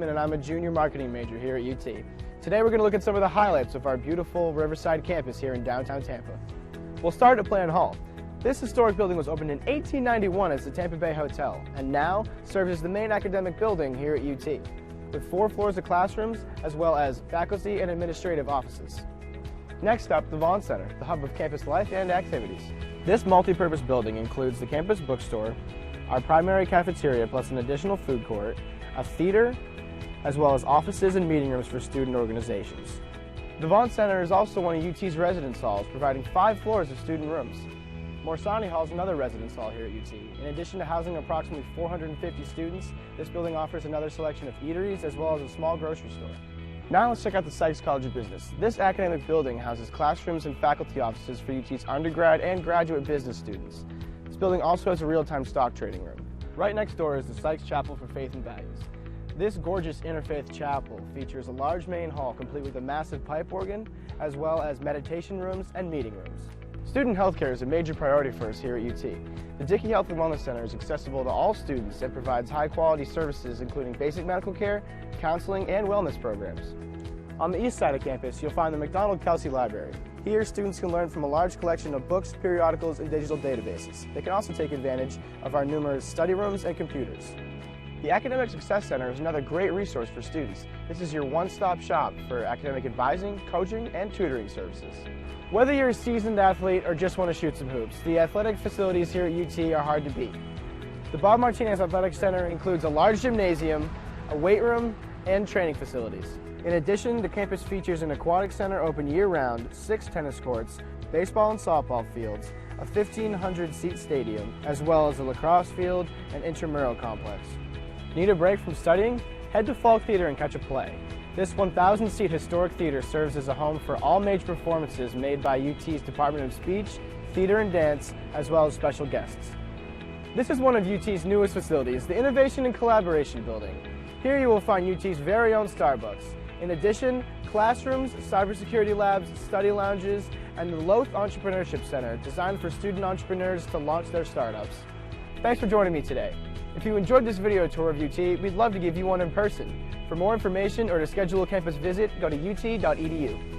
And I'm a junior marketing major here at UT. Today we're going to look at some of the highlights of our beautiful Riverside campus here in downtown Tampa. We'll start at Plan Hall. This historic building was opened in 1891 as the Tampa Bay Hotel and now serves as the main academic building here at UT, with 4 floors of classrooms as well as faculty and administrative offices. Next up, the Vaughn Center, the hub of campus life and activities. This multi-purpose building includes the campus bookstore, our primary cafeteria plus an additional food court, a theater, as well as offices and meeting rooms for student organizations. The Vaughn Center is also one of UT's residence halls, providing 5 floors of student rooms. Morsani Hall is another residence hall here at UT. In addition to housing approximately 450 students, this building offers another selection of eateries as well as a small grocery store. Now let's check out the Sykes College of Business. This academic building houses classrooms and faculty offices for UT's undergrad and graduate business students. This building also has a real-time stock trading room. Right next door is the Sykes Chapel for Faith and Values. This gorgeous interfaith chapel features a large main hall complete with a massive pipe organ, as well as meditation rooms and meeting rooms. Student healthcare is a major priority for us here at UT. The Dickey Health and Wellness Center is accessible to all students and provides high-quality services including basic medical care, counseling, and wellness programs. On the east side of campus, you'll find the McDonald-Kelsey Library. Here, students can learn from a large collection of books, periodicals, and digital databases. They can also take advantage of our numerous study rooms and computers. The Academic Success Center is another great resource for students. This is your one-stop shop for academic advising, coaching, and tutoring services. Whether you're a seasoned athlete or just want to shoot some hoops, the athletic facilities here at UT are hard to beat. The Bob Martinez Athletic Center includes a large gymnasium, a weight room, and training facilities. In addition, the campus features an aquatic center open year-round, 6 tennis courts, baseball and softball fields, a 1,500-seat stadium, as well as a lacrosse field and intramural complex. Need a break from studying? Head to Falk Theater and catch a play. This 1,000-seat historic theater serves as a home for all major performances made by UT's Department of Speech, Theater and Dance, as well as special guests. This is one of UT's newest facilities, the Innovation and Collaboration Building. Here you will find UT's very own Starbucks. In addition, classrooms, cybersecurity labs, study lounges, and the Loth Entrepreneurship Center, designed for student entrepreneurs to launch their startups. Thanks for joining me today. If you enjoyed this video tour of UT, we'd love to give you one in person. For more information or to schedule a campus visit, go to ut.edu.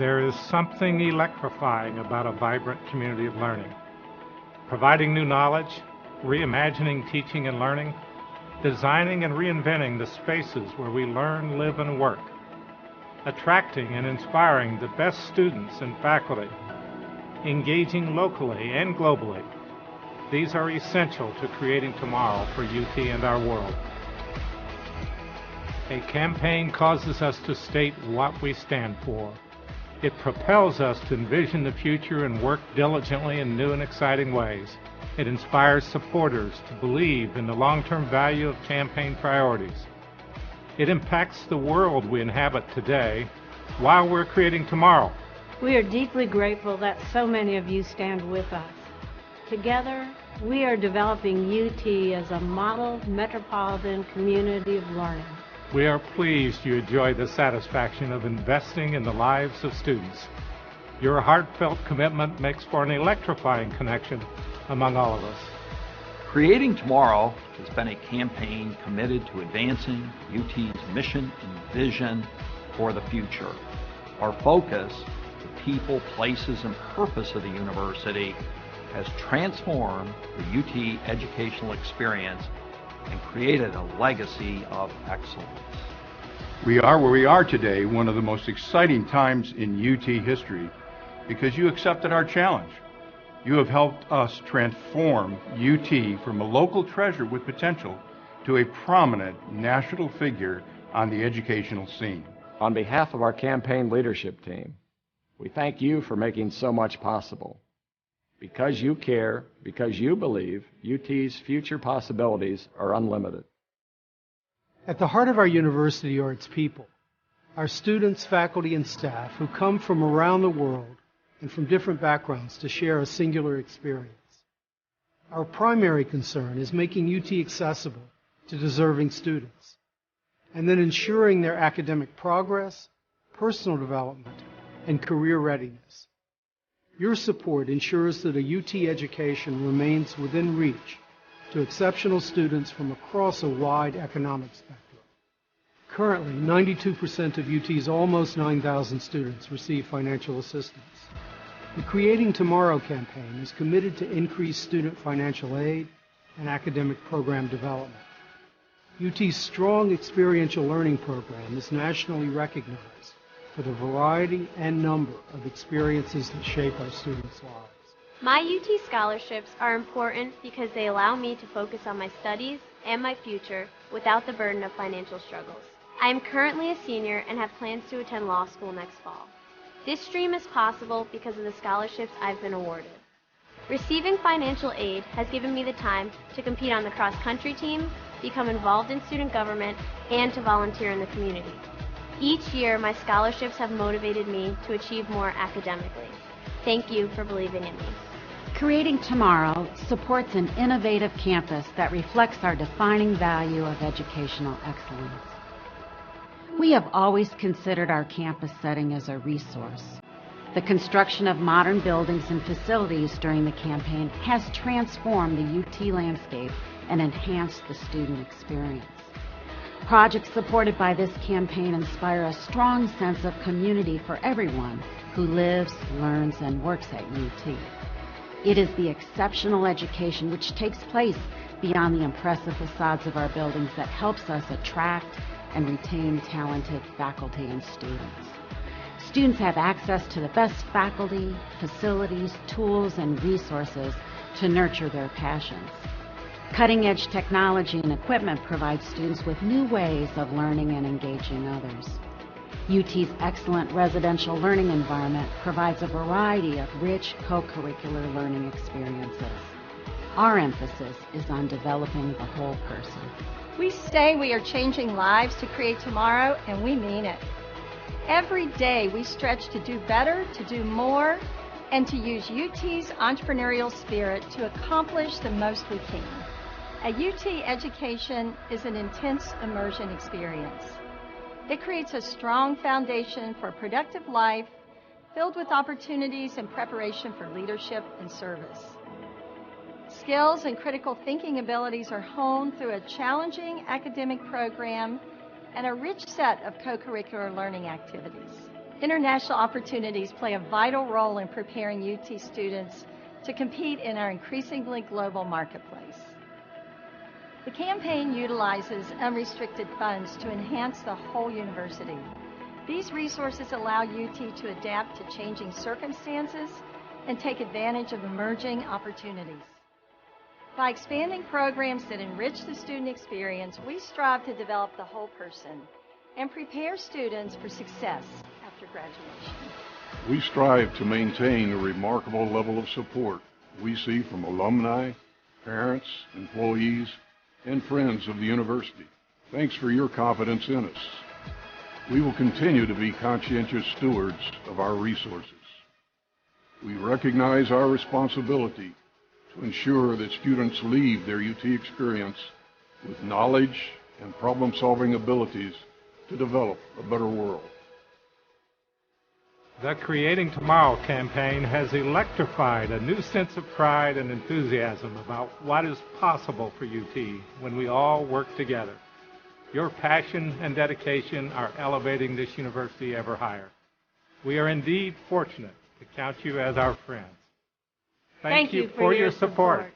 There is something electrifying about a vibrant community of learning. Providing new knowledge, reimagining teaching and learning, designing and reinventing the spaces where we learn, live, and work, attracting and inspiring the best students and faculty, engaging locally and globally. These are essential to creating tomorrow for UT and our world. A campaign causes us to state what we stand for. It propels us to envision the future and work diligently in new and exciting ways. It inspires supporters to believe in the long-term value of campaign priorities. It impacts the world we inhabit today while we're creating tomorrow. We are deeply grateful that so many of you stand with us. Together, we are developing UT as a model metropolitan community of learning. We are pleased you enjoy the satisfaction of investing in the lives of students. Your heartfelt commitment makes for an electrifying connection among all of us. Creating Tomorrow has been a campaign committed to advancing UT's mission and vision for the future. Our focus, the people, places, and purpose of the university, has transformed the UT educational experience and created a legacy of excellence. We are where we are today, one of the most exciting times in UT history, because you accepted our challenge. You have helped us transform UT from a local treasure with potential to a prominent national figure on the educational scene. On behalf of our campaign leadership team, we thank you for making so much possible. Because you care, because you believe, UT's future possibilities are unlimited. At the heart of our university are its people, our students, faculty, and staff who come from around the world and from different backgrounds to share a singular experience. Our primary concern is making UT accessible to deserving students, and then ensuring their academic progress, personal development, and career readiness. Your support ensures that a UT education remains within reach to exceptional students from across a wide economic spectrum. Currently, 92% of UT's almost 9,000 students receive financial assistance. The Creating Tomorrow campaign is committed to increase student financial aid and academic program development. UT's strong experiential learning program is nationally recognized for the variety and number of experiences that shape our students' lives. My UT scholarships are important because they allow me to focus on my studies and my future without the burden of financial struggles. I am currently a senior and have plans to attend law school next fall. This dream is possible because of the scholarships I've been awarded. Receiving financial aid has given me the time to compete on the cross-country team, become involved in student government, and to volunteer in the community. Each year, my scholarships have motivated me to achieve more academically. Thank you for believing in me. Creating Tomorrow supports an innovative campus that reflects our defining value of educational excellence. We have always considered our campus setting as a resource. The construction of modern buildings and facilities during the campaign has transformed the UT landscape and enhanced the student experience. Projects supported by this campaign inspire a strong sense of community for everyone who lives, learns, and works at UT. It is the exceptional education which takes place beyond the impressive facades of our buildings that helps us attract and retain talented faculty and students. Students have access to the best faculty, facilities, tools, and resources to nurture their passions. Cutting-edge technology and equipment provide students with new ways of learning and engaging others. UT's excellent residential learning environment provides a variety of rich co-curricular learning experiences. Our emphasis is on developing the whole person. We say we are changing lives to create tomorrow, and we mean it. Every day we stretch to do better, to do more, and to use UT's entrepreneurial spirit to accomplish the most we can. A UT education is an intense immersion experience. It creates a strong foundation for a productive life filled with opportunities and preparation for leadership and service. Skills and critical thinking abilities are honed through a challenging academic program and a rich set of co-curricular learning activities. International opportunities play a vital role in preparing UT students to compete in our increasingly global marketplace. The campaign utilizes unrestricted funds to enhance the whole university. These resources allow UT to adapt to changing circumstances and take advantage of emerging opportunities. By expanding programs that enrich the student experience, we strive to develop the whole person and prepare students for success after graduation. We strive to maintain a remarkable level of support we see from alumni, parents, employees, and friends of the university. Thanks for your confidence in us. We will continue to be conscientious stewards of our resources. We recognize our responsibility to ensure that students leave their UT experience with knowledge and problem-solving abilities to develop a better world. The Creating Tomorrow campaign has electrified a new sense of pride and enthusiasm about what is possible for UT when we all work together. Your passion and dedication are elevating this university ever higher. We are indeed fortunate to count you as our friends. Thank you for your support.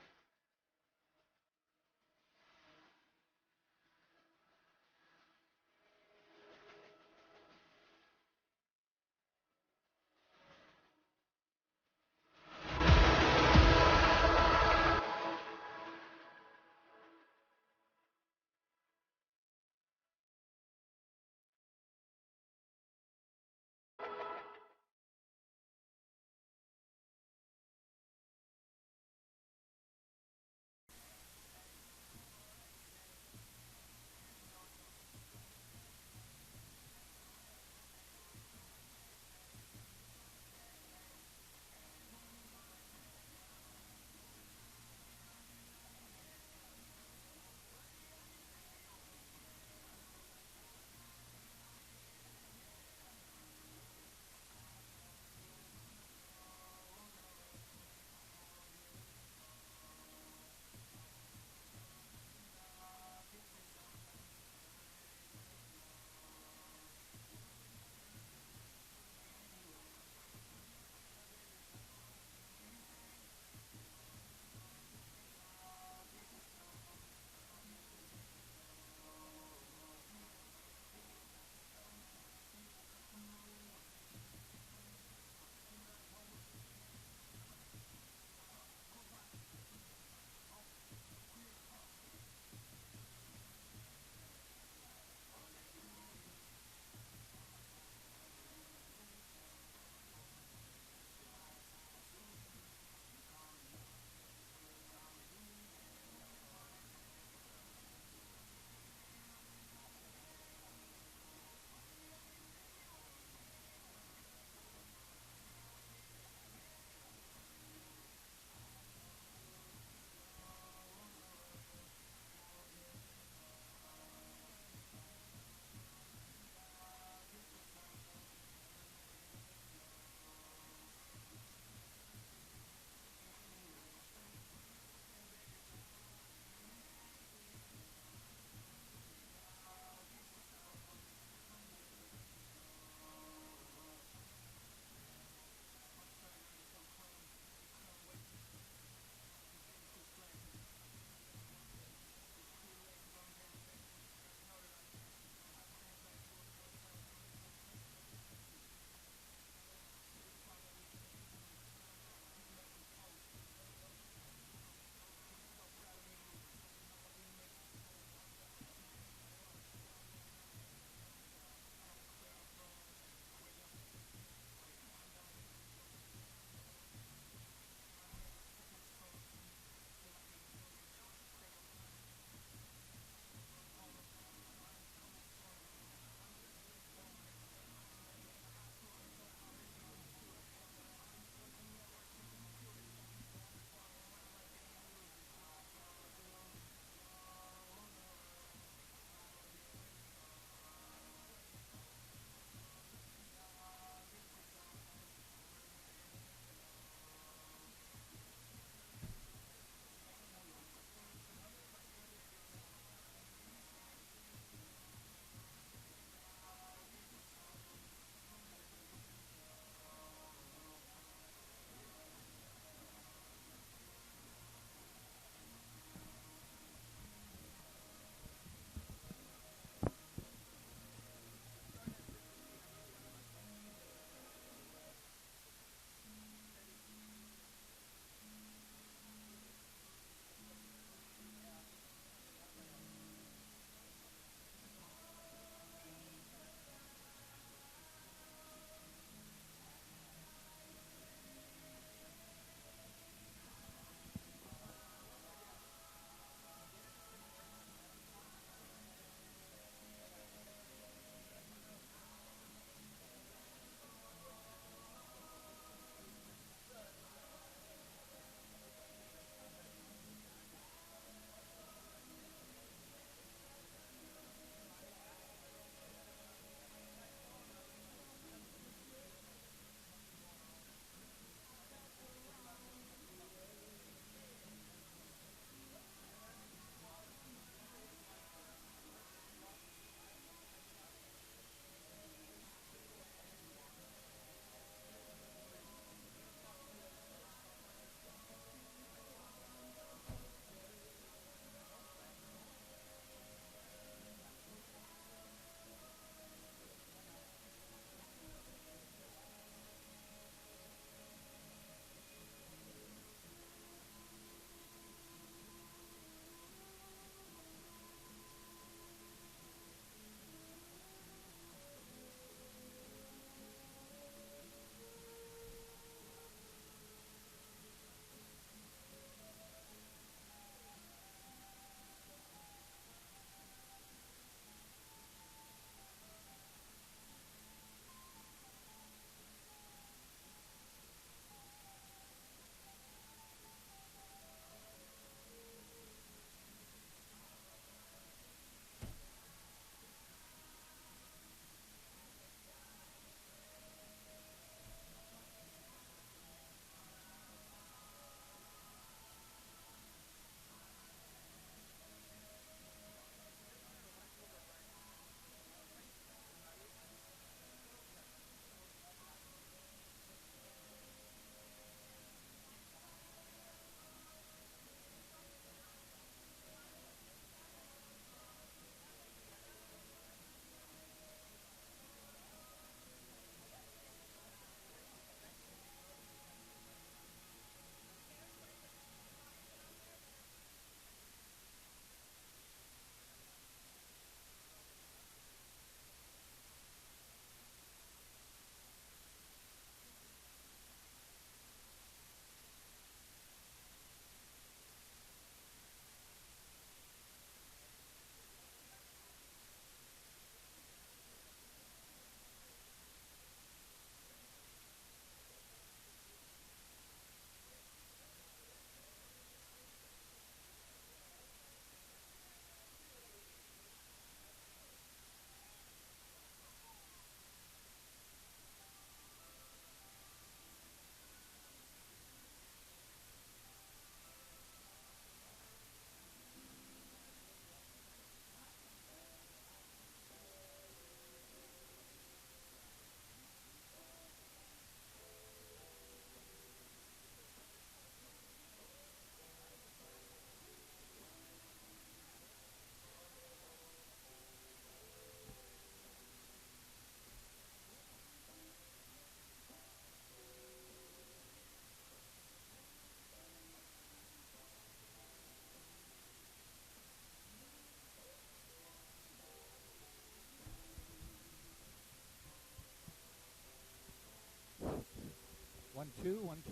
1, 2, 1, 2.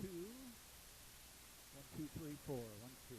1, 2, 3, 4. 1, 2.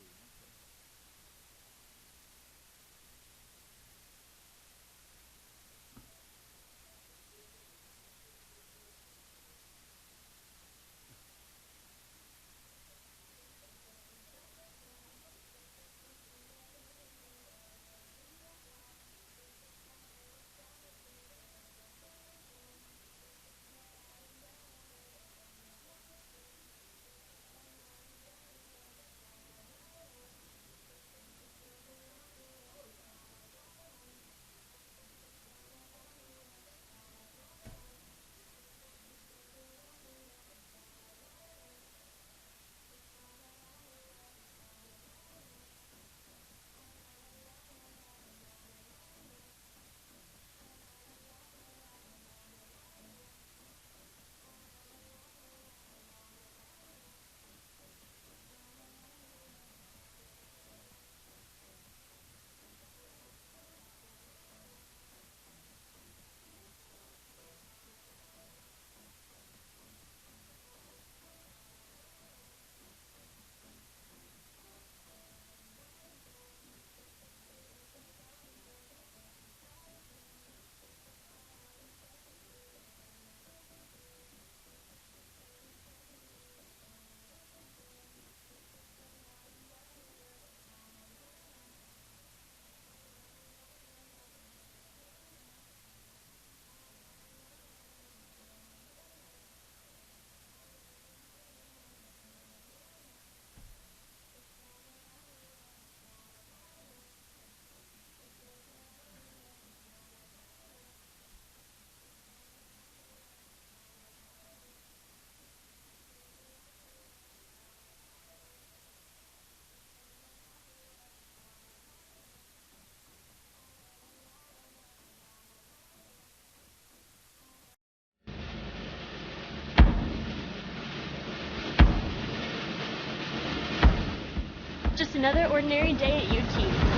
Just another ordinary day at UT.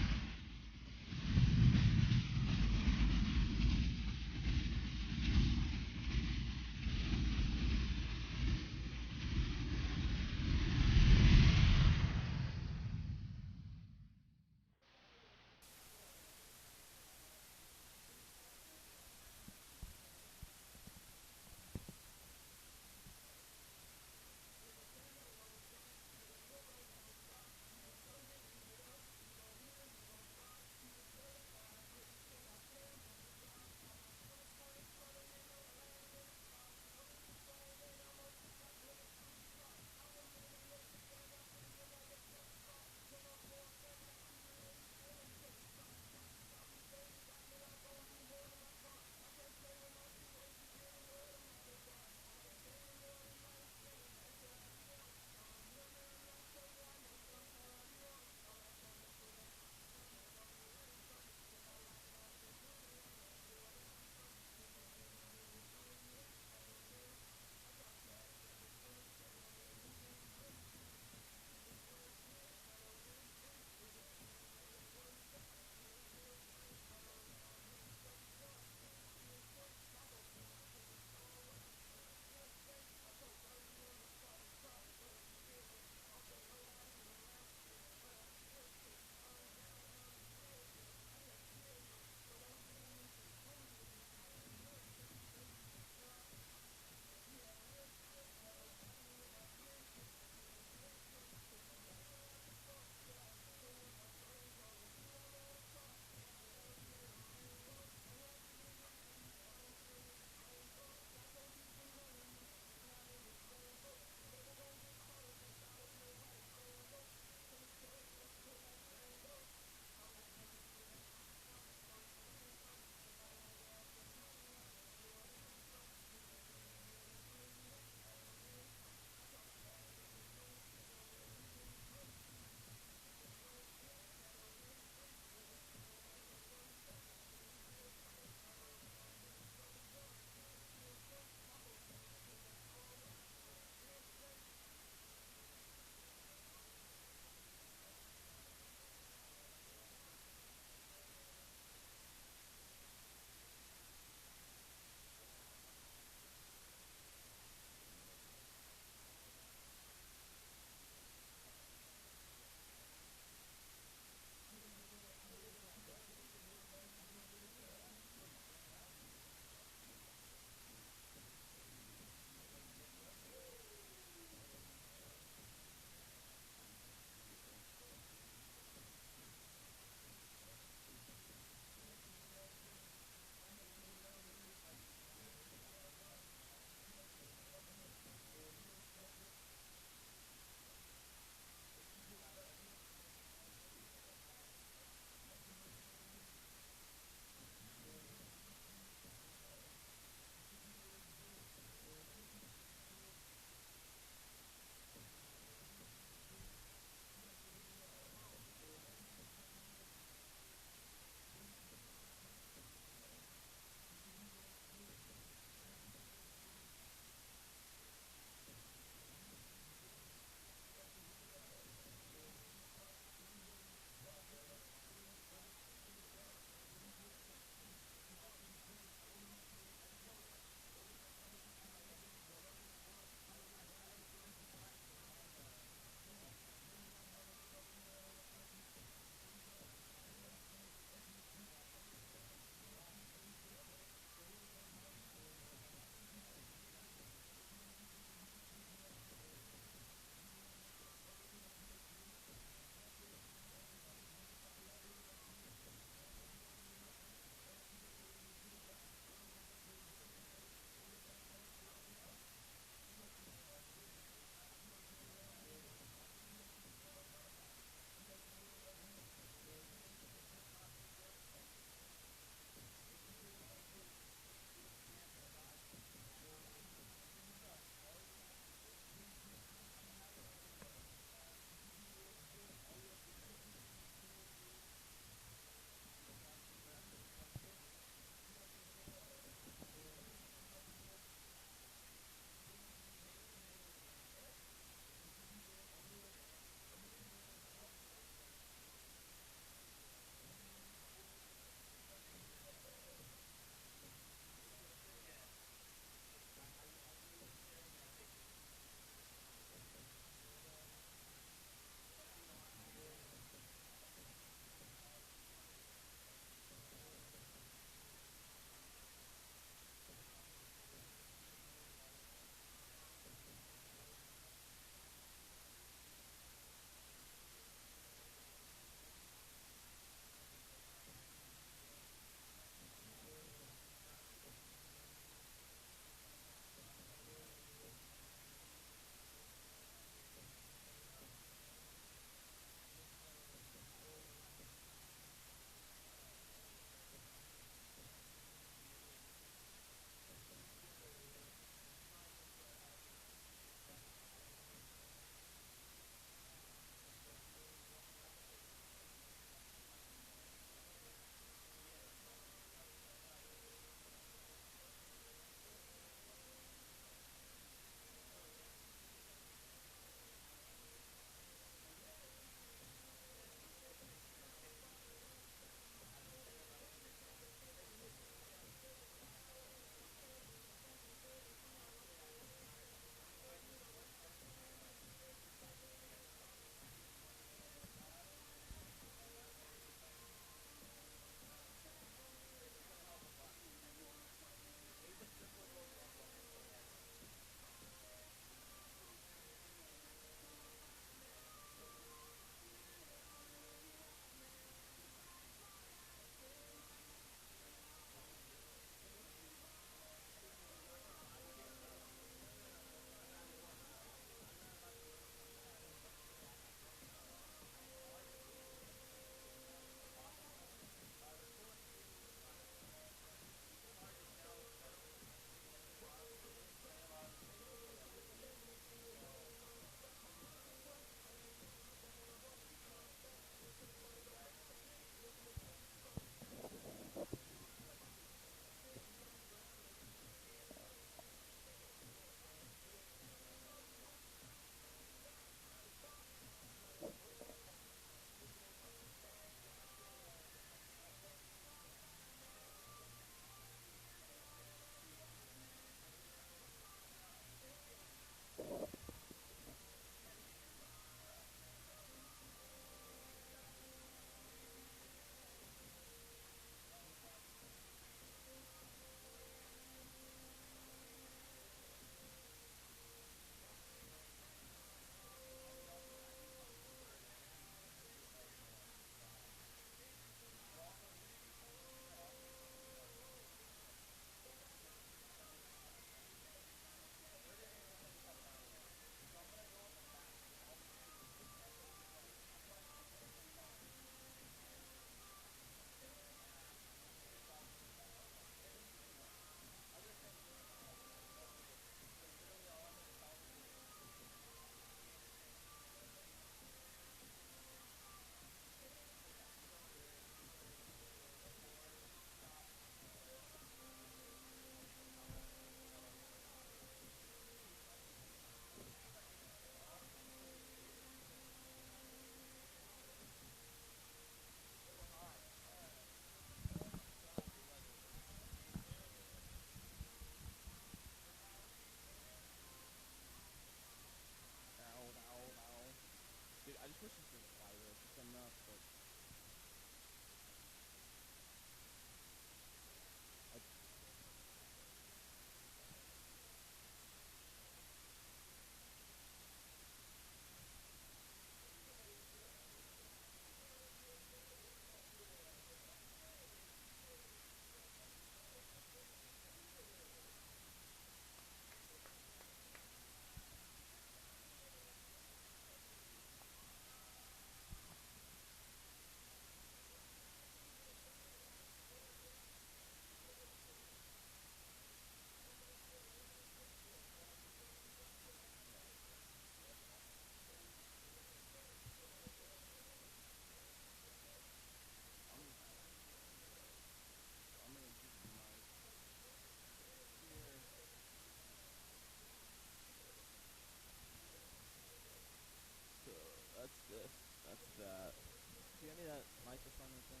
get me that microphone right there?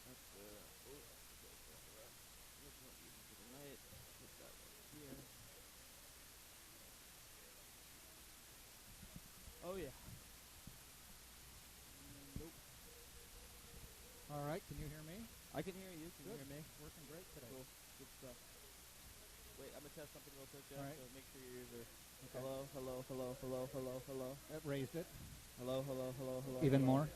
That's the. Oh, that's not using for the night. Put that right here. Oh yeah. Nope. All right, can you hear me? I can hear you. Can you Good. hear me? Working great today. Cool. Good stuff. Wait, I'm gonna test something real quick, Jeff. All right. So make sure your ears are. Okay. Hello, hello, hello, hello, hello, hello. That raised it. Hello, hello, hello, hello. Even hello. more?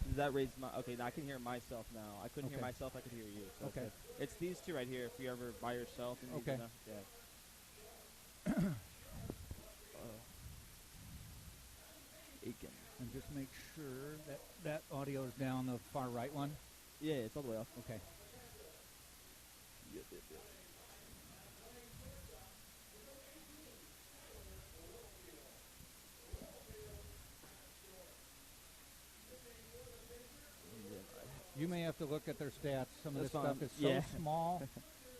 Does that raise my? Okay, now I can hear myself now. I couldn't hear Okay. myself. I could hear you. So Okay. It's these two right here. If you're ever by yourself and Okay. Yeah. Aiken. And just make sure that that audio is down the far right one. Yeah, it's all the way up. Okay. Yep. You may have to look at their stats. Some of That's this fine. stuff is so Yeah. small.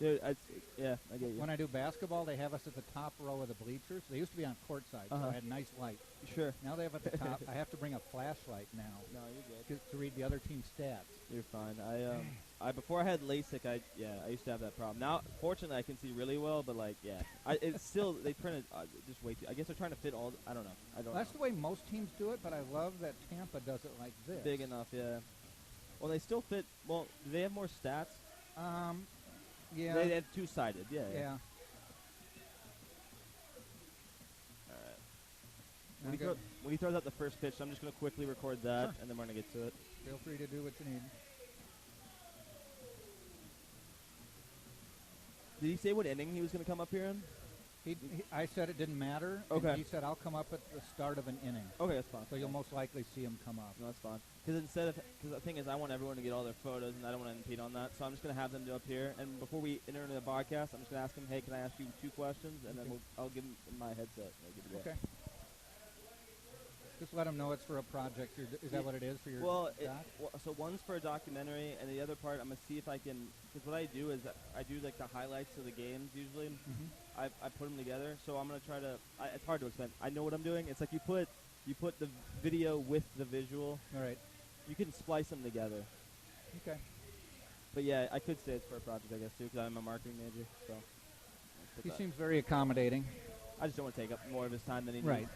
Dude, I get you. When I do basketball, they have us at the top row of the bleachers. They used to be on court side, so I had nice light. Sure. Now they have at the top. I have to bring a flashlight now. No, you're good. To read the other team's stats. You're fine. I before I had LASIK, I used to have that problem. Now, fortunately, I can see really well, but it's still they printed just way too. I guess they're trying to fit all. I don't know. That's the way most teams do it, but I love that Tampa does it like this. Big enough, yeah. Well, they still fit. Well, do they have more stats? Yeah. They have two-sided. Yeah. Yeah. All right. When he throws out the first pitch, I'm just going to quickly record that, and then we're going to get to it. Feel free to do what you need. Did he say what inning he was going to come up here in? I said it didn't matter. Okay. And he said I'll come up at the start of an inning. Okay, that's fine. So you'll most likely see him come up. No, that's fine. Because the thing is, I want everyone to get all their photos, and I don't want to impede on that. So I'm just going to have them do up here. And before we enter into the podcast, I'm just going to ask them, hey, can I ask you 2 questions? And then I'll give them my headset. Okay. Just let them know it's for a project. Is that what it is for your doc? So one's for a documentary, and the other part, I'm going to see if I can, because what I do is I do like the highlights of the games usually. Mm-hmm. I put them together, so I'm going to try to, it's hard to explain. I know what I'm doing. It's like you put the video with the visual. All right. You can splice them together. Okay. But yeah, I could say it's for a project, I guess, too, because I'm a marketing major. So He seems very accommodating. I just don't want to take up more of his time than he needs. Right.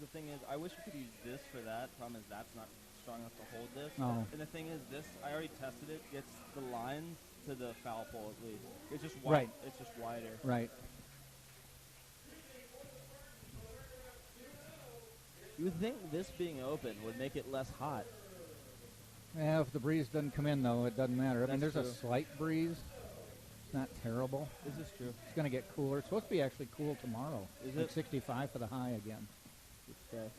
The thing is, I wish we could use this for that. Problem is, that's not strong enough to hold this. Oh. And the thing is, this, I already tested it. Gets the lines to the foul pole at least. It's just Right. It's just wider. Right. You would think this being open would make it less hot. Yeah, if the breeze doesn't come in, though, it doesn't matter. I mean, there's That's a true. slight breeze. It's not terrible. This is true. It's going to get cooler. It's supposed to be actually cool tomorrow. Is like it? 65 for the high again. Good stuff.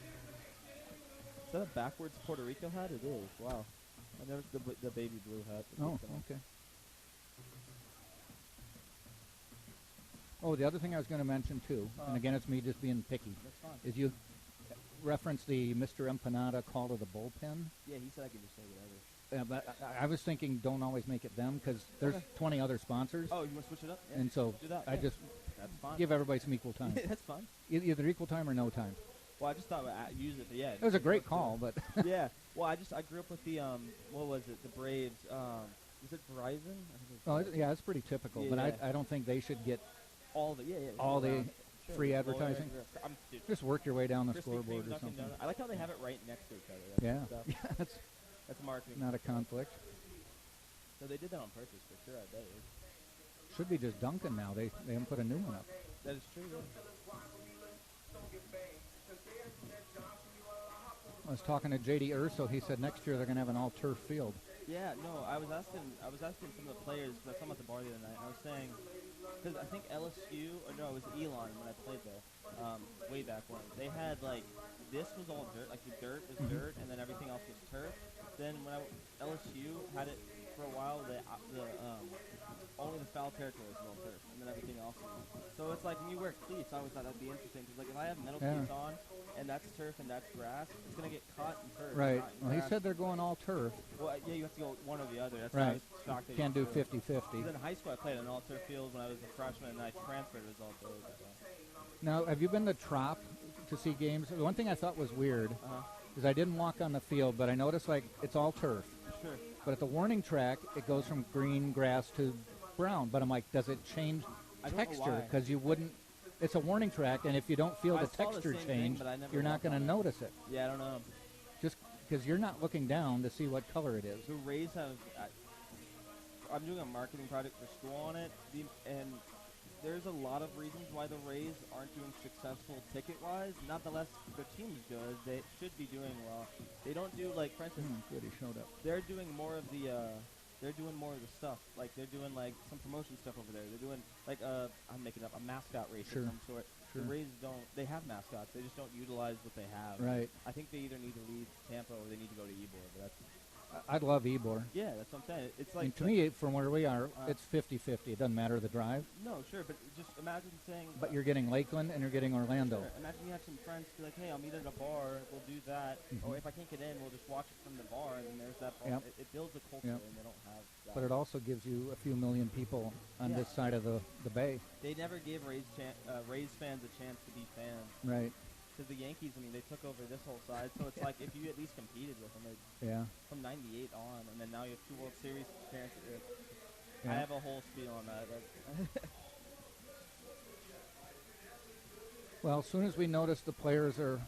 Is that a backwards Puerto Rico hat? It is. Wow. I never the baby blue hat. Oh, okay. Oh, the other thing I was going to mention, too, and again, it's me just being picky, That's fine. is you reference the Mr. Empanada call to the bullpen. Yeah, he said I could just say whatever. Yeah, but I was thinking don't always make it them because there's 20 other sponsors. Oh, you want to switch it up? Yeah. And so Do that, I yeah. just That's fine. give everybody some equal time. That's fine. Either equal time or no time. Well, I just thought I'd use it, but yeah. It was a great call, but yeah. Well, I grew up with the what was it? The Braves. Was it Verizon? I think it was yeah, it's pretty typical. Yeah, but yeah. I don't think they should get all the all the Sure, free the advertising. Florida, dude, Just work your way down the Krispy scoreboard Kreme, or Dunkin' something. Donuts. I like how they have it right next to each other. Yeah, Stuff. yeah, That's marketing. not a conflict. So they did that on purpose for sure. I bet it. Should be just Dunkin' now. They haven't put a new one up. That is true. Yeah. I was talking to J.D. Urso. He said next year they're going to have an all-turf field. Yeah, no, I was asking some of the players, because I saw them at the bar the other night, and I was saying, because I think LSU, or no, it was Elon when I played there, way back when, they had, like, this was all dirt, like the dirt was dirt, and then everything else was turf. Then when LSU had it for a while, only the foul territory was all turf, and then everything else was. So it's like when you wear cleats, I always thought that'd be interesting, because like if I have metal cleats on, and that's turf and that's grass, it's going to get caught in turf. Right. Not, Well, he said they're going all turf. Well, yeah, you have to go one or the other. That's Right. why I was shocked that Can't you do 50-50. In high school, I played an all-turf field when I was a freshman, and I transferred. It was all turf. So. Now, have you been to Trop to see games? The one thing I thought was weird is I didn't walk on the field, but I noticed, like, it's all turf. Sure. But at the warning track, it goes from green grass to brown. But I'm like, does it change texture? Because you wouldn't. It's a warning track, and if you don't feel the texture change, you're not going to notice it. Yeah, I don't know. Just because you're not looking down to see what color it is. The Rays have. I'm doing a marketing project for school on it, and there's a lot of reasons why the Rays aren't doing successful ticket-wise. Nonetheless, their team's good. They should be doing well. They don't do, like, for instance, good, he showed up. They're doing more of the stuff. Like, they're doing, like, some promotion stuff over there. They're doing, like, I'm making up a mascot race of some sort. Sure. The Rays they have mascots. They just don't utilize what they have. Right. I think they either need to leave Tampa or they need to go to Ybor. But that's. I'd love Ybor. Yeah, that's what I'm saying. It's like, I mean, to me, from where we are, it's 50-50. It doesn't matter the drive. No, sure, but just imagine saying. But you're getting Lakeland and you're getting Orlando. Sure. Imagine you have some friends be like, hey, I'll meet at a bar. We'll do that. Or if I can't get in, we'll just watch it from the bar, and then there's that bar. Yep. It builds a culture, and they don't have that. But it also gives you a few million people on this side of the bay. They never gave Rays fans a chance to be fans. Right. Because the Yankees, I mean, they took over this whole side, so it's like if you at least competed with them, from '98 on, and then now you have 2 World Series appearances. I have a whole spiel on that. Well, as soon as we notice the players are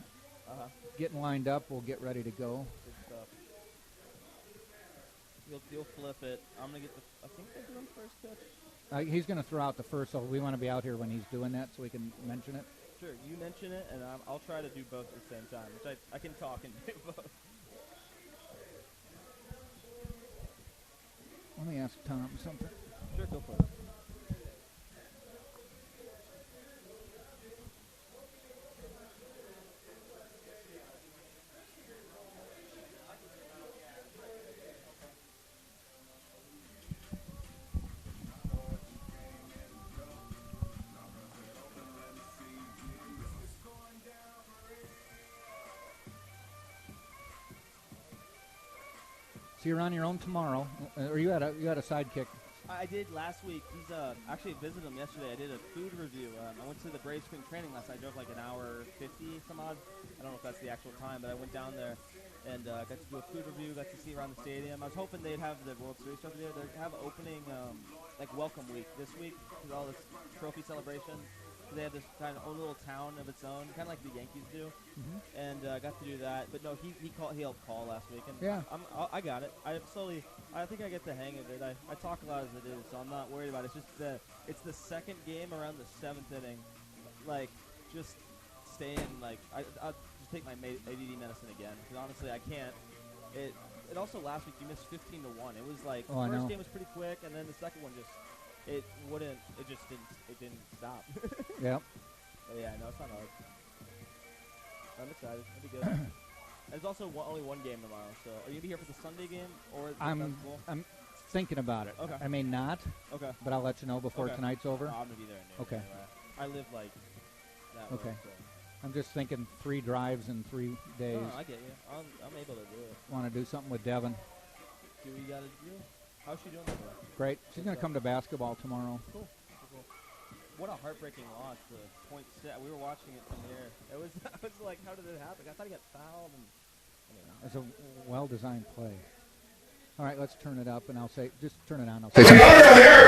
getting lined up, we'll get ready to go. Good stuff. You'll flip it. I'm gonna get I think they're doing first pitch. He's going to throw out the first, so we want to be out here when he's doing that so we can mention it. Sure, you mention it, and I'll try to do both at the same time, which I can talk and do both. Let me ask Tom something. Sure, go for it. So you're on your own tomorrow, or you had a sidekick. I did last week. He's actually visited him yesterday. I did a food review. I went to the Brave Spring training last night. I drove like an hour 50 some odd. I don't know if that's the actual time, but I went down there and got to do a food review. Got to see around the stadium. I was hoping they'd have the World Series stuff there. They have opening like welcome week this week with all this trophy celebration. So they have this kind of own little town of its own, kind of like the Yankees do, and got to do that. But no, he helped call last week, and I got it. I think I get the hang of it. I talk a lot as it is, so I'm not worried about it. It's just it's the second game around the 7th inning, like just staying like I'll just take my ADD medicine again because honestly I can't. It also last week you missed 15-1. It was like the first game was pretty quick, and then the second one just. It didn't stop. Yep. But yeah, no, it's not hard. I'm excited. It'll be good. There's also only one game tomorrow, so are you gonna be here for the Sunday game or? I'm thinking about it. Okay. I may not. Okay. But I'll let you know before tonight's over. I'm gonna be there. Okay. Anyway. I live like that. Okay. Way, so. I'm just thinking 3 drives in 3 days. No, I get you. I'm able to do it. Want to do something with Devin? Do we gotta do? How's she doing today? Great. She's going to come to basketball tomorrow. Cool. What a heartbreaking loss. The point set. We were watching it from here. It was. I was like, how did it happen? I thought he got fouled. It's a well-designed play. All right, let's turn it up, and I'll say, just turn it on.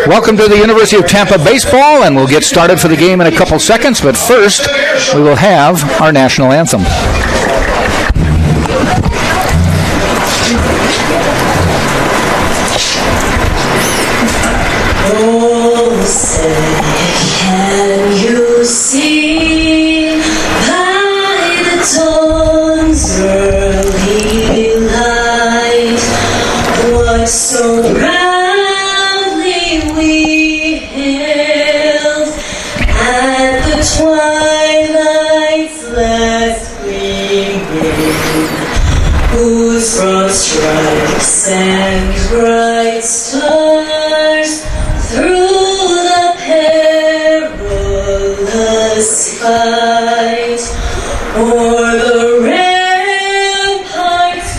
Welcome to the University of Tampa baseball, and we'll get started for the game in a couple seconds. But first, we will have our national anthem. Oh, say, can you see by the dawn's early light what so proudly we hailed at the twilight's last gleaming, whose broad stripes and bright stars through the perilous fight o'er the ramparts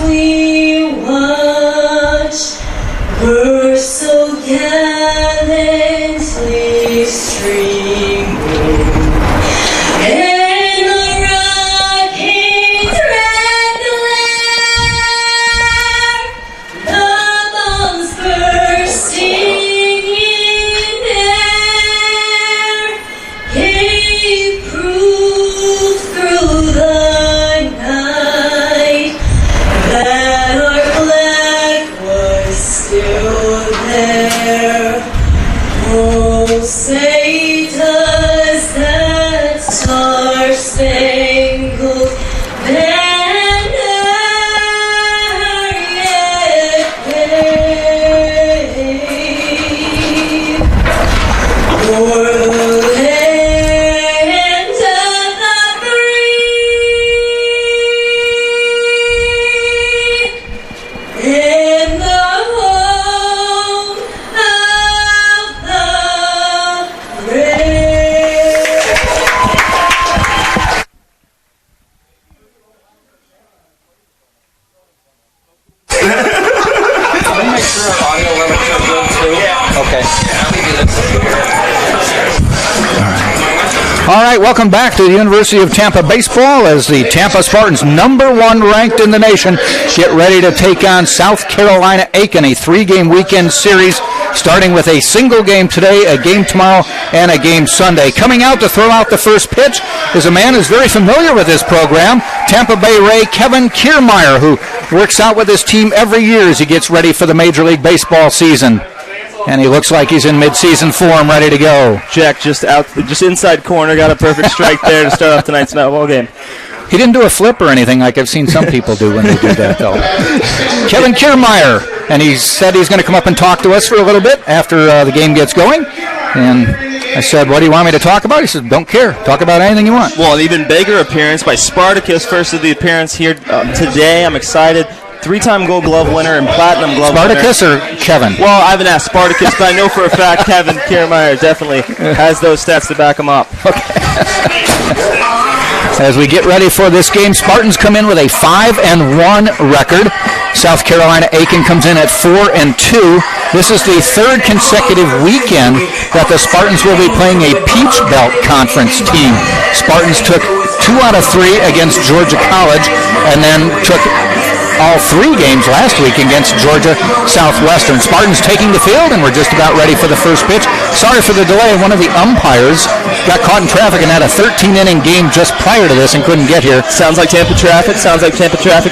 Okay. All right, welcome back to the University of Tampa baseball as the Tampa Spartans, #1 ranked in the nation, get ready to take on South Carolina Aiken, a 3-game weekend series, starting with a single game today, a game tomorrow, and a game Sunday. Coming out to throw out the first pitch is a man who's very familiar with this program, Tampa Bay Ray Kevin Kiermaier, who works out with his team every year as he gets ready for the Major League Baseball season. And he looks like he's in mid-season form, ready to go. Jack just inside corner, got a perfect strike there to start off tonight's ball game. He didn't do a flip or anything like I've seen some people do when they do that, though. Kevin Kiermaier, and he said he's going to come up and talk to us for a little bit after the game gets going. And I said, what do you want me to talk about? He said, don't care. Talk about anything you want. Well, an even bigger appearance by Spartacus, first of the appearance here today. I'm excited. 3-time Gold Glove winner and Platinum Glove Spartacus winner. or Kevin? Well, I haven't asked Spartacus, but I know for a fact Kevin Kiermaier definitely has those stats to back him up. Okay. As we get ready for this game, Spartans come in with a 5-1 record. South Carolina Aiken comes in at 4-2. This is the 3rd consecutive weekend that the Spartans will be playing a Peach Belt Conference team. Spartans took 2 out of 3 against Georgia College and then took all 3 games last week against Georgia Southwestern. Spartans taking the field, and we're just about ready for the first pitch. Sorry for the delay. One of the umpires got caught in traffic and had a 13-inning game just prior to this and couldn't get here. Sounds like Tampa traffic,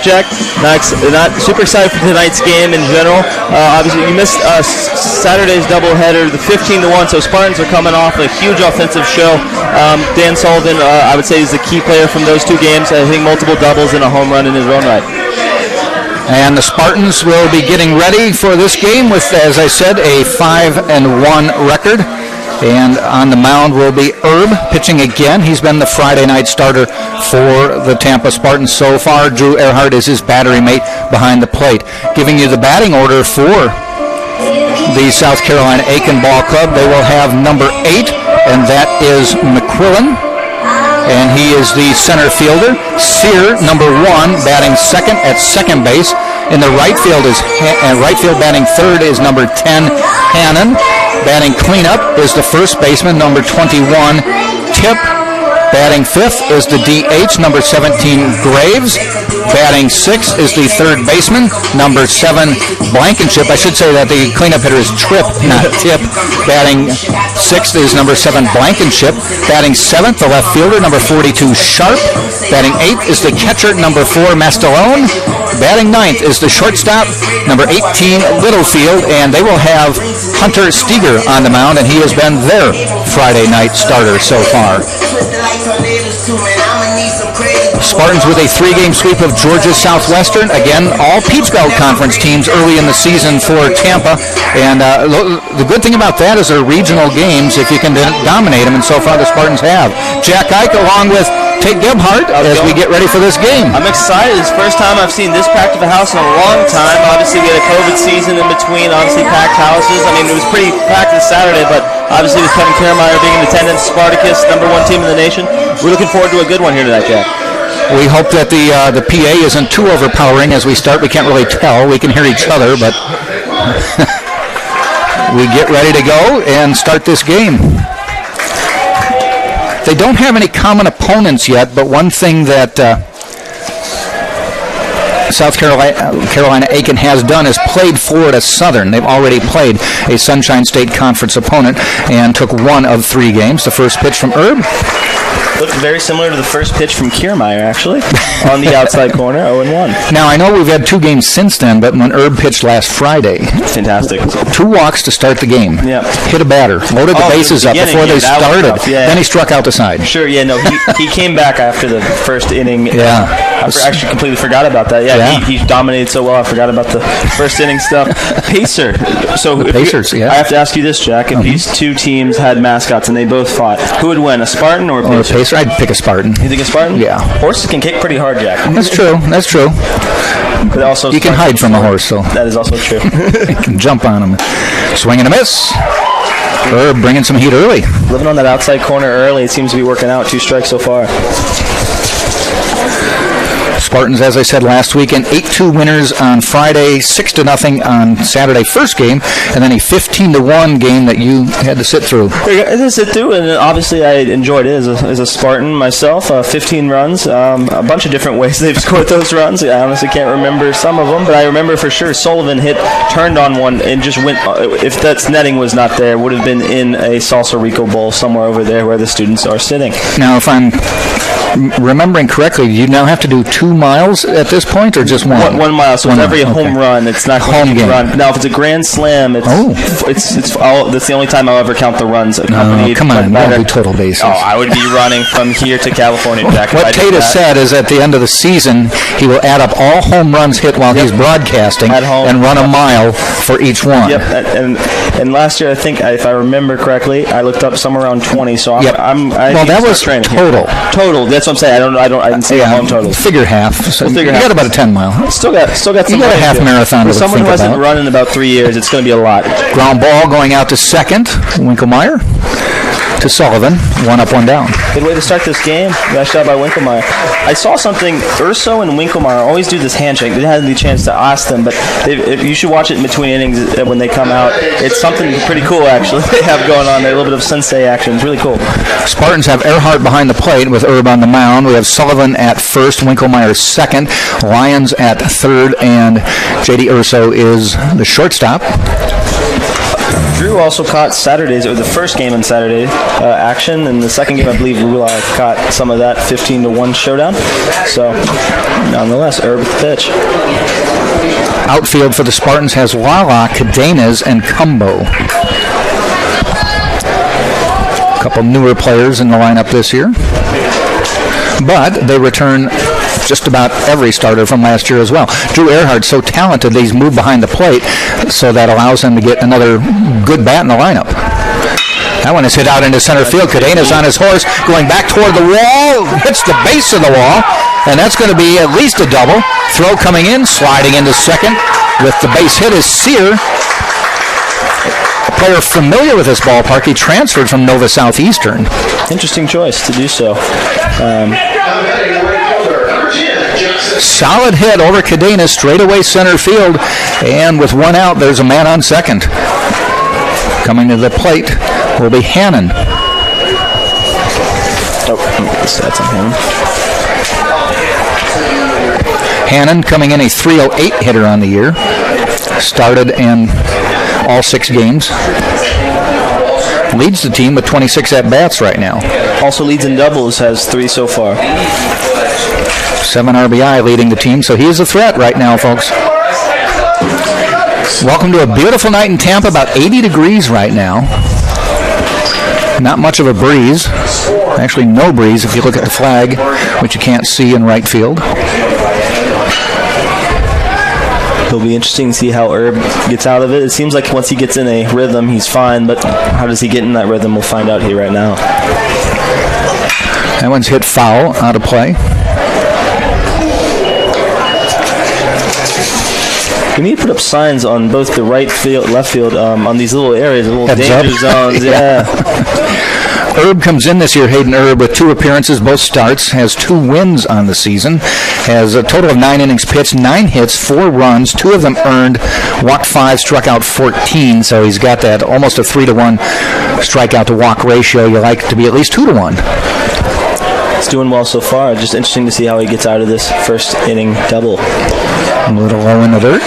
Jack. Not super excited for tonight's game in general. Obviously, you missed Saturday's doubleheader, the 15-1, so Spartans are coming off a huge offensive show. Dan Sullivan, I would say, is the key player from those 2 games, hitting multiple doubles and a home run in his own right. And the Spartans will be getting ready for this game with, as I said, a 5-1 record. And on the mound will be Herb pitching again. He's been the Friday night starter for the Tampa Spartans so far. Drew Earhart is his battery mate behind the plate. Giving you the batting order for the South Carolina Aiken Ball Club. They will have number 8, and that is McQuillan. And he is the center fielder. Sear, number 1, batting second at second base. In the right field batting third is number 10, Hannon. Batting cleanup is the first baseman, number 21, Tip. Batting fifth is the DH, number 17, Graves. Batting sixth is the third baseman, number 7, Blankenship. I should say that the cleanup hitter is Tripp, not Tip. Batting sixth is number 7, Blankenship. Batting seventh, the left fielder, number 42, Sharp. Batting eighth is the catcher, number 4, Mastalone. Batting ninth is the shortstop, number 18, Littlefield, and they will have Hunter Steger on the mound, and he has been their Friday night starter so far. Spartans with a 3-game sweep of Georgia Southwestern. Again, all Peach Belt Conference teams early in the season for Tampa. And the good thing about that is they're regional games if you can dominate them, and so far the Spartans have. Jack Ike along with Tate Gebhardt as we get ready for this game. I'm excited. It's the first time I've seen this packed of a house in a long time. Obviously, we had a COVID season in between, obviously packed houses. I mean, it was pretty packed this Saturday, but obviously with Kevin Kiermaier being in attendance, Spartacus, number 1 team in the nation, we're looking forward to a good one here tonight, Jack. We hope that the PA isn't too overpowering as we start. We can't really tell. We can hear each other, but we get ready to go and start this game. They don't have any common opponents yet, but one thing that South Carolina Aiken has done is played Florida Southern. They've already played a Sunshine State Conference opponent and took 1 of 3 games. The first pitch from Herb. Looked very similar to the first pitch from Kiermaier, actually, on the outside corner, 0-1. Now, I know we've had 2 games since then, but when Herb pitched last Friday, fantastic. 2 walks to start the game. Yeah. Hit a batter, loaded the bases up before they started. Yeah. Then he struck out the side. Sure, yeah, no, he came back after the first inning. Yeah. I actually completely forgot about that. Yeah. He dominated so well, I forgot about the first inning stuff. Pacer. So Pacers, I have to ask you this, Jack. If these 2 teams had mascots and they both fought, who would win, a Spartan or a Pacer? Or a Pacer. I'd pick a Spartan. You think a Spartan? Yeah. Horses can kick pretty hard, Jack. That's true. But also you can hide from a horse, so. That is also true. You can jump on him. Swing and a miss. Herb bringing some heat early. Living on that outside corner early. It seems to be working out. 2 strikes so far. Spartans, as I said last weekend, 8-2 winners on Friday, 6-0 on Saturday first game, and then a 15-1 game that you had to sit through. I had to sit through, and obviously I enjoyed it as a Spartan myself. 15 runs, a bunch of different ways they've scored those runs. I honestly can't remember some of them, but I remember for sure Sullivan turned on one and just went. If that netting was not there, would have been in a Salsa Rico bowl somewhere over there where the students are sitting. Now, if I'm remembering correctly, you now have to do 2 miles at this point, or just one? 1 mile. So it's every home run. It's not home game. Run. Now, if it's a grand slam, that's the only time I'll ever count the runs. Come on, don't do total bases. Oh, I would be running from here to California, Jack. What Tate has said is at the end of the season, he will add up all home runs hit while he's broadcasting and run a mile for each one. Yep, and last year, I think, if I remember correctly, I looked up somewhere around 20. So that was total. Total. That's what I'm saying. I didn't see the home totals. Figure half. So you got about a 10 mile. Still got some. You got a half marathon. For someone who hasn't run in about 3 years, it's going to be a lot. Ground ball going out to second. Winkelmeyer to Sullivan. 1 up, 1 down. Good way to start this game. Nice job by Winkelmeyer. I saw something. Urso and Winkelmeyer always do this handshake. They hadn't had the chance to ask them, but you should watch it in between innings when they come out. It's something pretty cool, actually, they have going on there. A little bit of sensei action. It's really cool. Spartans have Earhart behind the plate with Herb on the mound. We have Sullivan at first, Winkelmeyer second, Lyons at third, and J.D. Urso is the shortstop. Drew also caught the first game on Saturday action, and the second game I believe Rula caught some of that 15-1 showdown. So, nonetheless, Herb with the pitch. Outfield for the Spartans has Lala, Cadenas, and Cumbo. A couple newer players in the lineup this year, but they return just about every starter from last year as well. Drew Earhart's so talented that he's moved behind the plate, so that allows him to get another good bat in the lineup. That one is hit out into center field. Cadena's on his horse, going back toward the wall, hits the base of the wall, and that's going to be at least a double. Throw coming in, sliding into second with the base hit is Sear. A player familiar with this ballpark. He transferred from Nova Southeastern. Interesting choice to do so. Solid hit over Cadena, straightaway center field, and with 1 out, there's a man on second. Coming to the plate will be Hannon. That's on Hannon. Hannon coming in a 308 hitter on the year. Started in all 6 games. Leads the team with 26 at-bats right now. Also leads in doubles, has 3 so far. 7 RBI leading the team, so he is a threat right now, folks. Welcome to a beautiful night in Tampa, about 80 degrees right now. Not much of a breeze. Actually, no breeze if you look at the flag, which you can't see in right field. It'll be interesting to see how Herb gets out of it. It seems like once he gets in a rhythm, he's fine, but how does he get in that rhythm? We'll find out here right now. That one's hit foul, out of play. We need to put up signs on both the right field, left field, on these little areas, little danger zones. Yeah. Herb comes in this year, Hayden Herb, with 2 appearances, both starts, has 2 wins on the season, has a total of 9 innings pitched, 9 hits, 4 runs, 2 of them earned, walked 5, struck out 14, so he's got that almost a 3-to-1 strikeout to walk ratio. You like to be at least 2-to-1. He's doing well so far. Just interesting to see how he gets out of this first inning double. A little low in the dirt.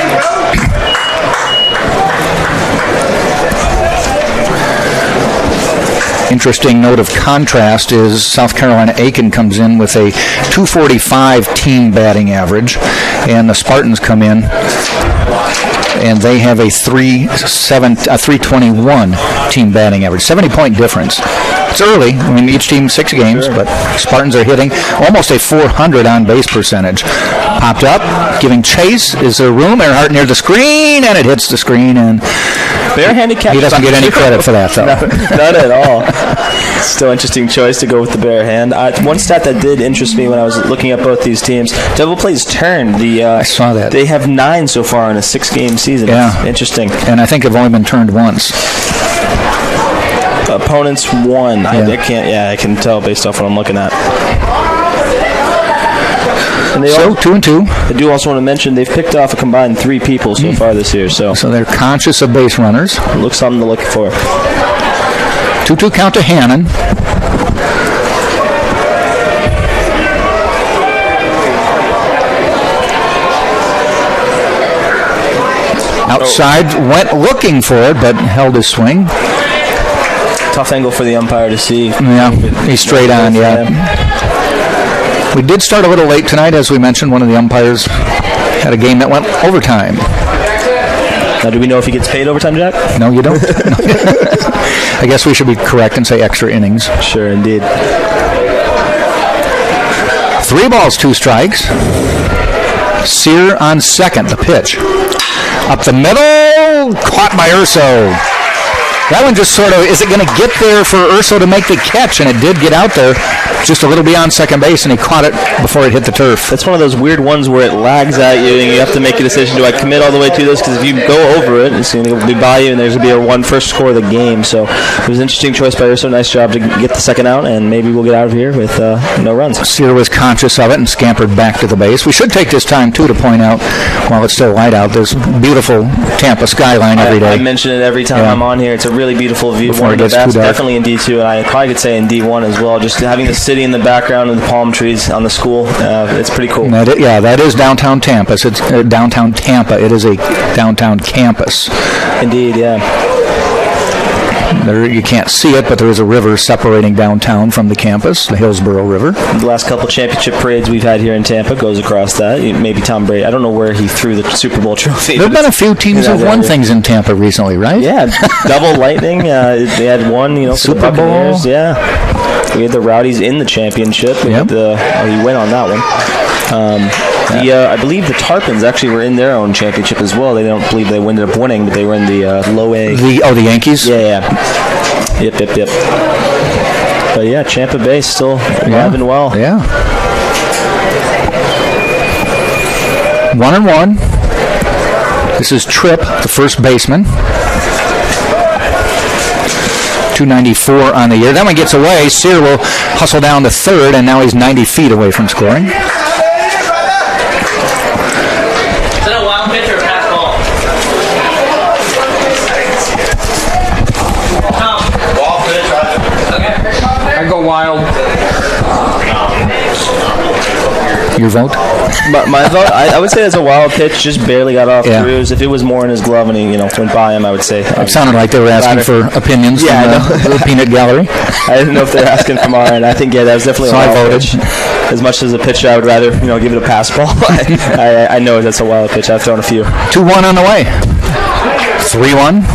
Interesting note of contrast is South Carolina Aiken comes in with a 245 team batting average, and the Spartans come in and they have a 321 team batting average, 70-point difference. It's early. I mean, each team 6 games, but Spartans are hitting almost a 400 on-base percentage. Popped up, giving chase. Is there room? Earhart near the screen, and it hits the screen, and bare-handed catch. He doesn't get any credit for that, though. Not at all. Still interesting choice to go with the bare hand. One stat that did interest me when I was looking at both these teams, double plays turned. I saw that. They have 9 so far in a 6-game season. Yeah. It's interesting. And I think have only been turned once. Opponents 1. Yeah. I can tell based off what I'm looking at. And they 2-2. I do also want to mention they've picked off a combined 3 people so far this year. So they're conscious of base runners. Looks something to look for. 2-2 count to Hannon. Outside, went looking for it, but held his swing. Tough angle for the umpire to see. Yeah, he's straight on, We did start a little late tonight, as we mentioned. One of the umpires had a game that went overtime. Now, do we know if he gets paid overtime, Jack? No, you don't. I guess we should be correct and say extra innings. Sure, indeed. 3 balls, 2 strikes. Sear on second, the pitch. Up the middle, caught by Urso. That one just sort of, is it going to get there for Urso to make the catch? And it did get out there just a little beyond second base, and he caught it before it hit the turf. It's one of those weird ones where it lags at you, and you have to make a decision, do I commit all the way to this? Because if you go over it, it's going to be by you, and there's going to be a 1 first score of the game. So it was an interesting choice by Urso. Nice job to get the second out, and maybe we'll get out of here with no runs. Sear was conscious of it and scampered back to the base. We should take this time, too, to point out, while it's still light out, there's beautiful Tampa skyline every day. I mention it every time I'm on here. It's a really beautiful view. Before One it of the gets best, too dark. definitely in D2, and I probably could say in D1 as well. Just having the city in the background and the palm trees on the school, it's pretty cool. That is downtown Tampa. It's downtown Tampa. It is a downtown campus. Indeed, yeah. There, you can't see it, but there is a river separating downtown from the campus, the Hillsborough River. The last couple championship parades we've had here in Tampa goes across that. Maybe Tom Brady. I don't know where he threw the Super Bowl trophy. There have been a few teams who've won things in Tampa recently, right? Yeah, double lightning. They had one, for Super the Buccaneers. Bowl. Yeah, we had the Rowdies in the championship. He went on that one. I believe the Tarpons actually were in their own championship as well. They don't believe they ended up winning, but they were in the low A. The Yankees? Yeah. Yep. But yeah, Tampa Bay still alive and well. Yeah. 1-1. This is Tripp, the first baseman. 294 on the year. That one gets away. Sear will hustle down to third, and now he's 90 feet away from scoring. Is that a wild pitch or a pass ball? Wild pitch. Okay. I go wild. Your vote? My vote, I would say it's a wild pitch. Just barely got off the ruse. If it was more in his glove and he, went by him, I would say. It sounded like they were asking for opinions from the Peanut Gallery. I didn't know if they were asking from our end. I think that was definitely a wild pitch. As much as a pitch, I would rather give it a pass ball. I know that's a wild pitch. I've thrown a few. 2-1 on the way. 3-1.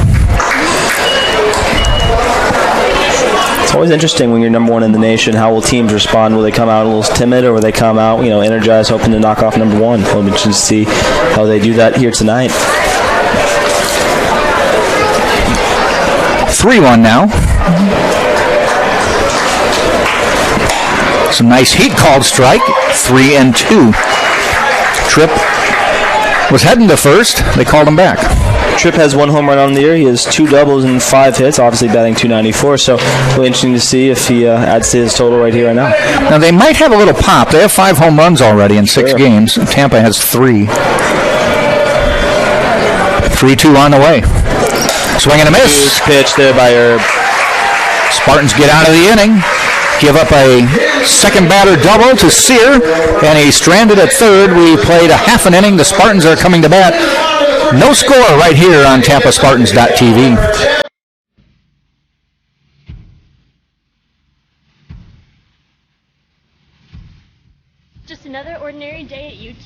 It's always interesting when you're number one in the nation. How will teams respond? Will they come out a little timid, or will they come out, energized, hoping to knock off number one? We'll just see how they do that here tonight. 3-1 now. Some nice heat called strike. 3-2. Tripp was heading to first. They called him back. Tripp has 1 home run on the year. He has 2 doubles and 5 hits, obviously batting .294. So really interesting to see if he adds to his total right here right now. Now they might have a little pop. They have 5 home runs already in 6 games. Tampa has 3. 3-2 on the way. Swing and a miss. Huge pitch there by Herb. Spartans get out of the inning. Give up a second batter double to Sear, and he's stranded at third. We played a half an inning. The Spartans are coming to bat. No score right here on TampaSpartans.tv. Just another ordinary day at UT.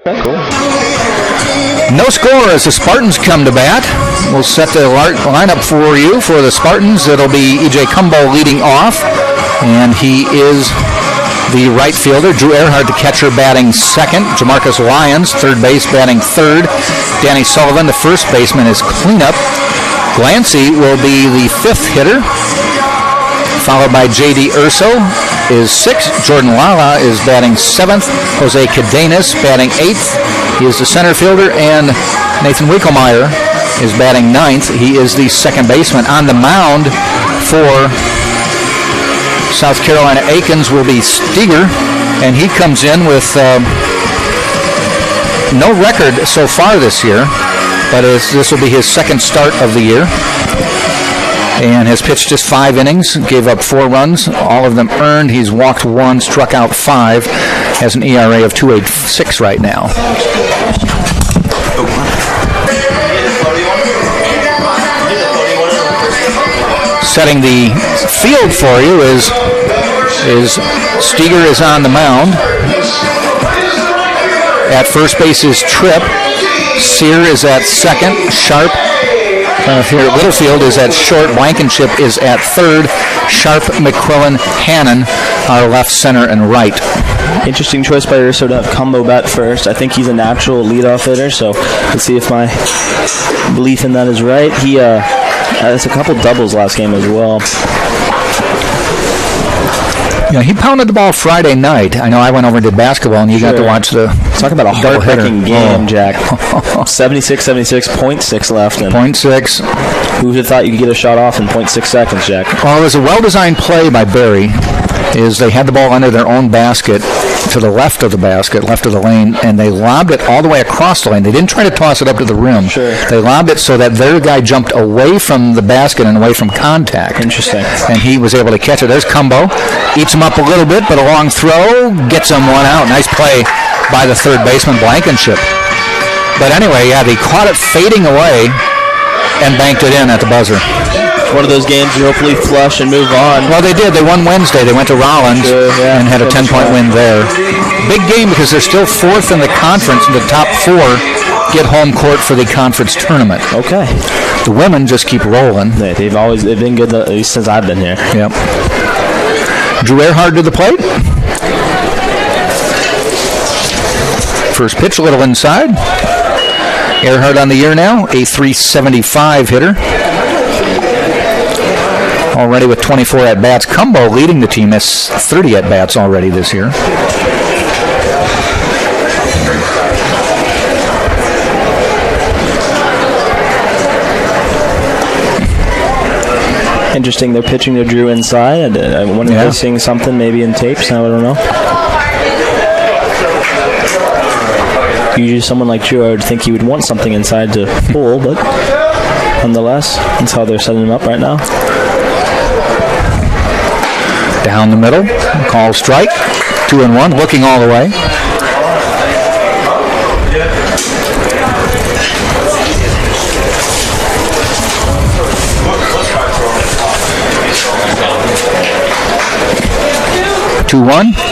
Okay, cool. No score as the Spartans come to bat. We'll set the lineup for you. For the Spartans, it'll be E.J. Cumbo leading off, and he is the right fielder. Drew Earhart, the catcher, batting second. Jamarcus Lyons, third base, batting third. Danny Sullivan, the first baseman, is cleanup. Glancy will be the fifth hitter, followed by J.D. Urso is sixth. Jordan Lala is batting seventh. Jose Cadenas batting eighth. He is the center fielder, and Nathan Winkelmeyer is batting ninth. He is the second baseman. On the mound for South Carolina Aikens will be Steger, and he comes in with no record so far this year, but this will be his second start of the year, and has pitched just 5 innings, gave up 4 runs, all of them earned. He's walked 1, struck out 5, has an ERA of 2.86 right now. Setting the field for you is Steger is on the mound. At first base is Tripp. Sear is at second. Sharp here at Littlefield is at short. Blankenship is at third. Sharp, McQuillan, Hannon are left, center, and right. Interesting choice by Urso to have Cumbo bat first. I think he's a natural leadoff hitter, so let's see if my belief in that is right. He has a couple doubles last game as well. Yeah, he pounded the ball Friday night. I know I went over and did basketball, and you got to watch the talk about a heart-wrecking game, Jack. 76-76, 0.6 left. 0.6. Who would have thought you could get a shot off in 0.6 seconds, Jack? Well, it was a well-designed play by Barry. They had the ball under their own basket, to the left of the basket, left of the lane, and they lobbed it all the way across the lane. They didn't try to toss it up to the rim. Sure. They lobbed it so that their guy jumped away from the basket and away from contact. Interesting. And he was able to catch it. There's Cumbo. Eats him up a little bit, but a long throw gets him one out. Nice play by the third baseman, Blankenship. But anyway, yeah, they caught it fading away and banked it in at the buzzer. One of those games you hopefully flush and move on. Well, they did. They won Wednesday. They went to Rollins and had a 10-point win there. Big game because they're still fourth in the conference, and the top 4 get home court for the conference tournament. Okay. The women just keep rolling. They've been good at least since I've been here. Yep. Drew Earhart to the plate. First pitch, a little inside. Earhart on the year now, a .375 hitter. Already with 24 at-bats. Cumbo leading the team has 30 at-bats already this year. Interesting, they're pitching to Drew inside. I wonder if they're seeing something maybe in tapes. Now I don't know. Usually someone like Drew, I would think he would want something inside to pull, but nonetheless, that's how they're setting him up right now. Down the middle, call strike, 2-1, looking all the way.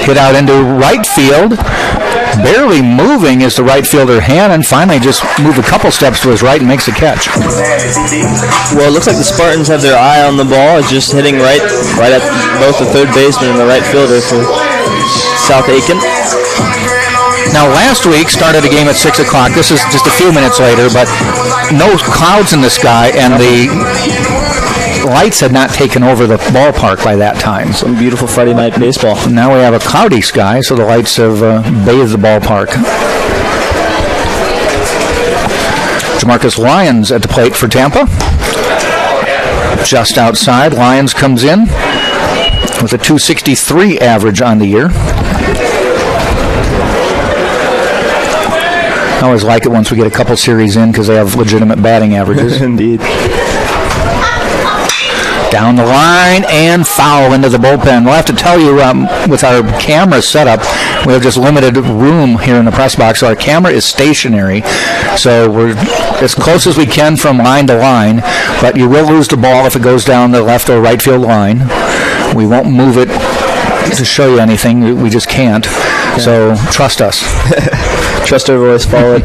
Hit out into right field. Barely moving is the right fielder Hannon. Finally just moved a couple steps to his right and makes the catch. Well, it looks like the Spartans have their eye on the ball. It's just hitting right at both the third baseman and the right fielder for South Aiken. Now, last week started a game at 6 o'clock. This is just a few minutes later, but no clouds in the sky, and the lights had not taken over the ballpark by that time. Some beautiful Friday night baseball. Now we have a cloudy sky, so the lights have bathed the ballpark. Jamarcus Lyons at the plate for Tampa. Just outside, Lyons comes in with a .263 average on the year. I always like it once we get a couple series in because they have legitimate batting averages. Indeed. Down the line and foul into the bullpen. We'll have to tell you, with our camera setup, we have just limited room here in the press box, so our camera is stationary. So we're as close as we can from line to line, but you will lose the ball if it goes down the left or right field line. We won't move it to show you anything. We just can't. So trust us. trust her voice. Follow it.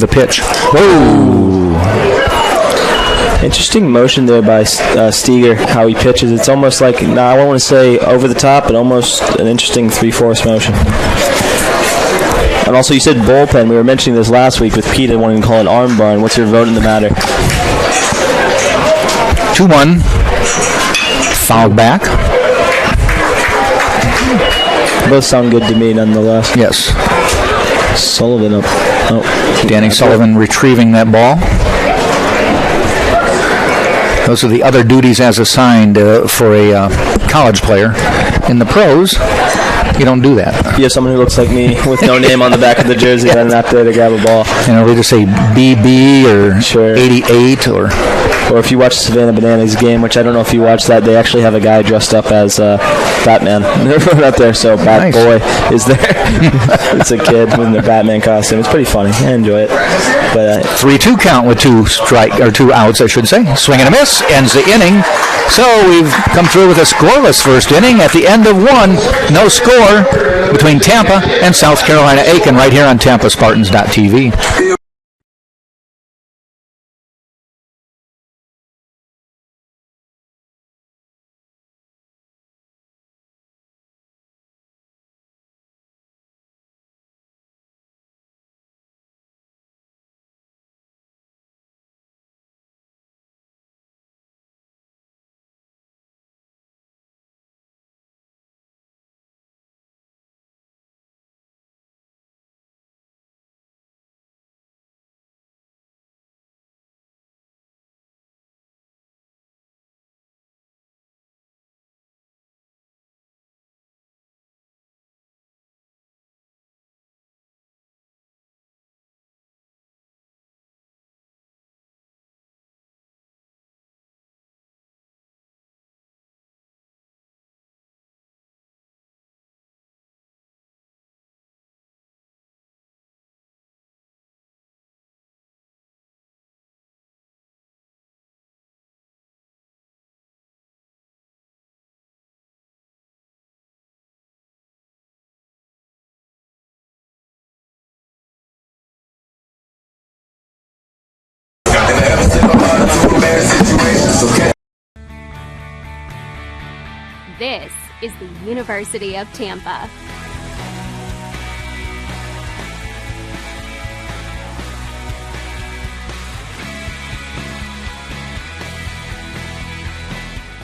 The pitch. Whoa! Interesting motion there by Steger, how he pitches. It's almost like, I don't want to say over the top, but almost an interesting 3/4 motion. And also, you said bullpen. We were mentioning this last week with Pete wanting to call an arm barn. What's your vote in the matter? 2-1. Fouled back. Both sound good to me, nonetheless. Yes. Sullivan up. Oh, Danny Sullivan retrieving that ball. Those are the other duties as assigned for a college player. In the pros, you don't do that. You have someone who looks like me with no name on the back of the jersey and not there to grab a ball. We just say BB or sure. 88 or if you watch Savannah Bananas game, which I don't know if you watched that, they actually have a guy dressed up as Batman. They're not there, so Bat nice. Boy is there. It's a kid in the Batman costume. It's pretty funny. I enjoy it. But 3-2 count with two outs, I should say. Swing and a miss ends the inning. So we've come through with a scoreless first inning. At the end of one, no score between Tampa and South Carolina Aiken right here on TampaSpartans.tv. This is the University of Tampa.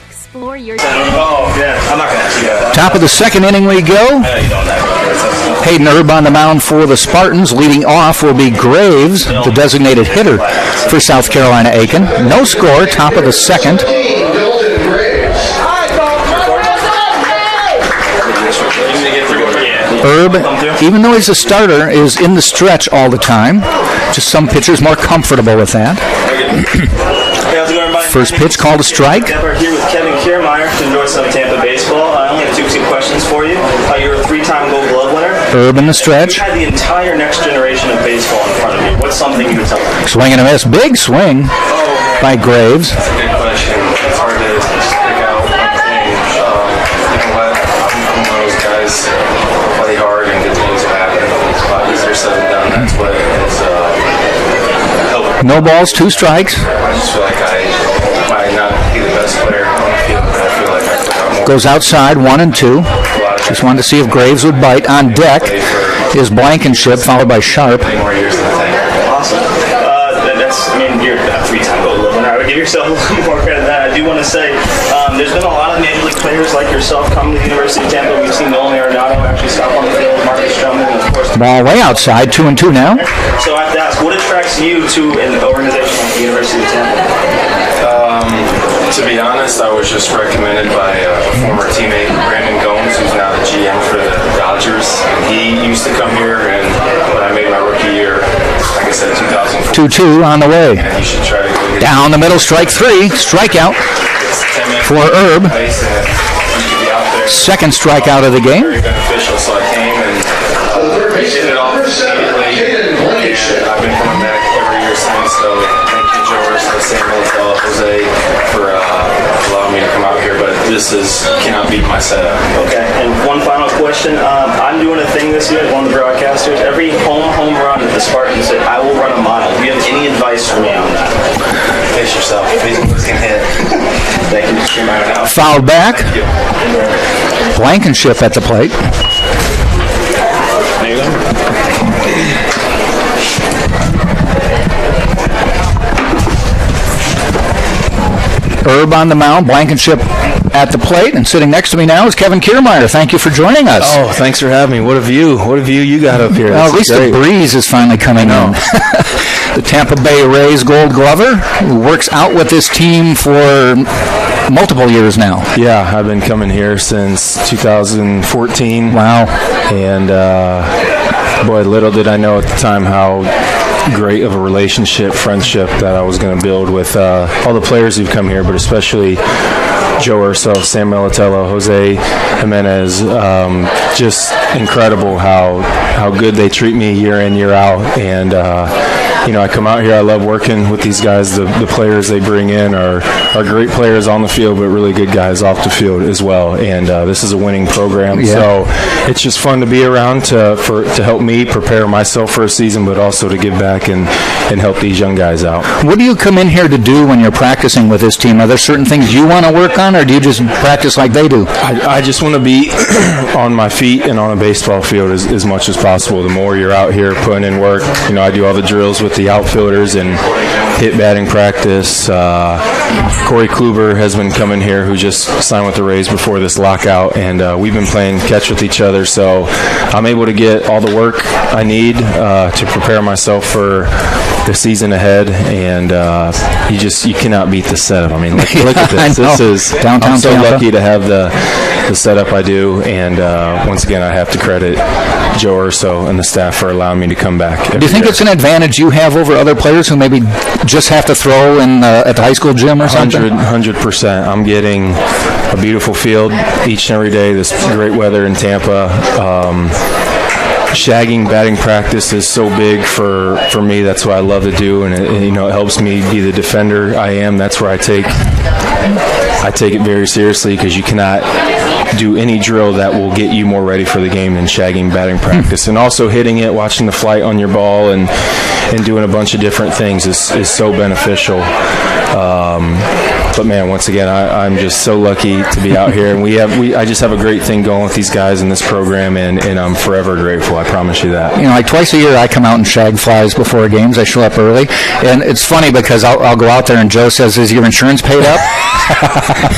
Explore your... Oh, yeah. I'm not going to ask you that. Top of the second inning we go. Hayden Erb on the mound for the Spartans. Leading off will be Graves, the designated hitter for South Carolina Aiken. No score, top of the second. Erb, even though he's a starter, is in the stretch all the time. Just some pitchers more comfortable with that. First pitch called a strike. We're here with Kevin Kiermaier to enjoy some Tampa baseball. I only have two questions for you. You're a three-time Gold Glove winner. Erb in the stretch. You had the entire next generation of baseball in front of you. What's something you would tell them? Swing and a miss. Big swing by Graves. That's a good question. It's hard to pick out one thing. You know what? I'm one of those guys play hard and good things will happen. It's a lot easier said than done. That's what has helped. No balls, two strikes. I just feel like I might not be the best player on the field, but I feel like I put out more. Goes outside, 1-2. Just wanted to see if Graves would bite. On deck is Blankenship, followed by Sharp. Awesome. You're a three-time Gold Glove winner. I would give yourself a little more credit than that. I do want to say there's been a lot of Major League players like yourself coming to the University of Tampa. We've seen Nolan Arenado actually stop on the field, Marcus Stroman, and of course... Ball way outside, 2-2 now. So I have to ask, what attracts you to an organization like the University of Tampa? To be honest, I was just recommended by a former teammate, Brandon Gomes, who's now the GM for the Dodgers. He used to come here, and when I made my rookie year, like I said, 2004. 2-2 on the way. And you should try to go get down the middle, strike three. Strikeout for Erb. Second strikeout of the game. Very beneficial, so I came and did it all immediately. And I've been coming back every year since, so thank you, Joe Urso, Samuel, Jose, for allowing me to come out here, but this cannot beat my setup. Okay, and one final question. I'm doing a thing this year, one of the broadcasters. so these ones can hit. Thank you. Just remind me now. Fouled back. Blankenship at the plate. There you go. Herb on the mound, Blankenship at the plate, and sitting next to me now is Kevin Kiermaier. Thank you for joining us. Oh, thanks for having me. What a view you got up here. Well, at least great. the breeze is finally coming in. The Tampa Bay Rays Gold Glover, who works out with this team for multiple years now. Yeah, I've been coming here since 2014. Wow. And boy, little did I know at the time how great of a relationship, friendship that I was going to build with all the players who've come here, but especially Joe Urso, Sam Militello, Jose Jimenez. Just incredible how good they treat me year in, year out. And I come out here, I love working with these guys. The players they bring in are great players on the field, but really good guys off the field as well. And this is a winning program, so it's just fun to be around to help me prepare myself for a season, but also to give back and help these young guys out. What do you come in here to do when you're practicing with this team? Are there certain things you want to work on, or do you just practice like they do? I just want to be on my feet and on a baseball field as much as possible. The more you're out here putting in work, I do all the drills with the outfielders and hit batting practice. Corey Kluber has been coming here, who just signed with the Rays before this lockout, and we've been playing catch with each other, so I'm able to get all the work I need to prepare myself for the season ahead, and you cannot beat the setup. I mean, look at this. This is downtown I'm so Tampa. lucky to have the setup I do, and once again, I have to credit Joe Urso and the staff for allowing me to come back. Do you think it's an advantage you have over other players who maybe just have to throw in at the high school gym or something? 100%. I'm getting a beautiful field each and every day. This great weather in Tampa. Shagging batting practice is so big for me. That's what I love to do, and it helps me be the defender I am. That's where I take it very seriously, because you cannot do any drill that will get you more ready for the game than shagging batting practice. And also hitting it, watching the flight on your ball, and doing a bunch of different things is so beneficial. But man, once again, I'm just so lucky to be out here, and I just have a great thing going with these guys in this program, and I'm forever grateful. I promise you that. Like twice a year, I come out and shag flies before games. I show up early, and it's funny because I'll go out there and Joe says, "Is your insurance paid up?"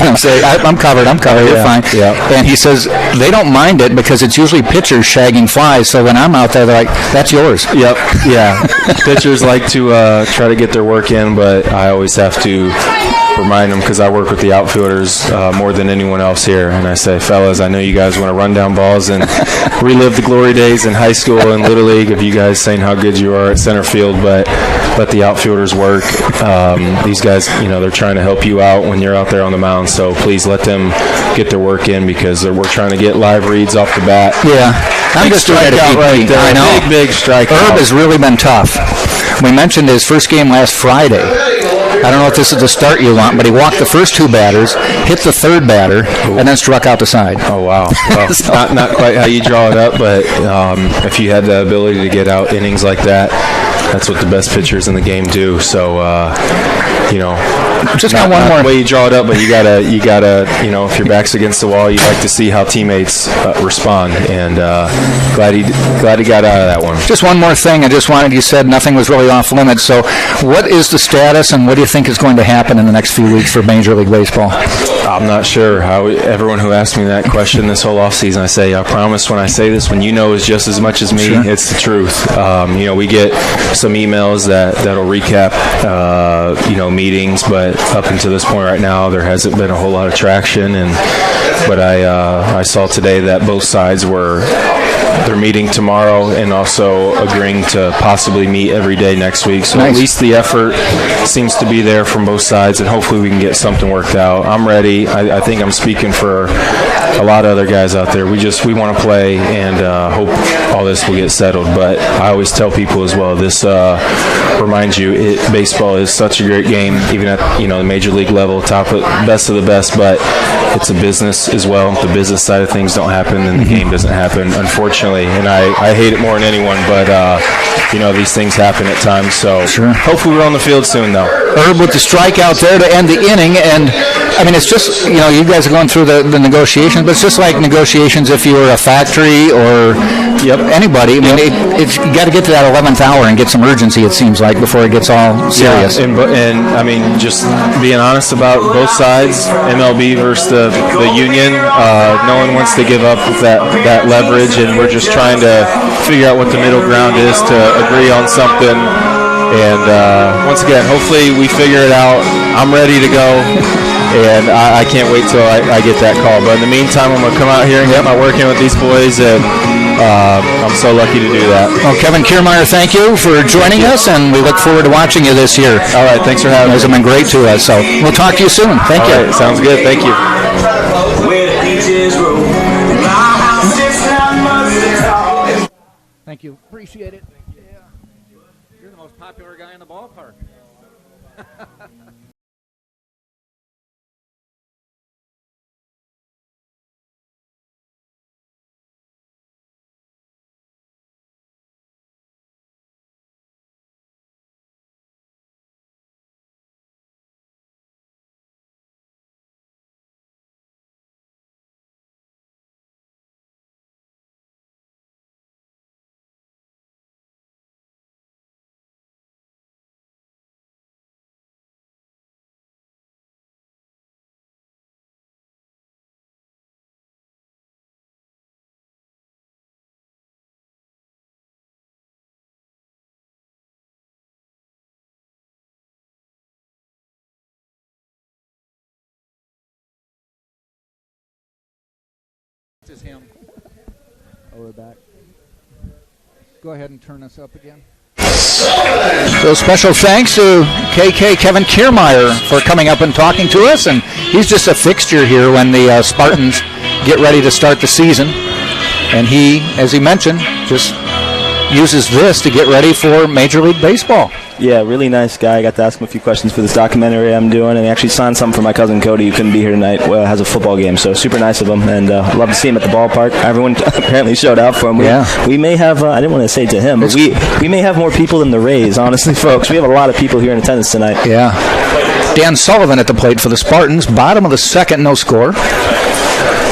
I'm saying, "I'm covered. You're fine." Yeah. And he says they don't mind it because it's usually pitchers shagging flies. So when I'm out there, they're like, "That's yours." Yep. Yeah. Pitchers like to try to get their work in, but I always have to remind them, because I work with the outfielders more than anyone else here, and I say, fellas, I know you guys want to run down balls and relive the glory days in high school and Little League of you guys saying how good you are at center field, but let the outfielders work. These guys, they're trying to help you out when you're out there on the mound, so please let them get their work in, because we're trying to get live reads off the bat. Yeah. I'm just doing it right there. I know. Big strikeout. Herb has really been tough. We mentioned his first game last Friday. I don't know if this is the start you want, but he walked the first two batters, hit the third batter, and then struck out the side. Oh, wow. Well, not quite how you draw it up, but if you had the ability to get out innings like that, that's what the best pitchers in the game do. So, just got one more. The way you draw it up, but you gotta, if your back's against the wall, you like to see how teammates respond. And glad he got out of that one. Just one more thing. You said nothing was really off limits. So, what is the status, and what do you think is going to happen in the next few weeks for Major League Baseball? I'm not sure. Everyone who asked me that question this whole offseason, I say, I promise when I say this, when you know is just as much as me, Sure. It's the truth. We get some emails that'll recap, meetings, but up until this point right now, there hasn't been a whole lot of traction. But I saw today that both sides they're meeting tomorrow and also agreeing to possibly meet every day next week. So Nice. At least the effort seems to be there from both sides, and hopefully we can get something worked out. I'm ready. I think I'm speaking for a lot of other guys out there. We want to play, and hope all this will get settled. But I always tell people as well, this reminds you, baseball is such a great game, even at the major league level, best of the best, but it's a business as well. If the business side of things don't happen, then the game doesn't happen, unfortunately. and I hate it more than anyone, but these things happen at times, so hopefully we're on the field soon, though. Herb with the strikeout there to end the inning, and it's just, you guys are going through the negotiations, but it's just like negotiations if you were a factory or anybody. It's you got to get to that 11th hour and get some urgency, it seems like, before it gets all serious. Yeah, and just being honest about both sides, MLB versus the union, no one wants to give up that leverage, and we're just trying to figure out what the middle ground is to agree on something. And once again, hopefully we figure it out. I'm ready to go, and I can't wait till I get that call. But in the meantime, I'm going to come out here and get my work in with these boys, and I'm so lucky to do that. Well, Kevin Kiermaier, thank you for joining us, and we look forward to watching you this year. All right, thanks for having me. You guys have been great to us, so we'll talk to you soon. Thank you. All right, sounds good. Thank you. Thank you. Appreciate it. Yeah. You're the most popular guy in the ballpark. Is him. Oh, we're back. Go ahead and turn us up again. So special thanks to KK Kevin Kiermaier for coming up and talking to us, and he's just a fixture here when the Spartans get ready to start the season. And he, as he mentioned, just uses this to get ready for Major League Baseball. Yeah, really nice guy. I got to ask him a few questions for this documentary I'm doing, and he actually signed something for my cousin Cody, who couldn't be here tonight, has a football game. So super nice of him, and love to see him at the ballpark. Everyone apparently showed out for him. We may have, I didn't want to say to him, but we may have more people than the Rays, honestly, folks. We have a lot of people here in attendance tonight. Yeah. Dan Sullivan at the plate for the Spartans. Bottom of the second, no score.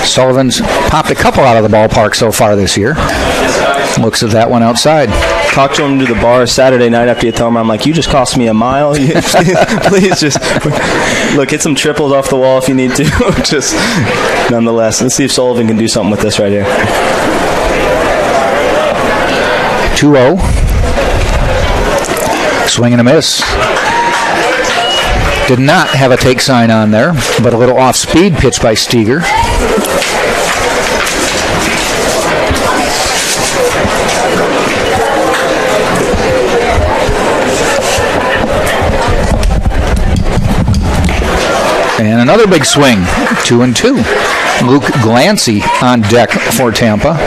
Sullivan's popped a couple out of the ballpark so far this year. Looks at that one outside. Talked to him to the bar Saturday night after you told him, I'm like, you just cost me a mile. Please just look, hit some triples off the wall if you need to. Just nonetheless, let's see if Sullivan can do something with this right here. 2-0. Swing and a miss. Did not have a take sign on there, but a little off-speed pitch by Steger. And another big swing, 2-2. Luke Glancy on deck for Tampa.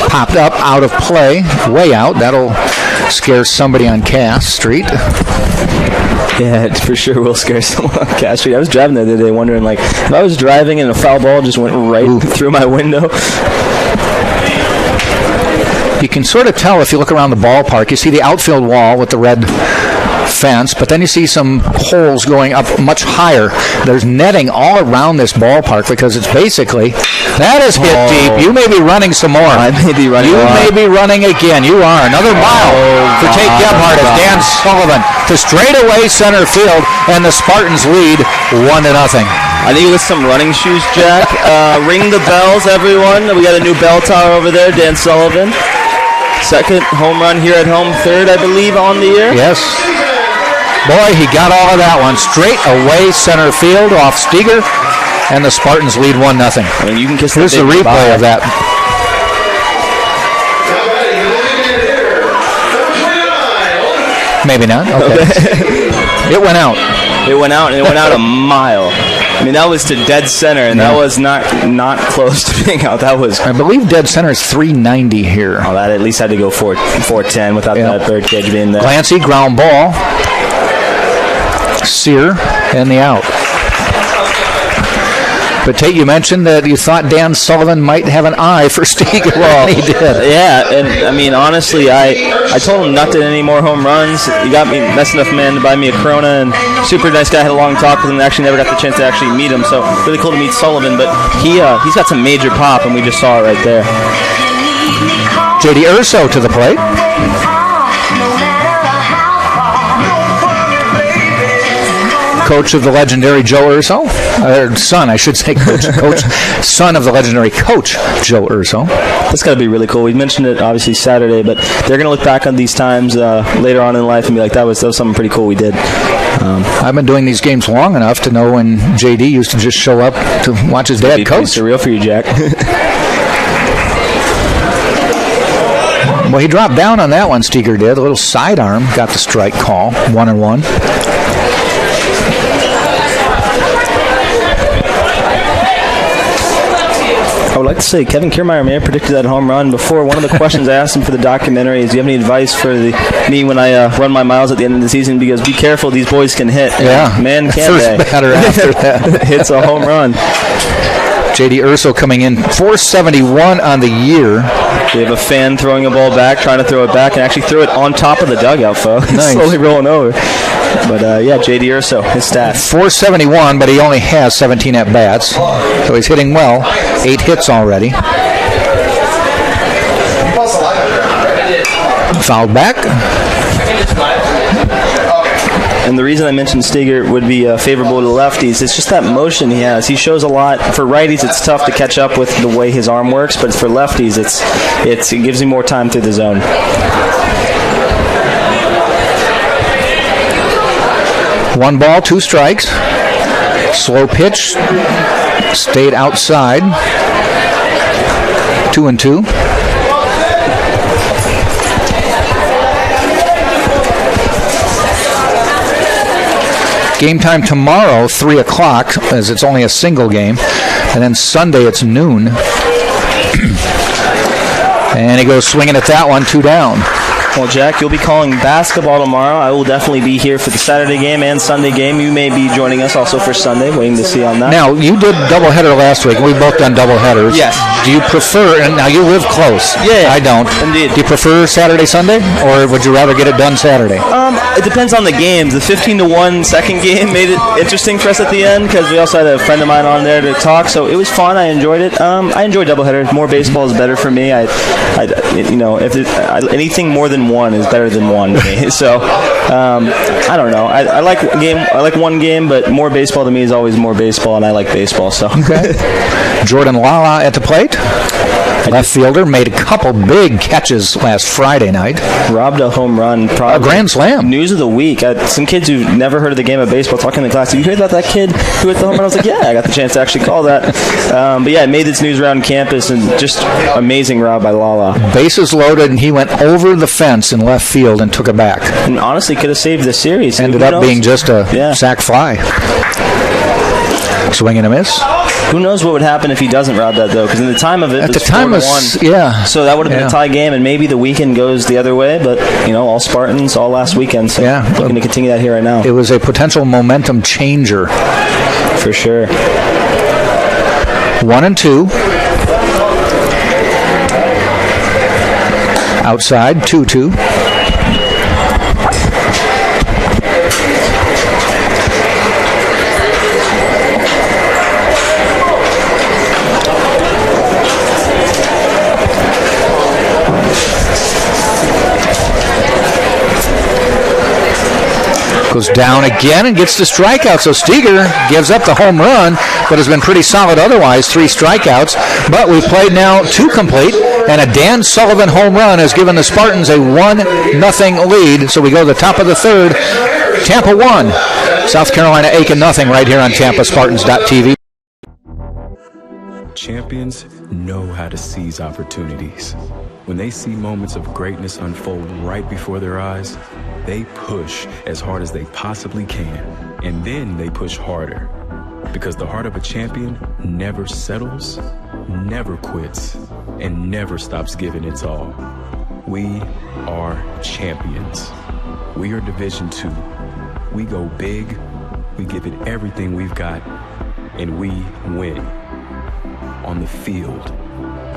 Popped up, out of play, way out. That'll scare somebody on Cass Street. Yeah, it for sure will scare someone on Cass Street. I was driving the other day wondering, like, if I was driving and a foul ball just went right through my window. You can sort of tell if you look around the ballpark. You see the outfield wall with the red fence, but then you see some holes going up much higher. There's netting all around this ballpark because it's basically, that is hit deep. You may be running some more. I may be running. You may be running again. You are. Another mile for Tate Gebhardt as Dan Sullivan to straightaway center field, and the Spartans lead 1-0. I think with some running shoes, Jack. Ring the bells, everyone. We got a new bell tower over there, Dan Sullivan. Second home run here at home, third, I believe, on the year. Yes. Boy, he got all of that one. Straight away center field off Steger, and the Spartans lead 1-0. I mean, you can kiss Here's the replay of that. Maybe not. Okay. It went out. It went out, and it went out a mile. I mean, that was to dead center, and that was not close to being out. That was, I believe dead center is 390 here. Oh, that at least had to go 410 without that bird cage being there. Glancy, ground ball. Sear, and the out. But Tate, you mentioned that you thought Dan Sullivan might have an eye for Steger. Well, he did. Yeah, and I mean, honestly, I told him not to any more home runs. He got me nice enough man to buy me a Corona, and super nice guy. Had a long talk with him, and actually never got the chance to actually meet him. So really cool to meet Sullivan, but he's got some major pop, and we just saw it right there. J.D. Urso to the plate. Coach of the legendary Joe Urso, son, I should say, coach, son of the legendary coach Joe Urso. That's got to be really cool. We mentioned it obviously Saturday, but they're going to look back on these times later on in life and be like, that was something pretty cool we did. I've been doing these games long enough to know when JD used to just show up to watch his dad coach. It's surreal for you, Jack. Well, he dropped down on that one, Steger did. A little sidearm, got the strike call, 1-1. I would like to say Kevin Kiermaier may have predicted that home run before. One of the questions I asked him for the documentary is, do you have any advice for me when I run my miles at the end of the season? Because be careful, these boys can hit. Yeah. Man, can First they. batter after that. Hits a home run. J.D. Urso coming in 471 on the year. We have a fan throwing a ball back, trying to throw it back, and actually threw it on top of the dugout, folks. Nice. Slowly rolling over. But, yeah, J.D. Urso, his stats. 471, but he only has 17 at-bats. So he's hitting well. 8 hits already. Fouled back. And the reason I mentioned Steger would be favorable to lefties, it's just that motion he has. He shows a lot. For righties, it's tough to catch up with the way his arm works, but for lefties, it gives him more time through the zone. One ball, 2 strikes. Slow pitch. Stayed outside. 2-2. Game time tomorrow, 3 o'clock, as it's only a single game. And then Sunday, it's noon. And he goes swinging at that one, 2 down. Well, Jack, you'll be calling basketball tomorrow. I will definitely be here for the Saturday game and Sunday game. You may be joining us also for Sunday, waiting to see on that. Now, you did doubleheader last week. We've both done doubleheaders. Yes. Do you prefer, and now you live close. Yeah. I don't. Indeed. Do you prefer Saturday, Sunday, or would you rather get it done Saturday? It depends on the games. The 15-1 second game made it interesting for us at the end because we also had a friend of mine on there to talk, so it was fun. I enjoyed it. I enjoy doubleheader. More baseball is better for me. Anything more than one is better than one to me. So I don't know. I like one game, but more baseball to me is always more baseball, and I like baseball. So okay. Jordan Lala at the plate. Left fielder made a couple big catches last Friday night. Robbed a home run. Probably. A grand slam. News of the week. Some kids who've never heard of the game of baseball talking in the class. Have you heard about that kid who hit the home run? I was like, yeah, I got the chance to actually call that. But yeah, it made its news around campus, and just amazing rob by Lala. Bases loaded, and he went over the fence in left field and took it back. And honestly, could have saved the series. Ended up being just a sac fly. Swing and a miss. Who knows what would happen if he doesn't rob that, though? Because in the time of it, at the time was 4-1. Yeah. So that would have been a tie game, and maybe the weekend goes the other way. But all Spartans, all last weekend. So looking to continue that here right now. It was a potential momentum changer, for sure. 1-2. Outside, 2-2. Goes down again and gets the strikeout. So Steger gives up the home run, but has been pretty solid otherwise. 3 strikeouts. But we've played now 2 complete, and a Dan Sullivan home run has given the Spartans a 1-0 lead. So we go to the top of the 3rd. Tampa 1, South Carolina Aiken 0 right here on TampaSpartans.tv. Champions know how to seize opportunities. When they see moments of greatness unfold right before their eyes, they push as hard as they possibly can, and then they push harder. Because the heart of a champion never settles, never quits, and never stops giving its all. We are champions. We are Division II. We go big, we give it everything we've got, and we win. On the field,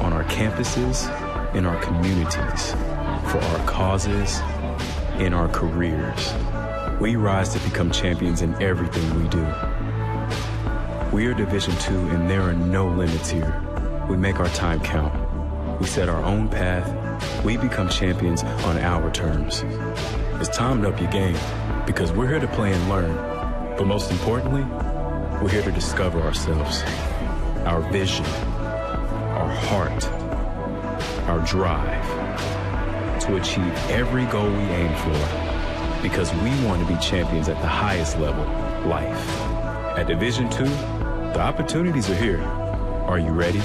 on our campuses, in our communities, for our causes, in our careers. We rise to become champions in everything we do. We are Division II, and there are no limits here. We make our time count. We set our own path. We become champions on our terms. It's time to up your game, because we're here to play and learn. But most importantly, we're here to discover ourselves, our vision, our heart, our drive, to achieve every goal we aim for, because we want to be champions at the highest level, life. At Division II, the opportunities are here. Are you ready?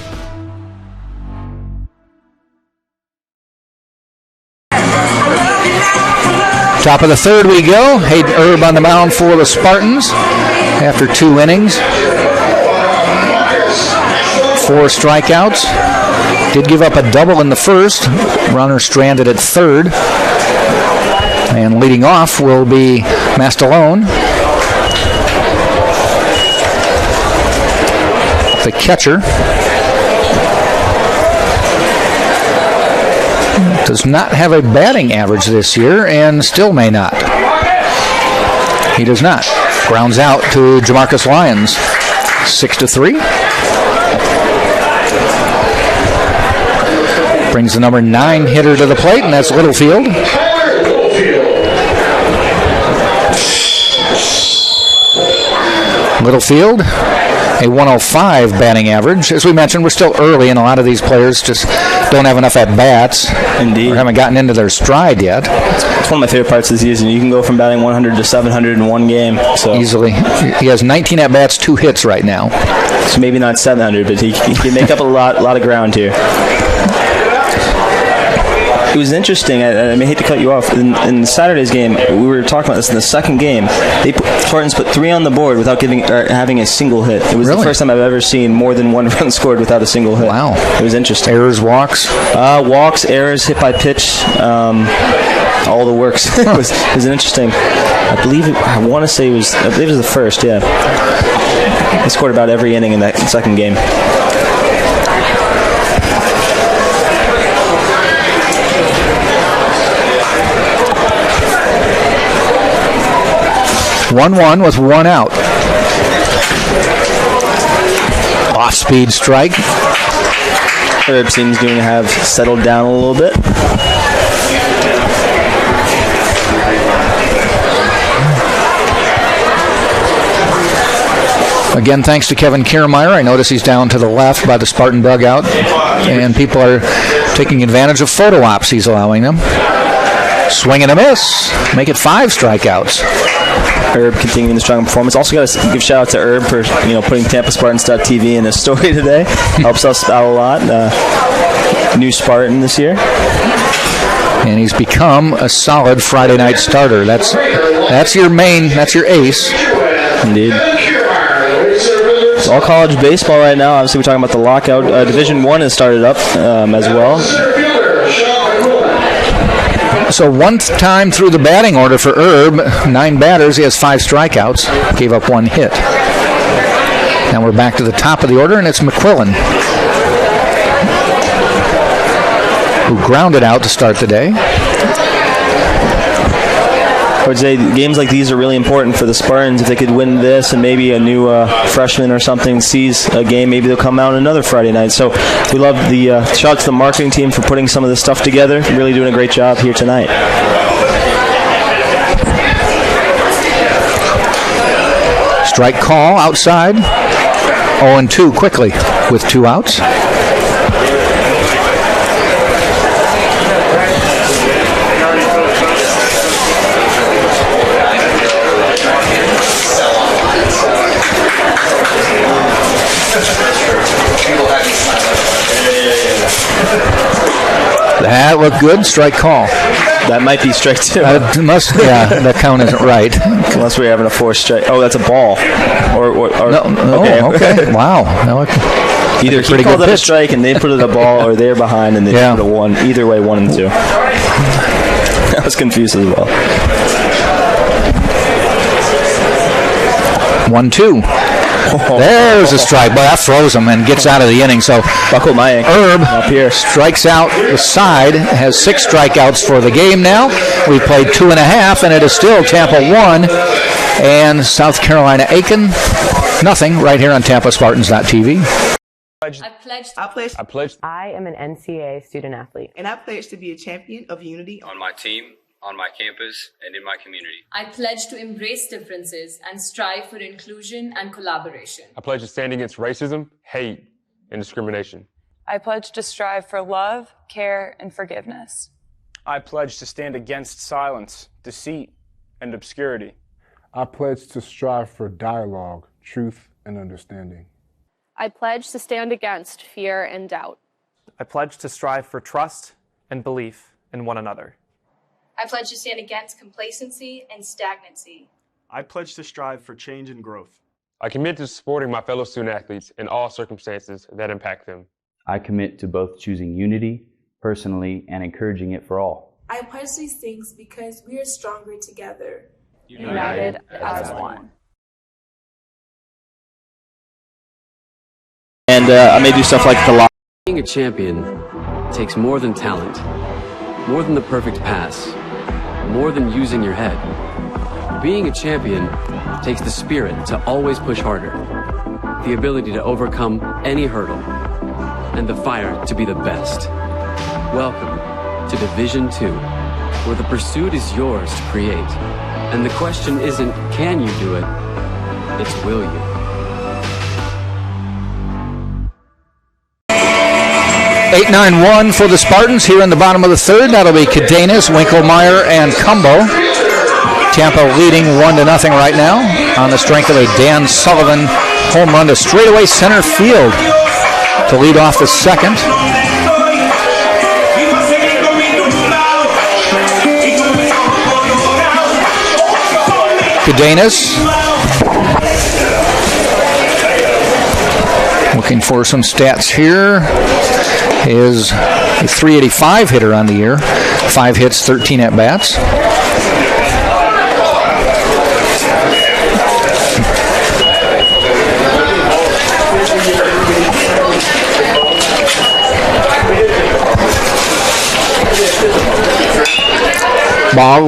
Top of the third we go. Hayden Erb on the mound for the Spartans after 2 innings. 4 strikeouts. Did give up a double in the first. Runner stranded at third. And leading off will be Mastalone. The catcher. Does not have a batting average this year and still may not. He does not. Grounds out to Jamarcus Lyons. 6-3. Brings the number 9 hitter to the plate, and that's Littlefield. Littlefield, a 105 batting average. As we mentioned, we're still early, and a lot of these players just don't have enough at-bats. Indeed. Or haven't gotten into their stride yet. It's one of my favorite parts of the season. You can go from batting 100 to 700 in one game. So. Easily. He has 19 at-bats, 2 hits right now. So maybe not 700, but he can make up a lot of ground here. It was interesting. I hate to cut you off. In Saturday's game, we were talking about this in the second game. Spartans put 3 on the board without having a single hit. It was the first time I've ever seen more than 1 run scored without a single hit. Wow. It was interesting. Errors, walks? Walks, errors, hit by pitch, all the works. It was an interesting. I believe it was the first, yeah. He scored about every inning in that second game. (1-1) with 1 out. Off-speed strike. Herb seems to have settled down a little bit. Again, thanks to Kevin Kiermaier. I notice he's down to the left by the Spartan dugout, and people are taking advantage of photo ops he's allowing them. Swing and a miss. Make it 5 strikeouts. Herb continuing the strong performance. Also got to give shout out to Herb for putting TampaSpartans.tv in his story today. Helps us out a lot. New Spartan this year. And he's become a solid Friday night starter. That's your ace. Indeed. It's all college baseball right now. Obviously, we're talking about the lockout. Division I has started up as well. So 1 time through the batting order for Erb, 9 batters. He has 5 strikeouts. Gave up 1 hit. Now we're back to the top of the order, and it's McQuillan, who grounded out to start the day. I would say games like these are really important for the Spartans. If they could win this and maybe a new freshman or something sees a game, maybe they'll come out another Friday night. So we love the shout out to the marketing team for putting some of this stuff together. Really doing a great job here tonight. Strike call outside. 0-2 quickly with 2 outs. That looked good. Strike call. That might be strike two. That count isn't right. Unless we're having a forced strike. Oh, that's a ball. No, okay. Wow. No, either he called it a strike and they put it a ball, or they're behind and they put a one. Either way, 1 and 2. I was confused as well. 1-2. There's a strike. Boy, that throws him and gets out of the inning. So buckle my ankle. Herb up here strikes out the side, has 6 strikeouts for the game now. We've played 2.5, and it is still Tampa 1 and South Carolina Aiken nothing right here on TampaSpartans.tv. I am an NCAA student athlete. And I pledge to be a champion of unity on my team, on my campus, and in my community. I pledge to embrace differences and strive for inclusion and collaboration. I pledge to stand against racism, hate, and discrimination. I pledge to strive for love, care, and forgiveness. I pledge to stand against silence, deceit, and obscurity. I pledge to strive for dialogue, truth, and understanding. I pledge to stand against fear and doubt. I pledge to strive for trust and belief in one another. I pledge to stand against complacency and stagnancy. I pledge to strive for change and growth. I commit to supporting my fellow student athletes in all circumstances that impact them. I commit to both choosing unity personally and encouraging it for all. I pledge these things because we are stronger together. United as one. And I may do stuff like the line. Being a champion takes more than talent, more than the perfect pass, more than using your head. Being a champion takes the spirit to always push harder, the ability to overcome any hurdle, and the fire to be the best. Welcome to Division 2, where the pursuit is yours to create. And the question isn't, can you do it? It's, will you? 8-9-1 for the Spartans here in the bottom of the third. That'll be Cadenas, Winkelmeyer, and Cumbo. Tampa leading 1-0 right now on the strength of a Dan Sullivan home run to straightaway center field to lead off the second. Cadenas looking for some stats here. Is a 385 hitter on the year, 5 hits, 13 at-bats. Ball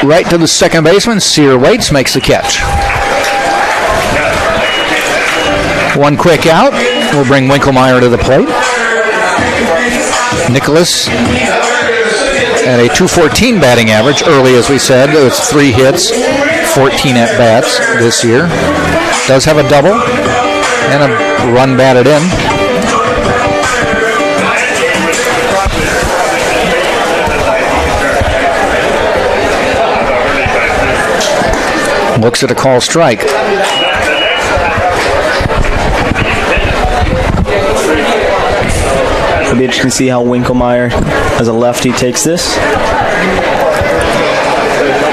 right to the second baseman. Sear waits, makes the catch. One quick out will bring Winkelmeyer to the plate. Nicholas at a .214 batting average early, as we said. It's 3 hits, 14 at-bats this year. Does have a double and a run batted in. Looks at a call strike. It'll be interesting to see how Winkelmeyer, as a lefty, takes this.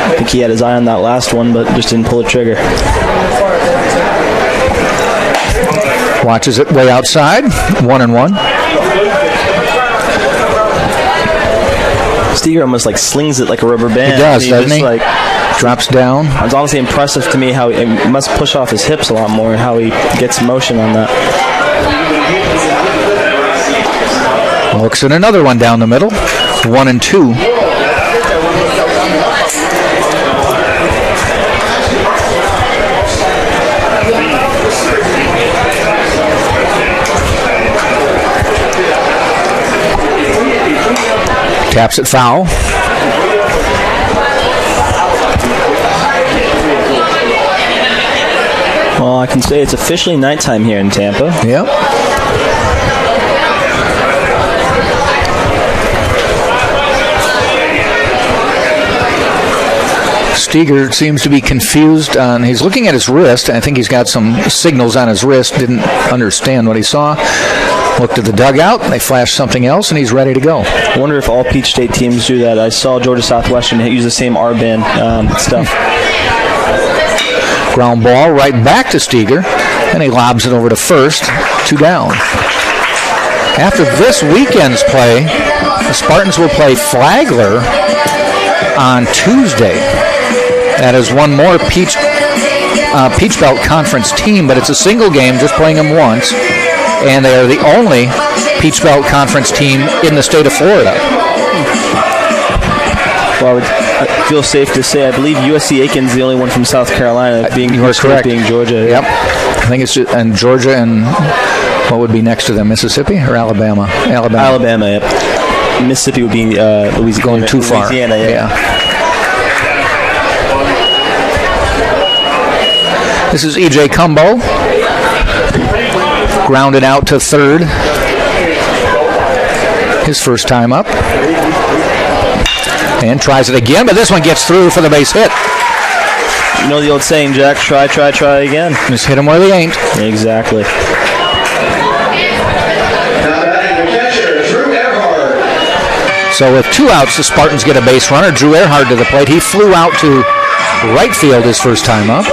I think he had his eye on that last one, but just didn't pull the trigger. Watches it way outside. 1-1. Steger almost like slings it like a rubber band. He does, doesn't he? Like, drops down. It's honestly impressive to me how he must push off his hips a lot more and how he gets motion on that. Looks at another one down the middle. 1-2. Taps it foul. Well, I can say it's officially nighttime here in Tampa. Yep. Steger seems to be confused on, he's looking at his wrist. I think he's got some signals on his wrist. Didn't understand what he saw. Looked at the dugout. They flashed something else, and he's ready to go. I wonder if all Peach State teams do that. I saw Georgia Southwestern use the same R-band stuff. Ground ball right back to Steger, and he lobs it over to first. 2 down. After this weekend's play, the Spartans will play Flagler on Tuesday. That is one more Peach Belt Conference team, but it's a single game, just playing them once. And they are the only Peach Belt Conference team in the state of Florida. Well, I feel safe to say I believe USC Aiken's the only one from South Carolina, being you are correct. Being Georgia. Yep. I think it's and Georgia and what would be next to them, Mississippi or Alabama? Alabama, yep. Mississippi would be Louisiana. Going too far. Louisiana, yeah. This is E.J. Cumbo. Grounded out to third. His first time up. And tries it again, but this one gets through for the base hit. You know the old saying, Jack, try again. Just hit them where they ain't. Exactly. So with 2 outs, the Spartans get a base runner. Drew Earhart to the plate. He flew out to right field his first time up.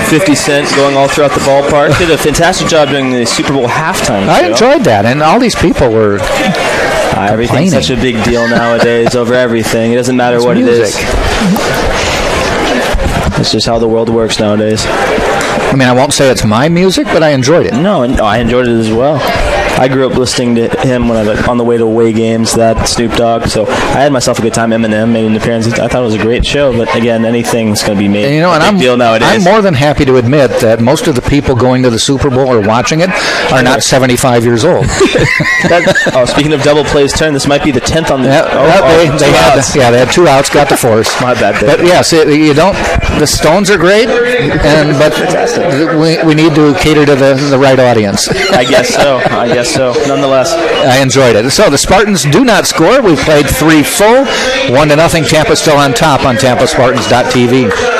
50 Cent going all throughout the ballpark. Did a fantastic job during the Super Bowl halftime show. I enjoyed that, and all these people were everything's such a big deal nowadays over everything. It doesn't matter what music. It is. It's just how the world works nowadays. I mean, I won't say it's my music, but I enjoyed it. No, I enjoyed it as well. I grew up listening to him when I was on the way to away games, that Snoop Dogg. So I had myself a good time. Eminem made an appearance. I thought it was a great show, but again, anything's going to be made a big deal nowadays. I'm more than happy to admit that most of the people going to the Super Bowl or watching it are not 75 years old. Speaking of double plays turn, this might be the 10th on the. They had 2 outs, got to fourth. My bad. But yes, you don't. The Stones are great, but we need to cater to the right audience. I guess so. Nonetheless, I enjoyed it. So the Spartans do not score. We've played 3 full, 1-0. Tampa still on top on TampaSpartans.tv.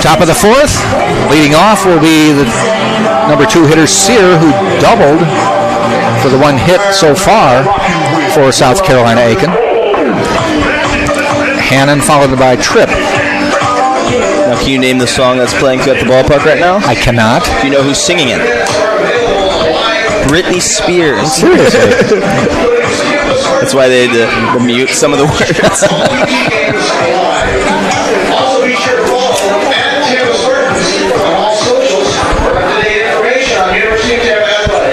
Top of the fourth, leading off will be the number 2 hitter, Sear, who doubled for the 1 hit so far for South Carolina Aiken. Hannon followed by Tripp. Now, can you name the song that's playing at the ballpark right now? I cannot. Do you know who's singing it? Britney Spears. Seriously? That's why they had to mute some of the words.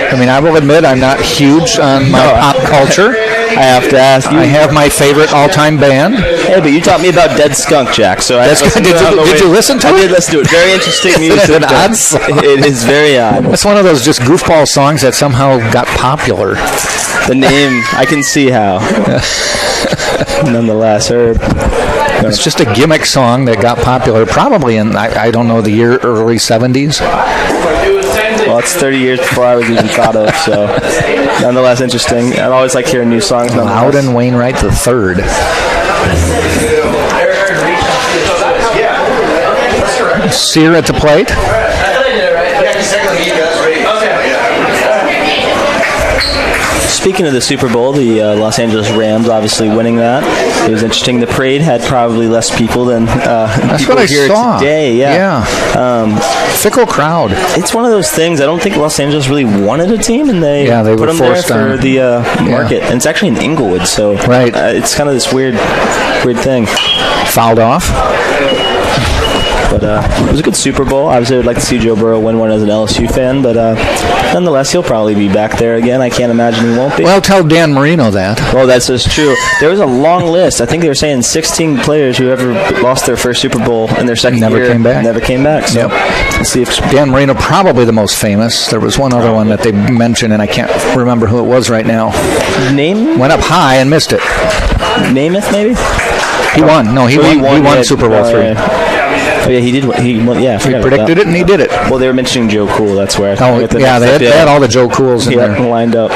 I mean, I will admit I'm not huge on my pop culture. I have to ask you. I have my favorite all-time band. Hey, but you taught me about Dead Skunk, Jack. So did you listen to it? I did listen to it. Very interesting music. Isn't it an odd song? It is very odd. It's one of those just goofball songs that somehow got popular. The name, I can see how. Nonetheless, it's just a gimmick song that got popular probably in, I don't know, the year early 70s. Well, it's 30 years before I was even thought of, so nonetheless interesting. I always like hearing new songs. Loudon Wainwright III. Sear at the plate. Speaking of the Super Bowl, the Los Angeles Rams obviously winning that. It was interesting. The parade had probably less people than That's people what I here saw today. Yeah. Fickle crowd. It's one of those things. I don't think Los Angeles really wanted a team, and they were put them there forced for on. the market. And it's actually in Inglewood, so it's kind of this weird thing. Fouled off. But it was a good Super Bowl. Obviously, I would like to see Joe Burrow win one as an LSU fan, but nonetheless, he'll probably be back there again. I can't imagine he won't be. Well, tell Dan Marino that. Oh, that's just true. There was a long list. I think they were saying 16 players who ever lost their first Super Bowl in their second year never came back. So let's see if Dan Marino, probably the most famous. There was one other one that they mentioned, and I can't remember who it was right now. Name? Went up high and missed it. Namath, maybe? He won. No, he won Super Bowl III. Oh, yeah, he did. He won, yeah, He predicted it, and he did it. Well, they were mentioning Joe Cool. That's where I they had all the Joe Cools in there. Lined up.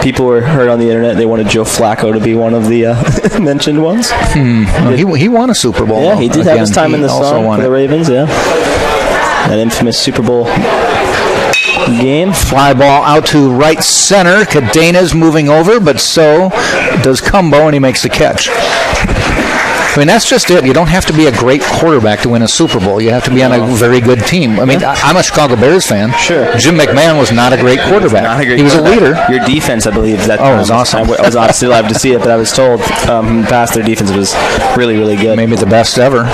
People were heard on the internet. They wanted Joe Flacco to be one of the mentioned ones. Well, he won a Super Bowl. Yeah, he did have his time in the sun for the Ravens. Yeah, that infamous Super Bowl game. Fly ball out to right center. Cadena's moving over, but so does Cumbo, and he makes the catch. I mean, that's just it. You don't have to be a great quarterback to win a Super Bowl. You have to be on a very good team. I mean, I'm a Chicago Bears fan. Sure. Jim McMahon was not a great quarterback. He was a leader. Your defense, I believe, that it was awesome. I was honestly alive to see it, but I was told past their defense was really, really good. Maybe the best ever.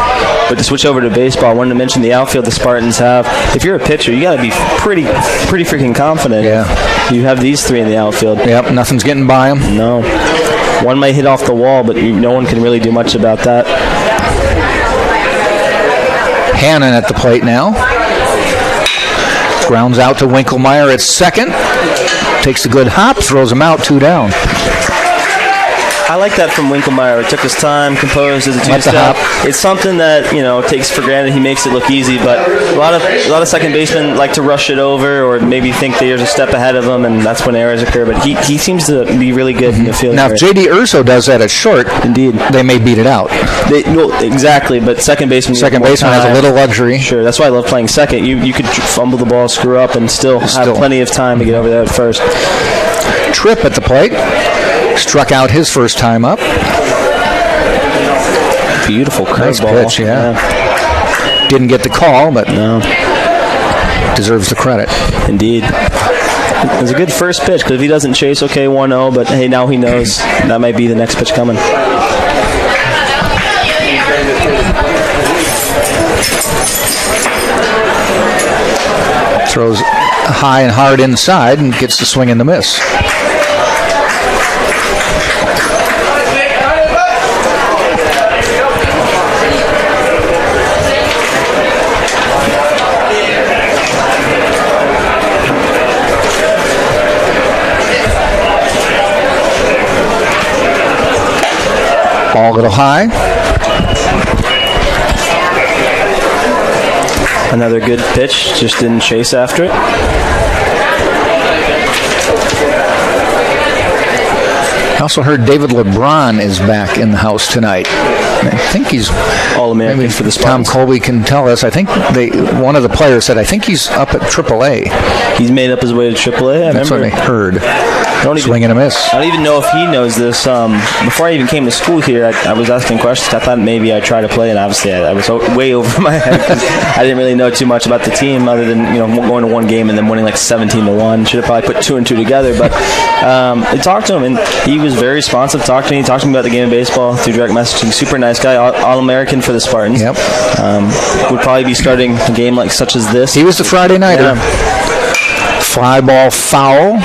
But to switch over to baseball, I wanted to mention the outfield the Spartans have. If you're a pitcher, you got to be pretty freaking confident. Yeah. You have these three in the outfield. Yep, nothing's getting by them. No. One might hit off the wall, but no one can really do much about that. Hannon at the plate now. Grounds out to Winkelmeyer at second. Takes a good hop, throws him out, 2 down. I like that from Winkelmeyer. It took his time, composed as a two-step. It's something that takes for granted. He makes it look easy, but a lot of second basemen like to rush it over or maybe think there's a step ahead of them, and that's when errors occur. But he seems to be really good in the field. Now, if J.D. Urso does that at short, indeed, they may beat it out. Exactly, but second baseman has a little luxury. Sure, that's why I love playing second. You could fumble the ball, screw up, and still have plenty of time to get over there at first. Tripp at the plate. Struck out his first time up. Beautiful curveball. Nice pitch, yeah. Didn't get the call, but deserves the credit. Indeed. It was a good first pitch, because if he doesn't chase, 1-0, but hey, now he knows that might be the next pitch coming. Throws high and hard inside and gets the swing and the miss. Ball a little high. Another good pitch, just didn't chase after it. I also heard David LeBron is back in the house tonight. I think he's All-American for the Spartans. Tom Colby can tell us. I think one of the players said, I think he's up at AAA. He's made up his way to AAA? That's what I heard. Swing and a miss. I don't even know if he knows this. Before I even came to school here, I was asking questions. I thought maybe I'd try to play, and obviously I was way over my head because I didn't really know too much about the team other than going to one game and then winning like 17-1. Should have probably put 2 and 2 together. But I talked to him, and he was very responsive. Talked to me about the game of baseball through direct messaging. Super nice guy, All-American for the Spartans. Yep. Would probably be starting a game like such as this. He was the Friday nighter. Yeah. Fly ball foul.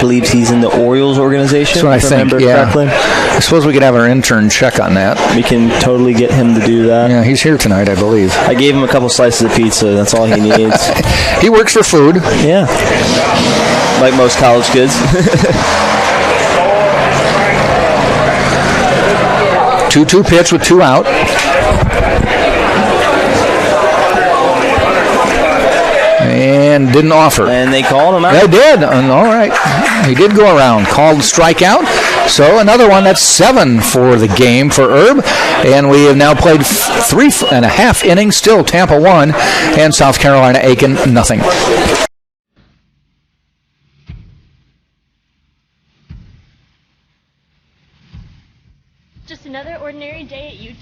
Believes he's in the Orioles organization. That's what I think, correctly. I suppose we could have our intern check on that. We can totally get him to do that. Yeah, he's here tonight, I believe. I gave him a couple slices of pizza. That's all he needs. He works for food. Yeah. Like most college kids. 2-2 pitch with 2 out. And didn't offer. And they called him out. They did. All right. He did go around. Called strikeout. So another one, that's 7 for the game for Herb. And we have now played 3.5 innings, still Tampa 1 and South Carolina Aiken nothing. Just another ordinary day at UT.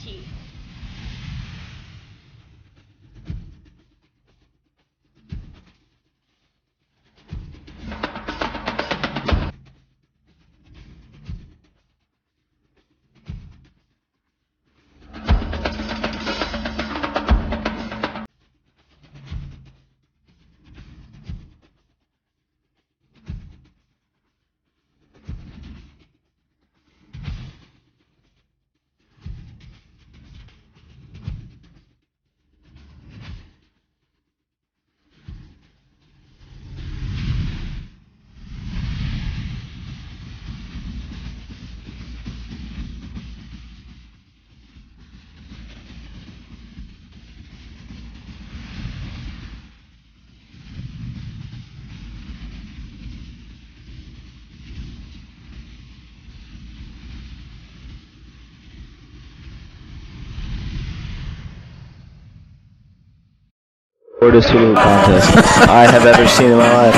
Shortest hula hoop contest I have ever seen in my life.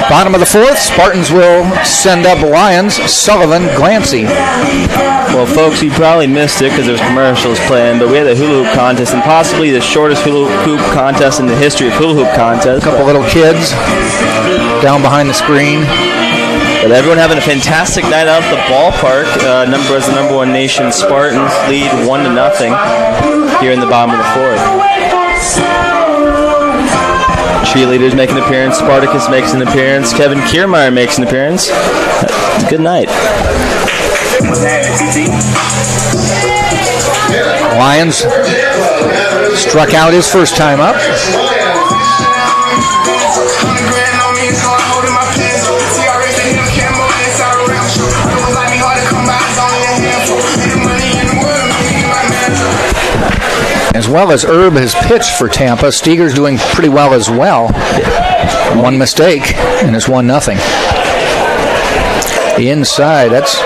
Bottom of the 4th, Spartans will send up Lions, Sullivan, Glancy. Well, folks, you probably missed it because there was commercials playing, but we had a hula hoop contest and possibly the shortest hula hoop contest in the history of hula hoop contests. A couple little kids down behind the screen. But everyone having a fantastic night out at the ballpark. The number 1 nation Spartans lead 1-0 here in the bottom of the 4th. Cheerleaders make an appearance. Spartacus makes an appearance. Kevin Kiermaier makes an appearance. Good night. Lions struck out his first time up. As well as Herb has pitched for Tampa. Steger's doing pretty well as well. One mistake, and it's 1-0. Inside, that's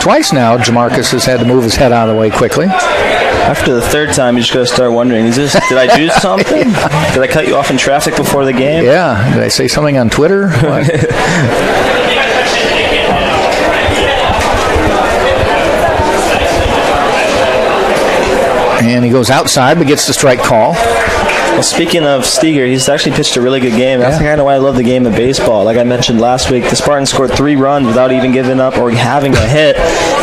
twice now Jamarcus has had to move his head out of the way quickly. After the 3rd time, you just got to start wondering, did I do something? Did I cut you off in traffic before the game? Yeah. Did I say something on Twitter? And he goes outside but gets the strike call. Well, speaking of Steger, he's actually pitched a really good game. That's kind of why I love the game of baseball. Like I mentioned last week, the Spartans scored 3 runs without even giving up or having a hit.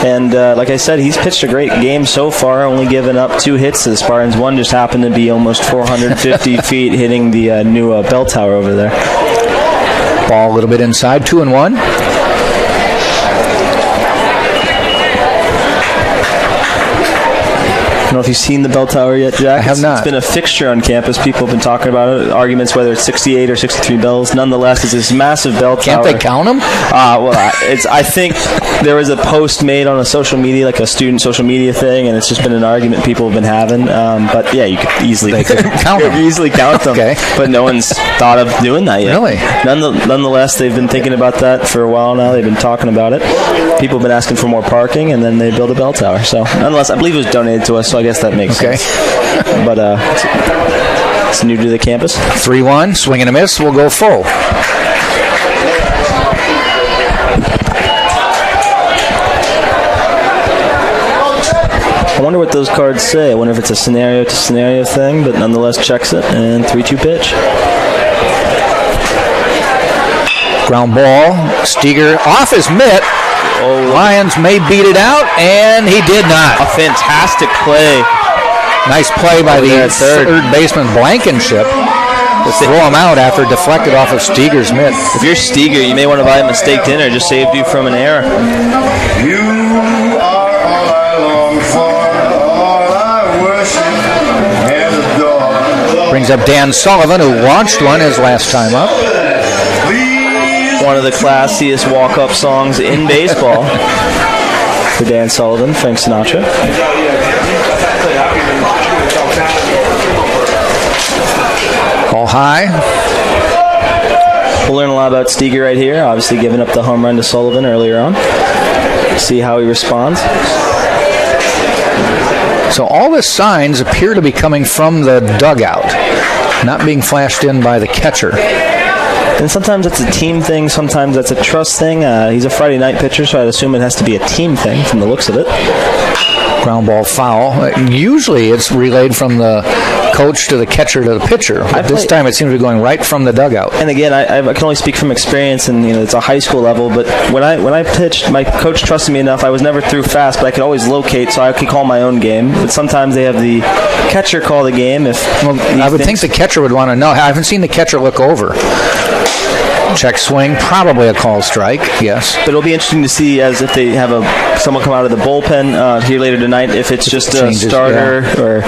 And like I said, he's pitched a great game so far, only given up 2 hits to the Spartans. One just happened to be almost 450 feet hitting the new bell tower over there. Ball a little bit inside, 2-1. I don't know if you've seen the bell tower yet, Jack. I have not. It's been a fixture on campus. People have been talking about it. Arguments whether it's 68 or 63 bells. Nonetheless, it's this massive bell tower. Can't they count them? I think there was a post made on a social media, like a student social media thing, and it's just been an argument people have been having. But yeah, you could easily count them. Easily count them. Okay. But no one's thought of doing that yet. Really? Nonetheless, they've been thinking about that for a while now. They've been talking about it. People have been asking for more parking, and then they build a bell tower. So nonetheless, I believe it was donated to us, so I guess that makes sense. But it's new to the campus. 3-1, swing and a miss. We'll go full. I wonder what those cards say. I wonder if it's a scenario-to-scenario thing, but nonetheless checks it, and 3-2 pitch. Ground ball. Steger off his mitt. Lions may beat it out, and he did not. A fantastic play. Nice play by the third baseman Blankenship. To throw him out after deflected off of Steger's mitt. If you're Steger, you may want to buy him a steak dinner. Just saved you from an error. You are all I long for, all I worship and adore. Brings up Dan Sullivan, who launched one his last time up. One of the classiest walk-up songs in baseball for Dan Sullivan, Frank Sinatra. Ball high. We'll learn a lot about Steger right here. Obviously giving up the home run to Sullivan earlier on. See how he responds. So all the signs appear to be coming from the dugout, not being flashed in by the catcher. And sometimes it's a team thing, sometimes that's a trust thing. He's a Friday night pitcher, so I'd assume it has to be a team thing from the looks of it. Ground ball foul. Usually it's relayed from the coach to the catcher to the pitcher, but this time it seems to be going right from the dugout. And again, I can only speak from experience, and it's a high school level, but when I pitched, my coach trusted me enough. I was never through fast, but I could always locate, so I could call my own game. But sometimes they have the catcher call the game. I would think the catcher would want to know. I haven't seen the catcher look over. Check swing, probably a call strike, yes. But it'll be interesting to see as if they have someone come out of the bullpen here later tonight, if it's just a starter or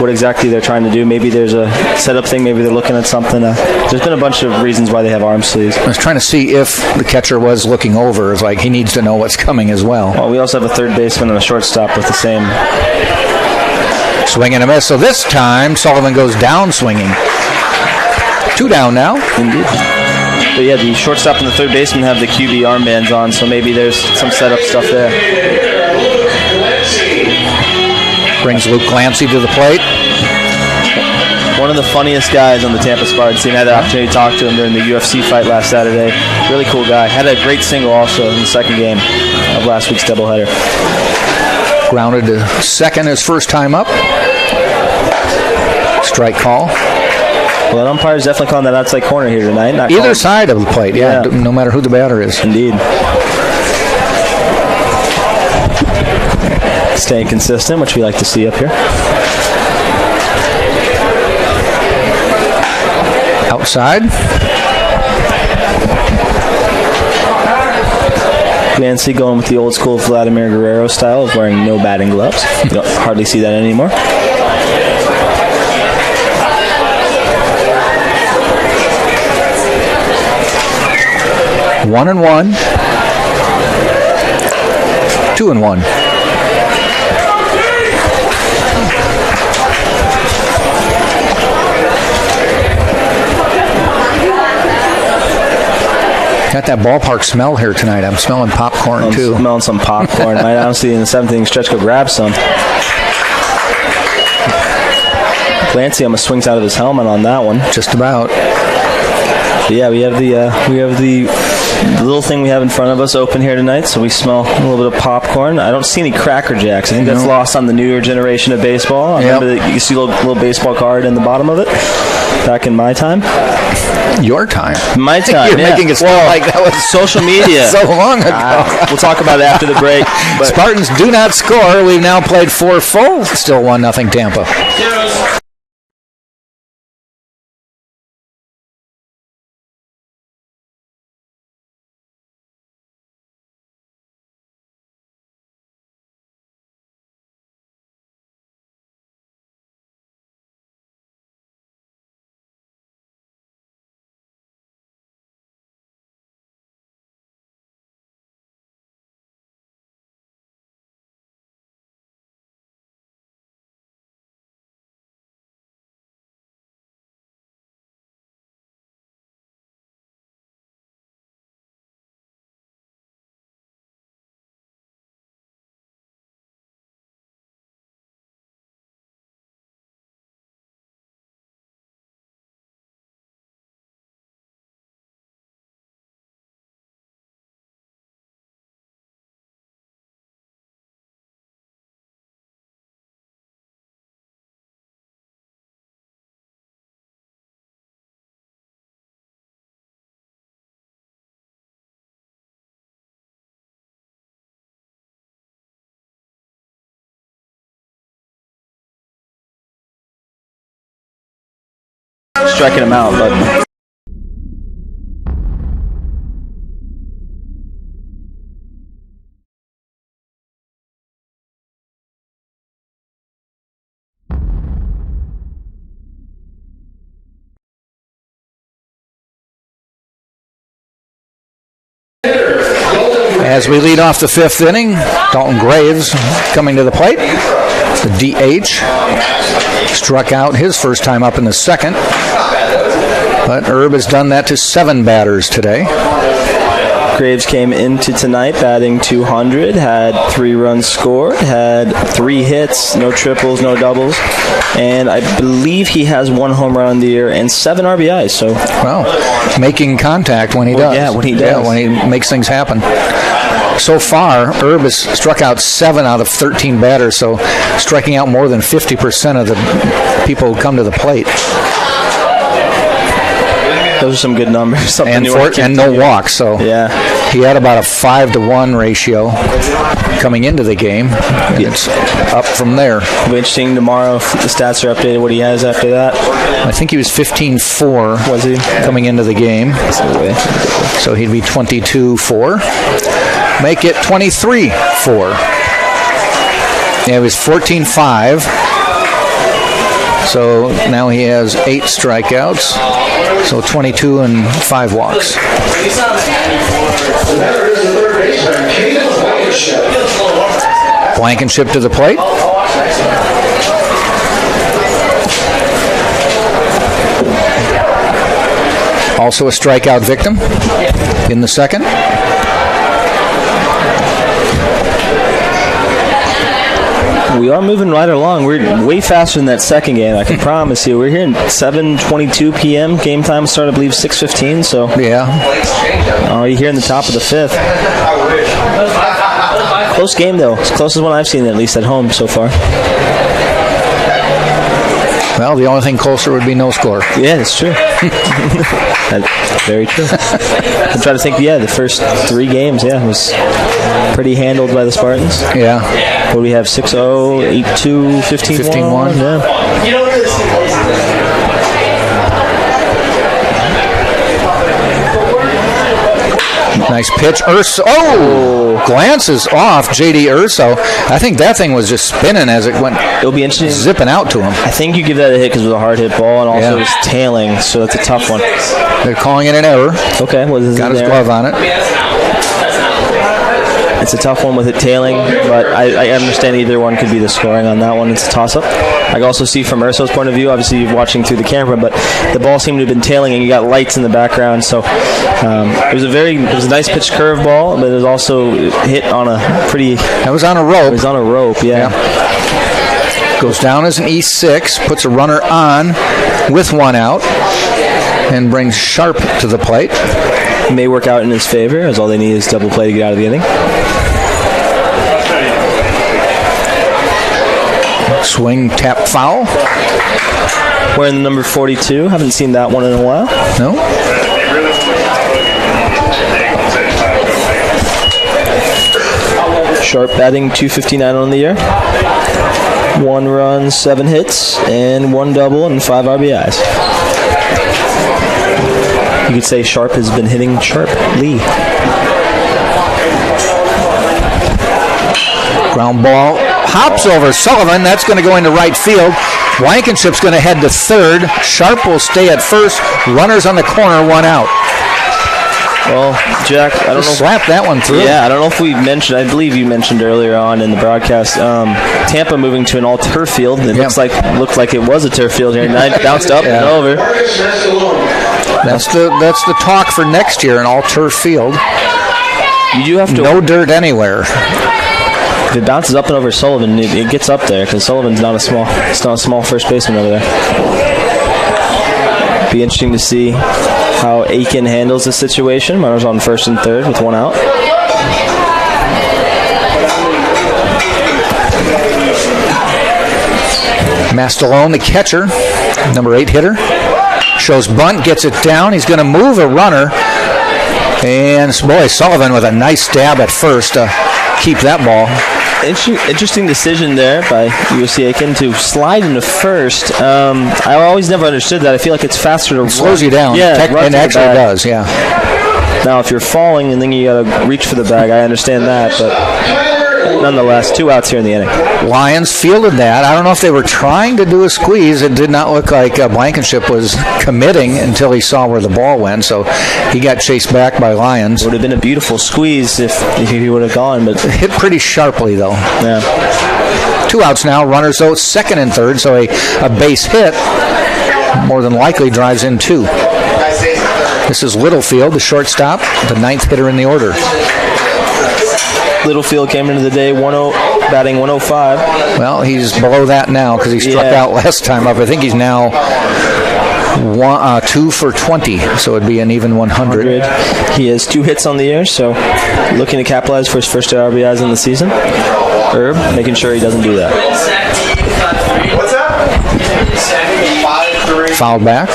what exactly they're trying to do. Maybe there's a setup thing, maybe they're looking at something. There's been a bunch of reasons why they have arm sleeves. I was trying to see if the catcher was looking over. It's like he needs to know what's coming as well. Well, we also have a third baseman and a shortstop with the same swing and a miss. So this time Sullivan goes down swinging. 2 down now. Indeed. But yeah, the shortstop and the third baseman have the QB armbands on, so maybe there's some setup stuff there. Brings Luke Clancy to the plate. One of the funniest guys on the Tampa Spartans team. I had the opportunity to talk to him during the UFC fight last Saturday. Really cool guy. Had a great single also in the second game of last week's doubleheader. Grounded to second his first time up. Strike call. Well, that umpire's definitely calling that outside corner here tonight. Either side of the plate, yeah, no matter who the batter is. Indeed. Staying consistent, which we like to see up here. Outside. Clancy going with the old school Vladimir Guerrero style of wearing no batting gloves. You don't hardly see that anymore. One and one. 2 and 1. Got that ballpark smell here tonight. I'm smelling popcorn too. I'm smelling some popcorn. Might honestly in the 7th inning stretch go grab some. Clancy almost swings out of his helmet on that one. Just about. But yeah, we have the little thing we have in front of us open here tonight, so we smell a little bit of popcorn. I don't see any Cracker Jacks. I think that's lost on the newer generation of baseball. I remember that you see a little baseball card in the bottom of it back in my time. Your time? My time. You're making it sound like that was social media. So long ago. We'll talk about it after the break. But Spartans do not score. We've now played 4 full. Still 1-0 Tampa. Striking him out, but As we lead off the 5th inning, Dalton Graves coming to the plate. The DH struck out his first time up in the second. But Herb has done that to 7 batters today. Graves came into tonight batting 200, had 3 runs scored, had 3 hits, no triples, no doubles, and I believe he has 1 home run in the year and 7 RBIs. So, well, making contact when he does. Yeah, when he does. Yeah, when he makes things happen. So far, Herb has struck out 7 out of 13 batters, so striking out more than 50% of the people who come to the plate. Those are some good numbers. And no walks, so yeah. He had about a 5-to-1 ratio coming into the game. It's up from there. It'll be interesting tomorrow if the stats are updated, what he has after that. I think he was 15-4 was he? Coming into the game. So he'd be 22-4. Make it 23-4. Yeah, he was 14-5. So now he has 8 strikeouts. So 22 and 5 walks. Blankenship to the plate. Also a strikeout victim in the second. We are moving right along. We're way faster than that second game, I can promise you. We're here at 7:22 p.m. Game time started, I believe, 6:15. So yeah. You're here in the top of the 5th. Close game, though. It's the closest one I've seen, at least at home so far. Well, the only thing closer would be no score. Yeah, that's true. That's very true. I'm trying to think, the first 3 games, was pretty handled by the Spartans. Yeah. What do we have? 6-0, 8-2, 15-1? Yeah. Nice pitch. Urso. Oh! Glances off J.D. Urso. I think that thing was just spinning as it went. It'll be interesting. Zipping out to him. I think you give that a hit because it was a hard hit ball and also it's tailing, so that's a tough one. They're calling it an error. Okay. Got his glove on it. It's a tough one with it tailing, but I understand either one could be the scoring on that one. It's a toss-up. I can also see from Urso's point of view, obviously you're watching through the camera, but the ball seemed to have been tailing and you got lights in the background. So it was a nice pitch curveball, but it was also hit on a pretty... That was on a rope. It was on a rope, yeah. Goes down as an E6, puts a runner on with 1 out, and brings Sharp to the plate. It may work out in his favor, as all they need is double play to get out of the inning. Swing, tap, foul. Wearing the number 42. Haven't seen that one in a while. No. Sharp batting 259 on the year. 1 run, 7 hits, and 1 double and 5 RBIs. You could say Sharp has been hitting sharply. Ground ball hops over Sullivan. That's going to go into right field. Blankenship's going to head to third. Sharp will stay at first. Runners on the corner, 1 out. Well, Jack, I don't know. Slap that one through. Yeah, I don't know if we mentioned. I believe you mentioned earlier on in the broadcast. Tampa moving to an all-turf field. It looked like it was a turf field here. It bounced up and over. That's the talk for next year, an all-turf field. You do have to. No dirt anywhere. If it bounces up and over Sullivan, it gets up there because Sullivan's not a small first baseman over there. Be interesting to see how Aiken handles the situation. Runners on first and third with 1 out. Mastalone, the catcher, number 8 hitter, shows bunt, gets it down. He's going to move a runner. And, boy, Sullivan with a nice stab at first to keep that ball. Interesting decision there by USC Aiken to slide into first. I always never understood that. I feel like it's faster to run. Slows you down. Yeah, it actually does, yeah. Now, if you're falling and then you got to reach for the bag, I understand that, but nonetheless, 2 outs here in the inning. Lions fielded that. I don't know if they were trying to do a squeeze. It did not look like Blankenship was committing until he saw where the ball went, so he got chased back by Lions. Would have been a beautiful squeeze if he would have gone, but hit pretty sharply, though. Yeah. 2 outs now. Runners, though, second and third, so a base hit more than likely drives in 2. This is Littlefield, the shortstop, the 9th hitter in the order. Littlefield came into the day batting 105. Well, he's below that now because he struck out last time up. I think he's now 2 for 20, so it'd be an even 100. He has 2 hits on the year, so looking to capitalize for his first 2 RBIs in the season. Herb, making sure he doesn't do that. What's that? Foul back.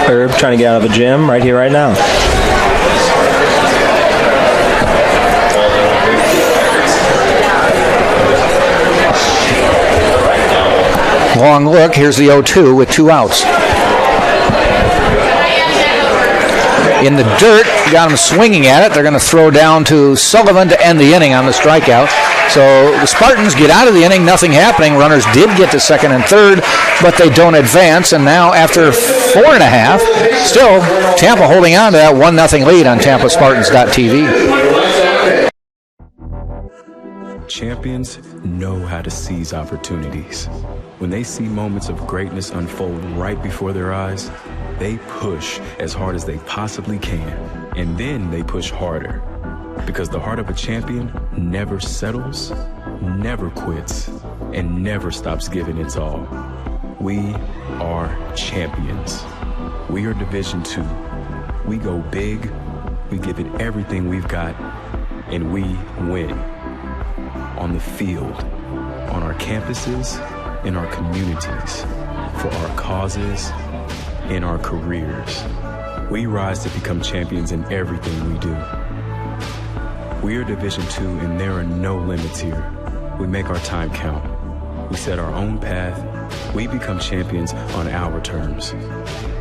Herb trying to get out of a jam right here, right now. Long look. Here's the 0-2 with 2 outs. In the dirt, got him swinging at it. They're going to throw down to Sullivan to end the inning on the strikeout. So the Spartans get out of the inning, nothing happening. Runners did get to second and third, but they don't advance. And now after 4.5, still Tampa holding on to that 1-0 lead on TampaSpartans.tv. Champions know how to seize opportunities. When they see moments of greatness unfold right before their eyes, they push as hard as they possibly can, and then they push harder. Because the heart of a champion never settles, never quits, and never stops giving its all. We are champions. We are Division II. We go big, we give it everything we've got, and we win. On the field, on our campuses, in our communities, for our causes, in our careers. We rise to become champions in everything we do. We are Division II, and there are no limits here. We make our time count. We set our own path. We become champions on our terms.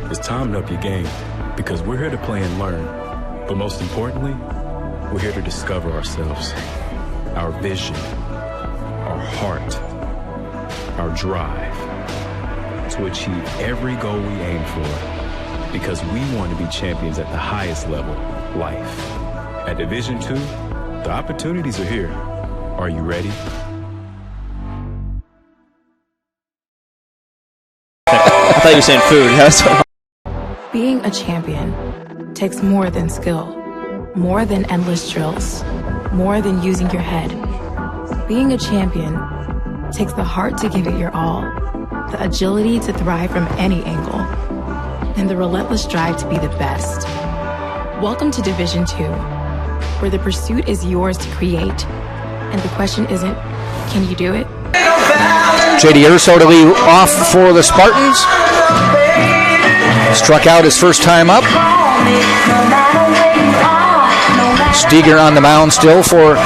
It's time to up your game, because we're here to play and learn. But most importantly, we're here to discover ourselves, our vision, our heart, our drive, to achieve every goal we aim for, because we want to be champions at the highest level, life. At Division II, the opportunities are here. Are you ready? I thought you were saying food. Being a champion takes more than skill, more than endless drills, more than using your head. Being a champion takes the heart to give it your all, the agility to thrive from any angle, and the relentless drive to be the best. Welcome to Division II, where the pursuit is yours to create, and the question isn't, can you do it? J.D. Urso to lead off for the Spartans. Struck out his first time up. Steger on the mound still for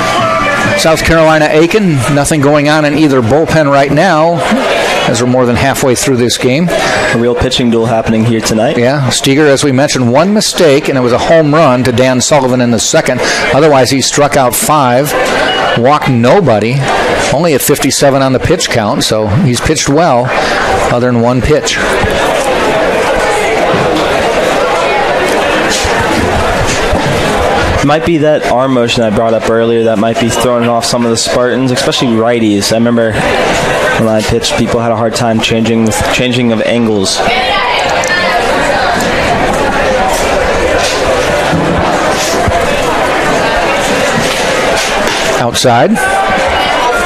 South Carolina Aiken. Nothing going on in either bullpen right now, as we're more than halfway through this game. A real pitching duel happening here tonight. Yeah, Steger, as we mentioned, 1 mistake, and it was a home run to Dan Sullivan in the second. Otherwise, he struck out 5, walked nobody, only at 57 on the pitch count, so he's pitched well, other than 1 pitch. Might be that arm motion I brought up earlier that might be throwing off some of the Spartans, especially righties. I remember when I pitched, people had a hard time changing of angles. Outside.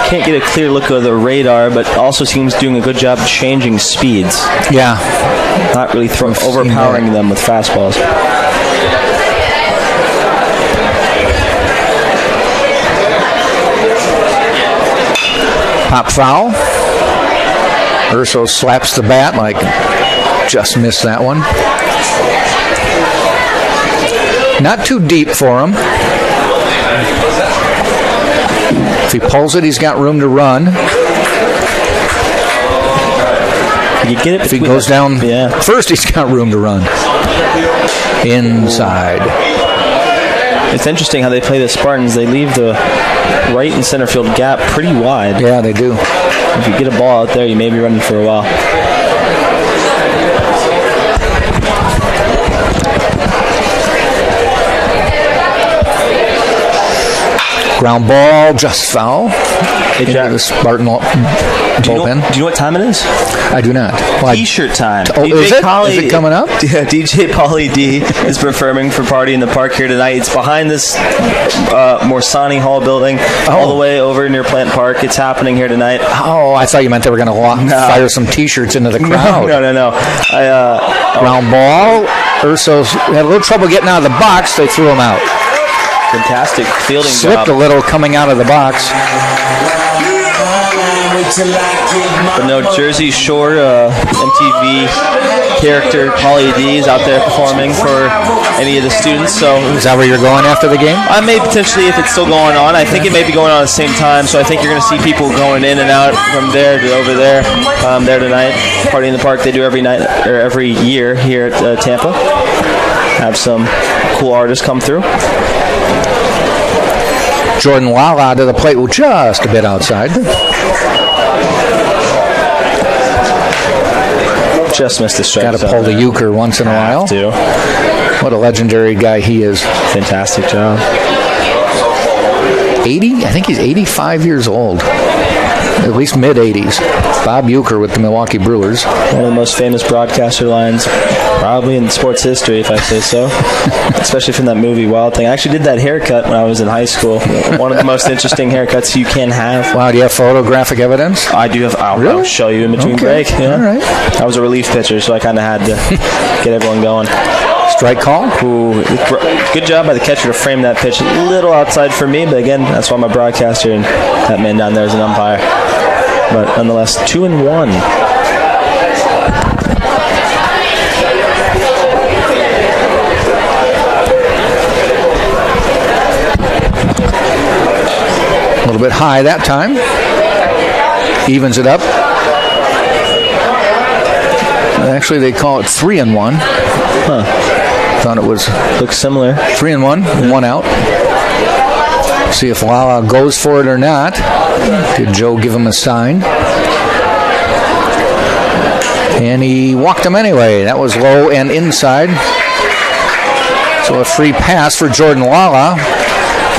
Can't get a clear look of the radar, but also seems doing a good job changing speeds. Yeah. Not really overpowering them with fastballs. Pop foul. Urso slaps the bat like just missed that one. Not too deep for him. If he pulls it, he's got room to run. You get it if he goes down first, he's got room to run. Inside. It's interesting how they play the Spartans. They leave the right and center field gap pretty wide. Yeah, they do. If you get a ball out there, you may be running for a while. Ground ball, just foul. Into the Spartan bullpen. Do you know what time it is? I do not. T-shirt time. Is it coming up? Yeah, DJ Pauly D is performing for Party in the Park here tonight. It's behind this Morsani Hall building, all the way over near Plant Park. It's happening here tonight. Oh, I thought you meant they were going to fire some T-shirts into the crowd. No. Ground ball. Ursos had a little trouble getting out of the box. They threw him out. Fantastic fielding job. Slipped a little coming out of the box. But no, Jersey Shore MTV character Pauly D is out there performing for any of the students. So is that where you're going after the game? I may potentially, if it's still going on. I think it may be going on at the same time. So I think you're going to see people going in and out from there to over there. There tonight, Party in the Park. They do every night or every year here at Tampa. Have some cool artists come through. Jordan Lala to the plate, just a bit outside. Just missed the strike. Got to pull the euchre once in a while. What a legendary guy he is. Fantastic job. 80? I think he's 85 years old. At least mid-80s. Bob Euchre with the Milwaukee Brewers. One of the most famous broadcaster lines probably in sports history, if I say so. Especially from that movie Wild Thing. I actually did that haircut when I was in high school. One of the most interesting haircuts you can have. Wow, do you have photographic evidence? I do have. I'll show you in between break. Yeah. All right. I was a relief pitcher, so I kind of had to get everyone going. Strike call. Ooh, good job by the catcher to frame that pitch. A little outside for me, but again, that's why I'm a broadcaster, and that man down there is an umpire. But nonetheless, 2-1. A little bit high that time. Evens it up. Actually, they call it 3-1. Huh. Thought it looks similar. 3-1, one out. See if Lala goes for it or not. Did Joe give him a sign? And he walked him anyway. That was low and inside. So a free pass for Jordan Lala.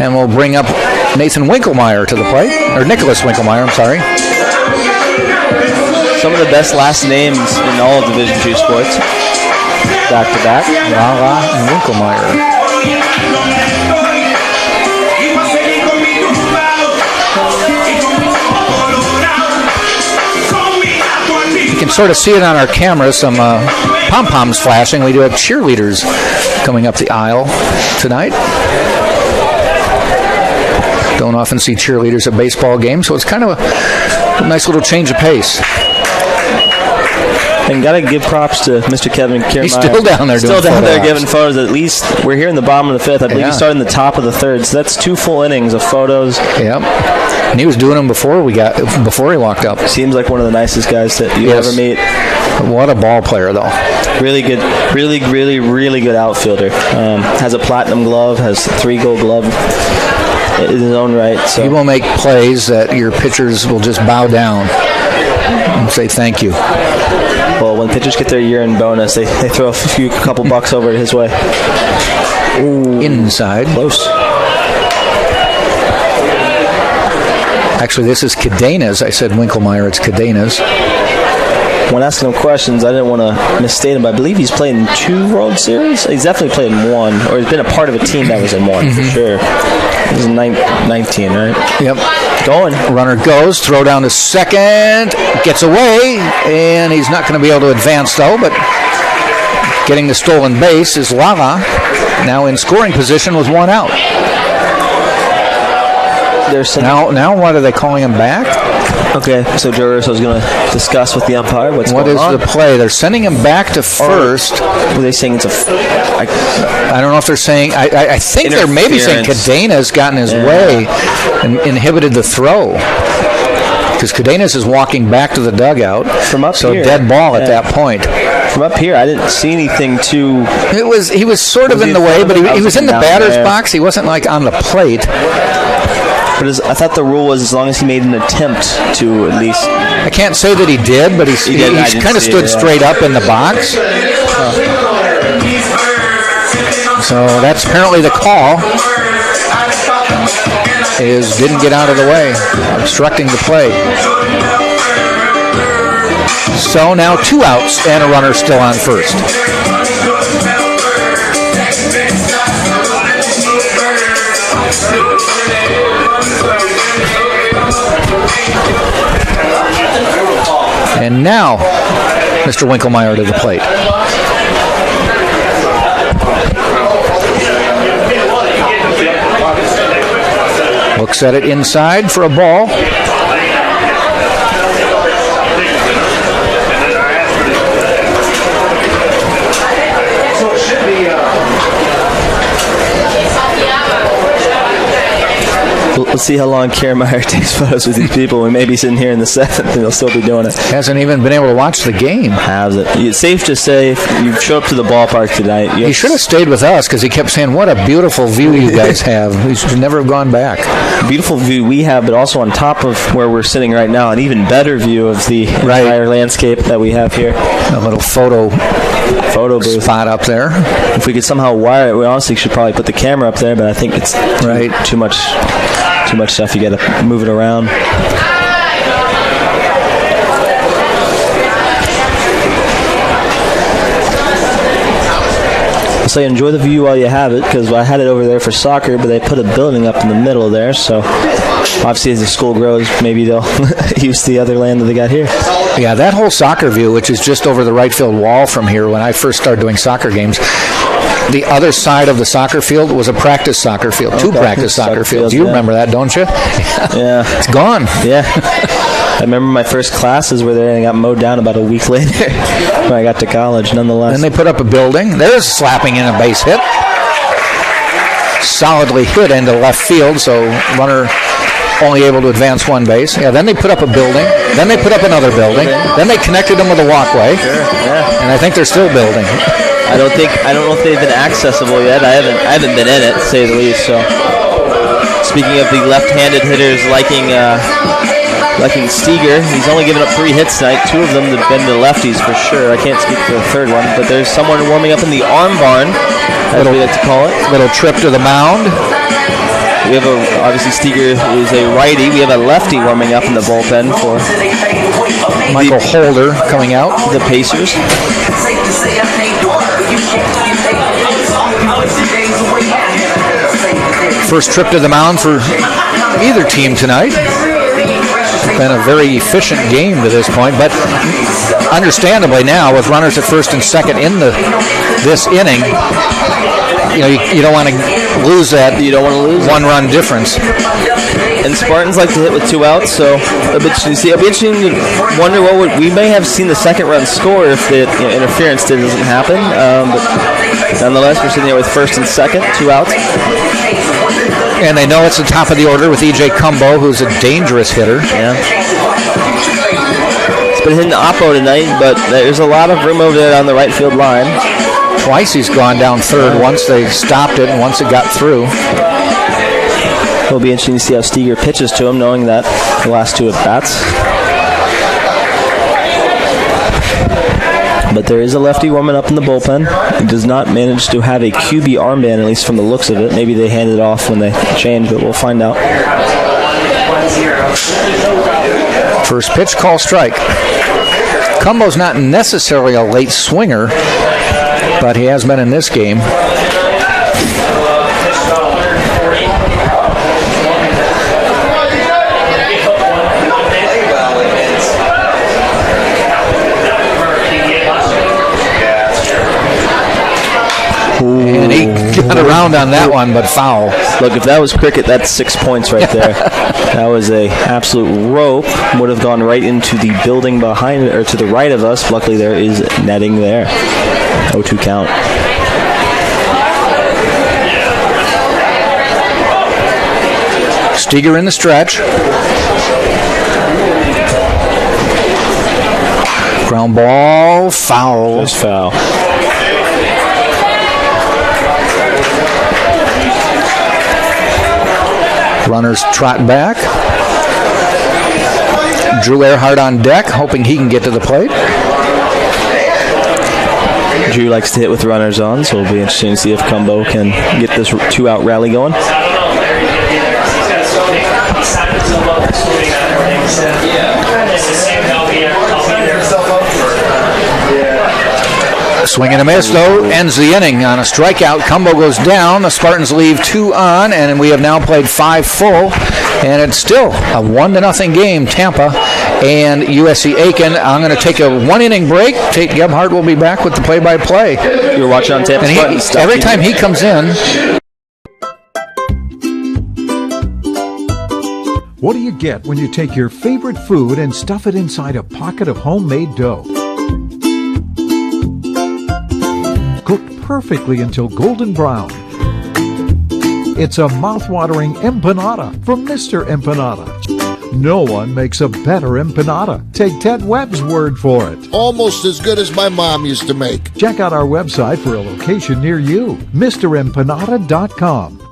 And we'll bring up Nathan Winklemeyer to the plate. Or Nicholas Winklemeyer, I'm sorry. Some of the best last names in all of Division II sports. Back to back. Lala and Winklemeyer. You can sort of see it on our camera, some pom-poms flashing. We do have cheerleaders coming up the aisle tonight. Don't often see cheerleaders at baseball games, so it's kind of a nice little change of pace. And got to give props to Mr. Kevin Kiermaier. He's still down there doing giving photos. At least we're here in the bottom of the fifth. I believe he started in the top of the third. So that's 2 full innings of photos. Yep. And he was doing them before he walked up. Seems like one of the nicest guys that you ever meet. What a ball player, though. Really good, really good outfielder. Has a platinum glove, has 3 gold glove in his own right. So he will make plays that your pitchers will just bow down and say thank you. Well, when pitchers get their year-end bonus, they throw a couple bucks over his way. Ooh, inside. Close. Actually, this is Cadenas. I said Winklemeyer. It's Cadenas. When asking him questions, I didn't want to misstate him, but I believe he's played in 2 World Series. He's definitely played in 1, or he's been a part of a team that was in 1, for sure. He's in 19, right? Yep. Going. Runner goes, throw down to second, gets away, and he's not going to be able to advance, though, but getting the stolen base is Lala, now in scoring position with 1 out. Now what, are they calling him back? Okay, so Joe Russo's going to discuss with the umpire what's going on. What is the play? They're sending him back to first. Were they saying it's a... I don't know if they're saying... I think they're maybe saying Cadenas got in his way and inhibited the throw. Because Cadenas is walking back to the dugout. From up so here. So dead ball at that point. From up here, I didn't see anything too... He was sort of in the way, but he was in the batter's box. He wasn't like on the plate. But I thought the rule was as long as he made an attempt to at least... I can't say that he did, but he kind of stood straight up in the box. So that's apparently the call. didn't get out of the way, obstructing the play. So now 2 outs and a runner still on first. And now Mr. Winkelmeyer to the plate. Looks at it inside for a ball. Let's see how long Kiermaier takes photos with these people. We may be sitting here in the 7th and they'll still be doing it. Hasn't even been able to watch the game. Has it? It's safe to say if you show up to the ballpark tonight. He should have stayed with us because he kept saying, what a beautiful view you guys have. We should never have gone back. Beautiful view we have, but also on top of where we're sitting right now, an even better view of the entire landscape that we have here. A little photo booth spot up there. If we could somehow wire it, we honestly should probably put the camera up there, but I think it's too much stuff. You got to move it around. I'll say enjoy the view while you have it, because I had it over there for soccer, but they put a building up in the middle there, so obviously as the school grows, maybe they'll use the other land that they got here. Yeah, that whole soccer view, which is just over the right field wall from here when I first started doing soccer games, the other side of the soccer field was a practice soccer field, two practice soccer fields. You remember that, don't you? Yeah. It's gone. Yeah. I remember my first classes were there and got mowed down about a week later when I got to college, nonetheless. Then they put up a building. There's slapping in a base hit. Solidly hit into left field, so runner only able to advance one base. Yeah, then they put up a building. Then they put up another building. Then they connected them with a walkway. Sure, yeah. And I think they're still building. I don't know if they've been accessible yet. I haven't been in it, to say the least. So, speaking of the left-handed hitters liking Steger, he's only given up 3 hits tonight. 2 of them have been to lefties for sure. I can't speak for the third one, but there's someone warming up in the arm barn, as we like to call it. Little trip to the mound. We have obviously Steger is a righty. We have a lefty warming up in the bullpen for Michael Holder coming out. The Pacers. First trip to the mound for either team tonight. Been a very efficient game to this point, but understandably now with runners at first and second in this inning, you don't want to lose that. You don't want to lose one-run difference. And Spartans like to hit with 2 outs, so it'll be interesting to wonder we may have seen the second run score if the interference doesn't happen. But nonetheless, we're sitting there with first and second, 2 outs. And they know it's the top of the order with E.J. Cumbo, who's a dangerous hitter. Yeah. It's been hitting Oppo tonight, but there's a lot of room over there on the right field line. Twice he's gone down third. Once they stopped it, and once it got through. It'll be interesting to see how Steger pitches to him, knowing that the last 2 at-bats. But there is a lefty warming up in the bullpen. He does not manage to have a QB armband, at least from the looks of it. Maybe they hand it off when they change, but we'll find out. First pitch, call strike. Cumbo's not necessarily a late swinger, but he has been in this game. And he got around on that one, but foul. Look, if that was cricket, that's 6 points right there. That was a absolute rope. Would have gone right into the building behind it, or to the right of us. Luckily, there is netting there. 0-2 count. Steger in the stretch. Ground ball, foul. Just foul. Runners trot back. Drew Earhart on deck, hoping he can get to the plate. Drew likes to hit with runners on, so it'll be interesting to see if Cumbo can get this 2-out rally going. Swing and a miss, though, ends the inning on a strikeout. Cumbo goes down. The Spartans leave 2 on, and we have now played 5 full. And it's still a 1-0 game, Tampa and USC Aiken. I'm going to take a 1-inning break. Tate Gebhardt will be back with the play-by-play. You're watching on Tampa Spartans stuff. Every time he comes in. What do you get when you take your favorite food and stuff it inside a pocket of homemade dough? Cooked perfectly until golden brown. It's a mouth-watering empanada from Mr. Empanada. No one makes a better empanada. Take Ted Webb's word for it. Almost as good as my mom used to make. Check out our website for a location near you. MrEmpanada.com.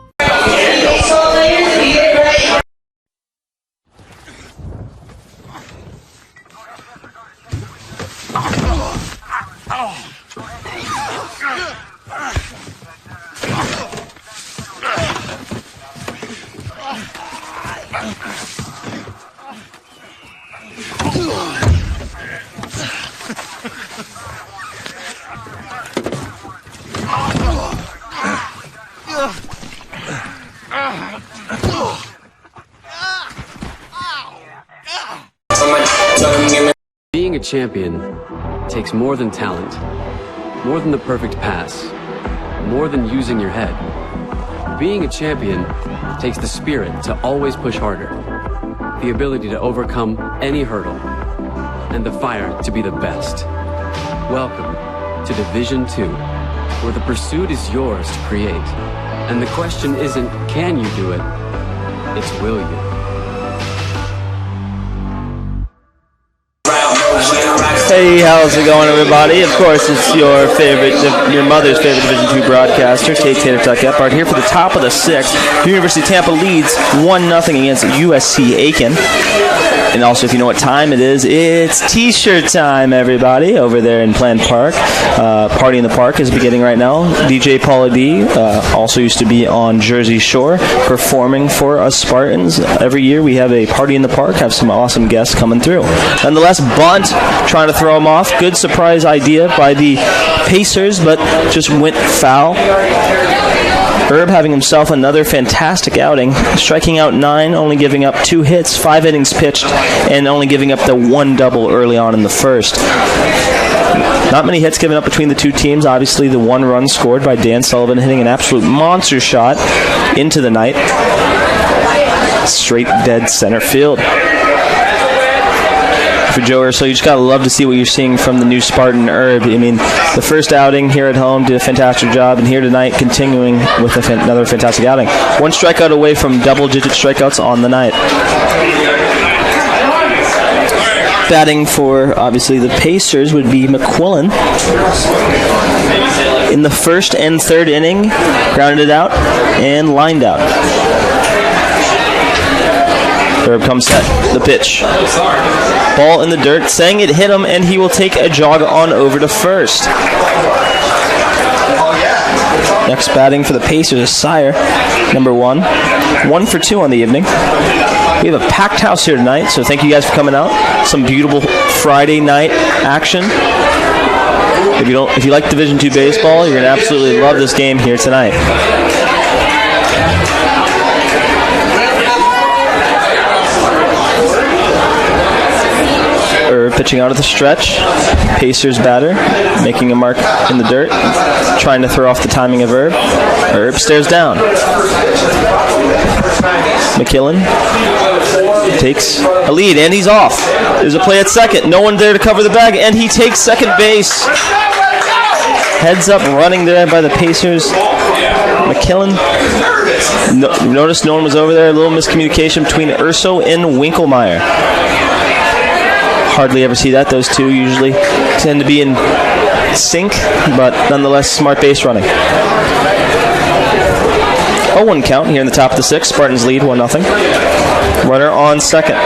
Being a champion takes more than talent, more than the perfect pass, more than using your head. Being a champion takes the spirit to always push harder, the ability to overcome any hurdle, and the fire to be the best. Welcome to Division 2, where the pursuit is yours to create. And the question isn't, can you do it? It's, will you? Hey, how's it going, everybody? Of course, it's your mother's favorite Division II broadcaster, Tate Gebhardt, here for the top of the 6th. The University of Tampa leads 1-0 against USC Aiken. And also, if you know what time it is, it's T-shirt time, everybody, over there in Plant Park. Party in the Park is beginning right now. DJ Paula D also used to be on Jersey Shore performing for us Spartans. Every year we have a Party in the Park, have some awesome guests coming through. Nonetheless, bunt, trying to throw him off. Good surprise idea by the Pacers, but just went foul. Herb having himself another fantastic outing, striking out 9, only giving up 2 hits, 5 innings pitched, and only giving up the 1 double early on in the first. Not many hits given up between the two teams. Obviously, the 1 run scored by Dan Sullivan, hitting an absolute monster shot into the night. Straight dead center field. For Joe Urso, you just gotta love to see what you're seeing from the new Spartan Herb. I mean, the first outing here at home did a fantastic job, and here tonight continuing with another fantastic outing. 1 strikeout away from double-digit strikeouts on the night. Batting for, obviously, the Pacers would be McQuillan. In the first and third inning, grounded out and lined out. Herb comes set. The pitch. Ball in the dirt, saying it hit him, and he will take a jog on over to first. Next batting for the Pacers is Sire, number 1. 1 for 2 on the evening. We have a packed house here tonight, so thank you guys for coming out. Some beautiful Friday night action. If you like Division II baseball, you're going to absolutely love this game here tonight. Pitching out of the stretch. Pacers batter, making a mark in the dirt, trying to throw off the timing of Herb. Herb stares down. McQuillan takes a lead, and he's off. There's a play at second. No one there to cover the bag, and he takes second base. Heads up running there by the Pacers. McQuillan. Notice no one was over there. A little miscommunication between Urso and Winkelmeyer. Hardly ever see that. Those two usually tend to be in sync, but nonetheless, smart base running. 0-1 count here in the top of the 6th. Spartans lead 1-0. Runner on second.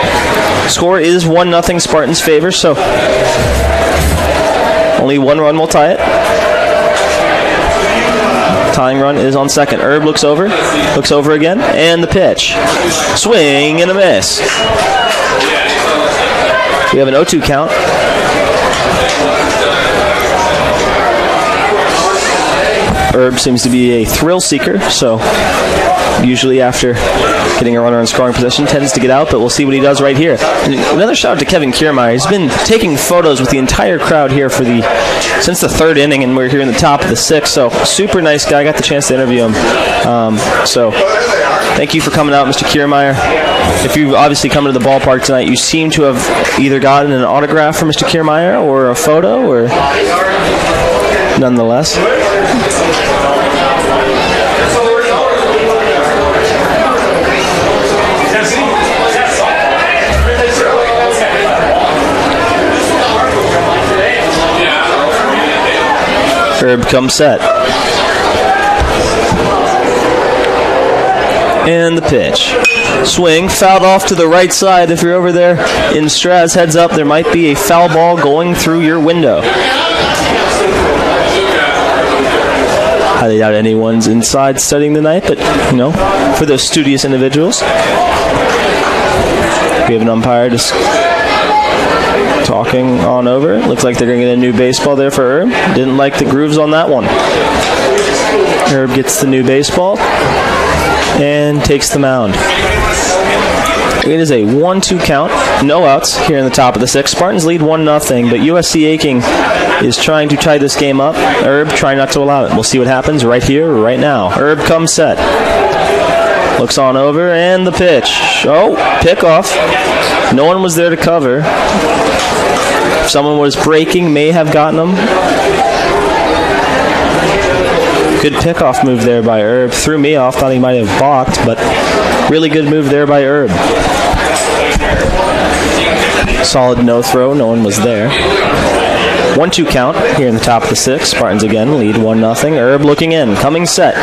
Score is 1-0 Spartans' favor, so only 1 run will tie it. Tying run is on second. Herb looks over again, and the pitch. Swing and a miss. We have an 0-2 count. Herb seems to be a thrill seeker, so usually after getting a runner in scoring position tends to get out, but we'll see what he does right here. And another shout out to Kevin Kiermaier. He's been taking photos with the entire crowd here since the third inning, and we're here in the top of the sixth, so super nice guy. I got the chance to interview him. So thank you for coming out, Mr. Kiermaier. If you've obviously come to the ballpark tonight, you seem to have either gotten an autograph from Mr. Kiermaier or a photo, or nonetheless. Herb comes set. And the pitch. Swing, fouled off to the right side. If you're over there in Straz, heads up, there might be a foul ball going through your window. Highly doubt anyone's inside studying tonight, but, for those studious individuals. We have an umpire just talking on over. Looks like they're going to get a new baseball there for Herb. Didn't like the grooves on that one. Herb gets the new baseball and takes the mound. It is a 1-2 count. No outs here in the top of the sixth. Spartans lead 1-0, but USC Aiken is trying to tie this game up. Herb trying not to allow it. We'll see what happens right here, right now. Herb comes set. Looks on over, and the pitch. Oh, pickoff. No one was there to cover. If someone was breaking, may have gotten him. Good pickoff move there by Herb. Threw me off, thought he might have balked, but really good move there by Herb. Solid no throw, no one was there. 1-2 count here in the top of the sixth. Spartans again lead 1-0. Herb looking in, coming set.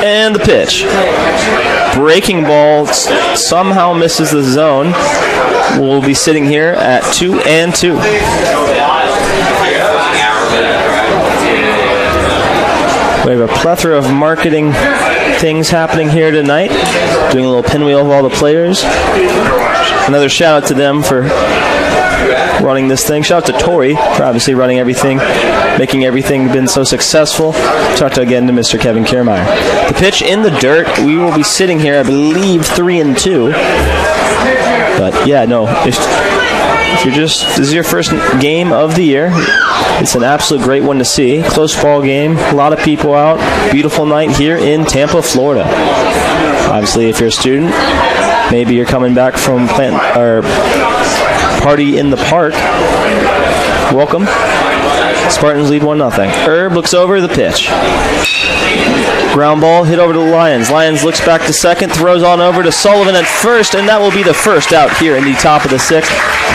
And the pitch. Breaking ball somehow misses the zone. We'll be sitting here at 2-2. We have a plethora of marketing things happening here tonight. Doing a little pinwheel of all the players. Another shout out to them for running this thing. Shout out to Tori for obviously running everything, making everything been so successful. Talk to again to Mr. Kevin Kiermaier. The pitch in the dirt. We will be sitting here, I believe, 3-2. But yeah, no. If you're this is your first game of the year, it's an absolute great one to see. Close ball game, a lot of people out. Beautiful night here in Tampa, Florida. Obviously, if you're a student, maybe you're coming back from party in the park. Welcome. Spartans lead 1-0. Herb looks over the pitch. Ground ball hit over to the Lions. Lions looks back to second, throws on over to Sullivan at first, and that will be the first out here in the top of the sixth.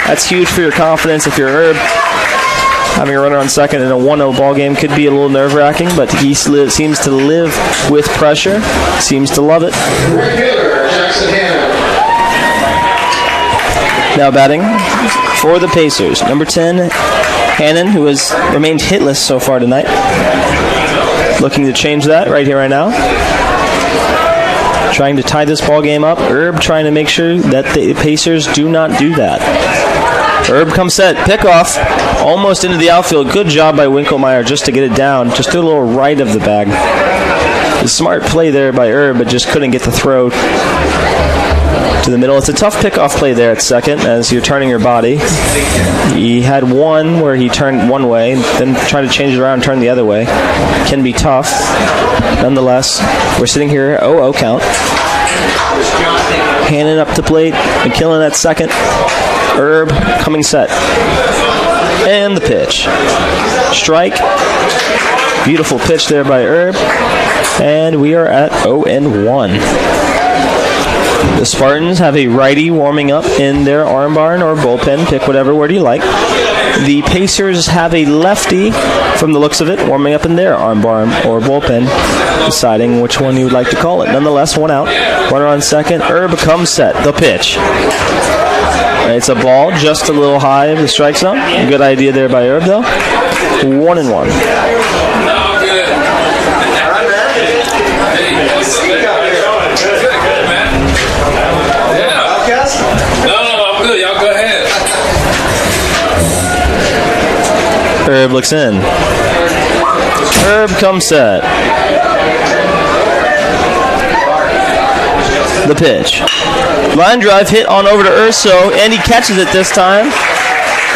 That's huge for your confidence if you're Herb. Having a runner on second in a 1-0 ball game could be a little nerve-wracking, but he seems to live with pressure. Seems to love it. Now batting for the Pacers, number 10, Hannon, who has remained hitless so far tonight. Looking to change that right here, right now. Trying to tie this ball game up. Herb trying to make sure that the Pacers do not do that. Herb comes set. Pickoff. Almost into the outfield. Good job by Winkelmeyer just to get it down. Just to a little right of the bag. A smart play there by Herb, but just couldn't get the throw to the middle. It's a tough pickoff play there at second as you're turning your body. He had one where he turned one way, then tried to change it around and turn the other way. Can be tough. Nonetheless, we're sitting here 0-0 count. Hannon up to plate. McKillen at second. Herb coming set. And the pitch. Strike. Beautiful pitch there by Herb. And we are at 0-1. The Spartans have a righty warming up in their arm barn or bullpen. Pick whatever word you like. The Pacers have a lefty, from the looks of it, warming up in their arm barn or bullpen, deciding which one you would like to call it. Nonetheless, one out. Runner on second. Herb comes set. The pitch. It's a ball just a little high of the strike zone. Good idea there by Herb, though. 1-1. Herb looks in. Herb comes set. The pitch. Line drive hit on over to Urso, and he catches it this time.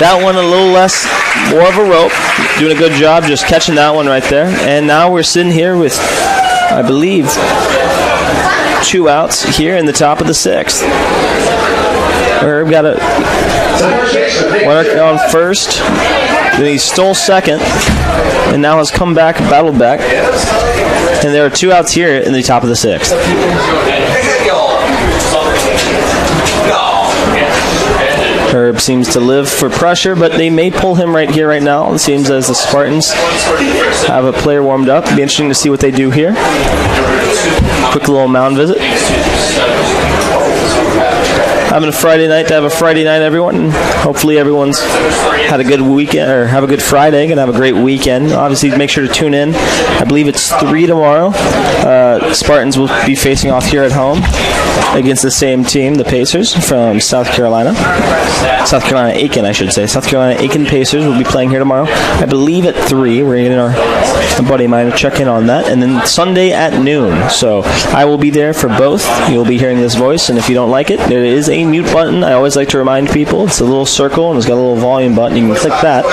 That one a little less, more of a rope. Doing a good job just catching that one right there. And now we're sitting here with, I believe, 2 outs here in the top of the 6th. Herb got a runner on first. Then he stole second, and now has come back, battled back. And there are 2 outs here in the top of the 6th. Herb seems to live for pressure, but they may pull him right here, right now. It seems as the Spartans have a player warmed up. It'll be interesting to see what they do here. Quick little mound visit. Having a Friday night to have a Friday night, everyone. Hopefully everyone's had a good weekend, or have a good Friday, and have a great weekend. Obviously, make sure to tune in. I believe it's 3 tomorrow. Spartans will be facing off here at home against the same team, the Pacers from South Carolina. South Carolina Aiken, I should say. South Carolina Aiken Pacers will be playing here tomorrow. I believe at 3. We're getting our buddy of mine to check in on that. And then Sunday at noon. So I will be there for both. You'll be hearing this voice, and if you don't like it, there is a mute button. I always like to remind people. It's a little circle, and it's got a little volume button. You can click that.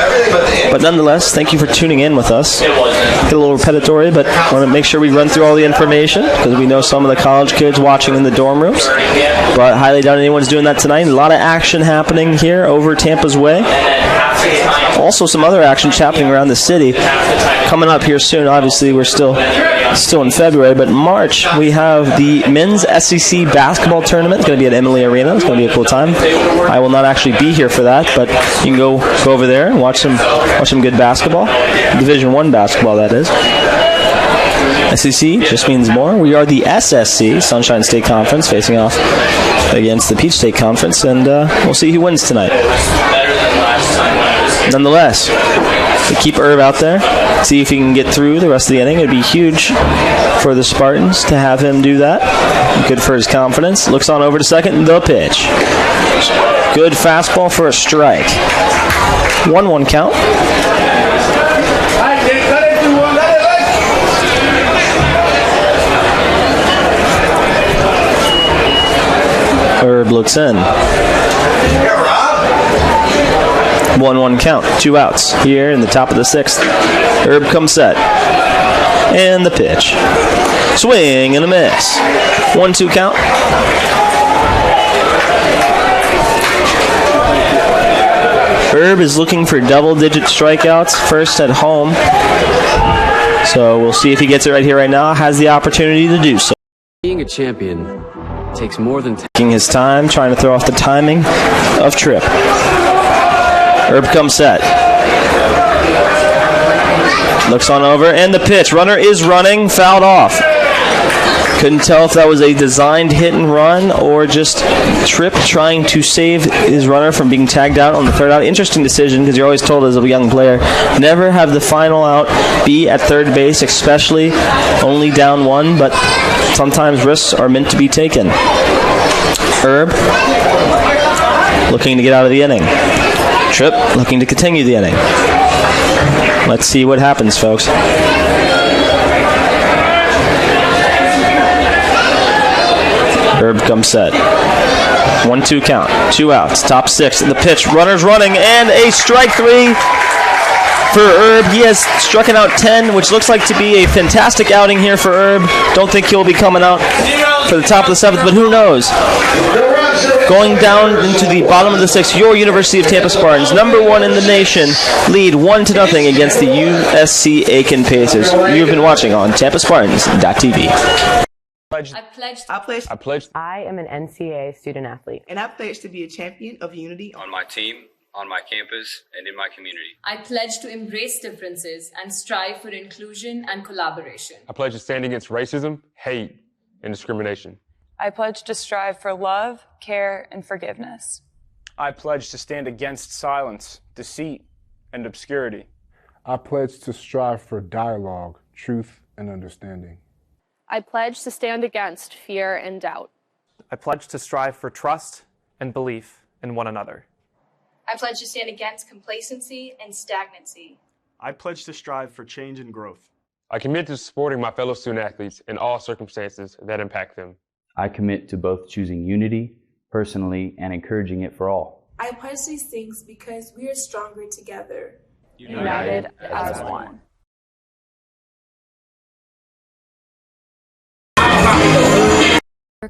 But nonetheless, thank you for tuning in with us. Get a little repetitory, but I want to make sure we run through all the information, because we know some of the college kids watching in the dorm rooms. But highly doubt anyone's doing that tonight. A lot of action happening here over Tampa's way. Also some other action happening around the city. Coming up here soon, obviously we're still in February, but in March we have the men's SEC basketball tournament. It's going to be at Emily Arena. It's going to be a cool time. I will not actually be here for that, but you can go over there and watch some good basketball. Division I basketball, that is. SEC just means more. We are the SSC, Sunshine State Conference, facing off against the Peach State Conference, and we'll see who wins tonight. Nonetheless, we keep Irv out there, see if he can get through the rest of the inning. It'd be huge for the Spartans to have him do that. Good for his confidence. Looks on over to second, the pitch. Good fastball for a strike. 1-1 count. Herb looks in. 1-1 count. 2 outs here in the top of the 6th. Herb comes set. And the pitch. Swing and a miss. 1-2 count. Herb is looking for double-digit strikeouts first at home. So we'll see if he gets it right here, right now. Has the opportunity to do so. Being a champion takes more than taking his time, trying to throw off the timing of Tripp. Herb comes set. Looks on over, and the pitch. Runner is running, fouled off. Couldn't tell if that was a designed hit and run or just Tripp trying to save his runner from being tagged out on the 3rd out. Interesting decision, because you're always told as a young player, never have the final out be at 3rd base, especially only down 1, but sometimes risks are meant to be taken. Herb looking to get out of the inning. Tripp looking to continue the inning. Let's see what happens, folks. Herb comes set. 1-2 count. 2 outs. Top 6 in the pitch. Runners running, and a strike 3 for Herb. He has struck out 10, which looks like to be a fantastic outing here for Herb. Don't think he'll be coming out for the top of the 7th, but who knows? Going down into the bottom of the 6th, your University of Tampa Spartans, number 1 in the nation, lead 1-0 against the USC Aiken Pacers. You've been watching on TampaSpartans.tv. I pledge. I am an NCAA student athlete. And I pledge to be a champion of unity on my team, on my campus, and in my community. I pledge to embrace differences and strive for inclusion and collaboration. I pledge to stand against racism, hate, and discrimination. I pledge to strive for love, care, and forgiveness. I pledge to stand against silence, deceit, and obscurity. I pledge to strive for dialogue, truth, and understanding. I pledge to stand against fear and doubt. I pledge to strive for trust and belief in one another. I pledge to stand against complacency and stagnancy. I pledge to strive for change and growth. I commit to supporting my fellow student athletes in all circumstances that impact them. I commit to both choosing unity personally and encouraging it for all. I pledge these things because we are stronger together. United as one.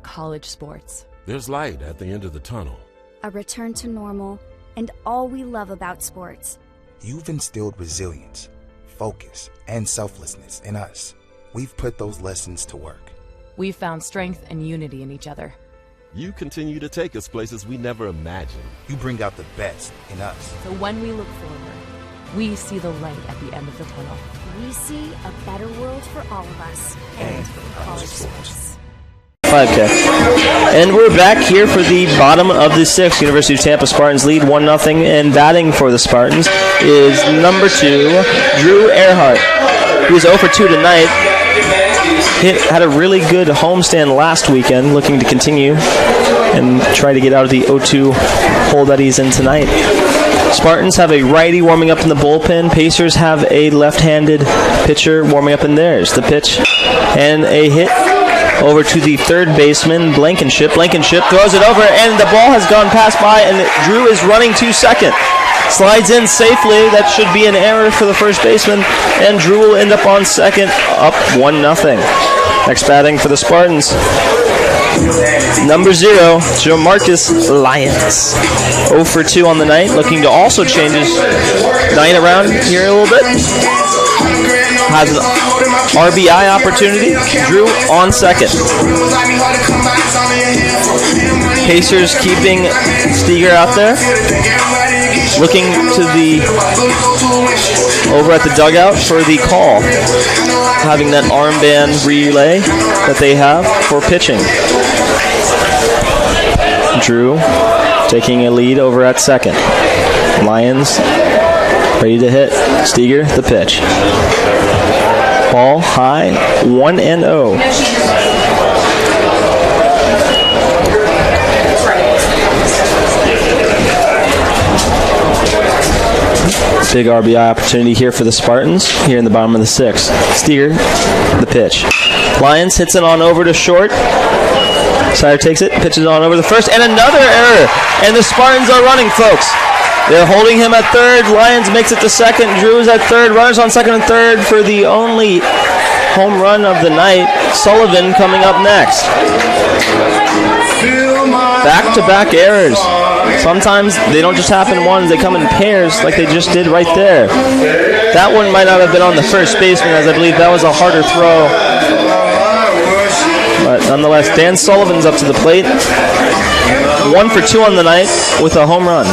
College sports. There's light at the end of the tunnel. A return to normal, and all we love about sports. You've instilled resilience, focus, and selflessness in us. We've put those lessons to work. We've found strength and unity in each other. You continue to take us places we never imagined. You bring out the best in us. So when we look forward, we see the light at the end of the tunnel. We see a better world for all of us and for college sports. 5K. And we're back here for the bottom of the sixth. University of Tampa Spartans lead 1-0, and batting for the Spartans is number 2, Drew Earhart. He was 0 for 2 tonight. Had a really good homestand last weekend, looking to continue and try to get out of the 0-2 hole that he's in tonight. Spartans have a righty warming up in the bullpen. Pacers have a left-handed pitcher warming up in theirs. The pitch and a hit over to the third baseman, Blankenship. Blankenship throws it over, and the ball has gone past by, and Drew is running to second. Slides in safely. That should be an error for the first baseman, and Drew will end up on second, up 1-0. Next batting for the Spartans, number 0, Jamarcus Lyons. 0 for 2 on the night, looking to also change his night around here a little bit. Has an RBI opportunity. Drew on second. Pacers keeping Steger out there. Looking to the over at the dugout for the call. Having that armband relay that they have for pitching. Drew taking a lead over at second. Lions ready to hit. Steger, the pitch. Ball high, 1-0. Big RBI opportunity here for the Spartans, here in the bottom of the sixth. Steger, the pitch. Lyons hits it on over to short. Sider takes it, pitches on over the first, and another error. And the Spartans are running, folks. They're holding him at third. Lyons makes it to second. Drew's at third. Runners on second and third for the only home run of the night. Sullivan coming up next. Back-to-back errors. Sometimes they don't just happen once. They come in pairs like they just did right there. That one might not have been on the first baseman, as I believe that was a harder throw. But nonetheless, Dan Sullivan's up to the plate. 1 for 2 on the night with a home run.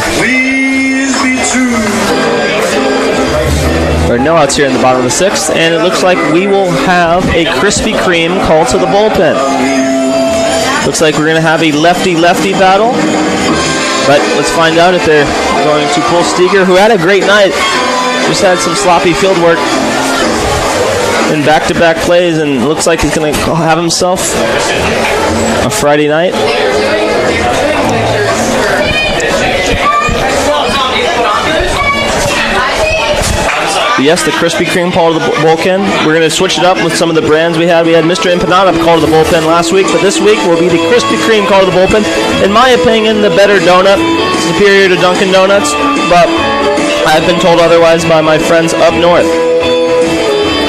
There are no outs here in the bottom of the sixth, and it looks like we will have a Krispy Kreme call to the bullpen. Looks like we're going to have a lefty-lefty battle, but let's find out if they're going to pull Steger, who had a great night, just had some sloppy field work in back-to-back plays, and looks like he's going to have himself a Friday night. Yes, the Krispy Kreme call to the bullpen. We're going to switch it up with some of the brands we had. We had Mr. Empanada call to the bullpen last week, but this week will be the Krispy Kreme call to the bullpen. In my opinion, the better donut, superior to Dunkin' Donuts, but I've been told otherwise by my friends up north.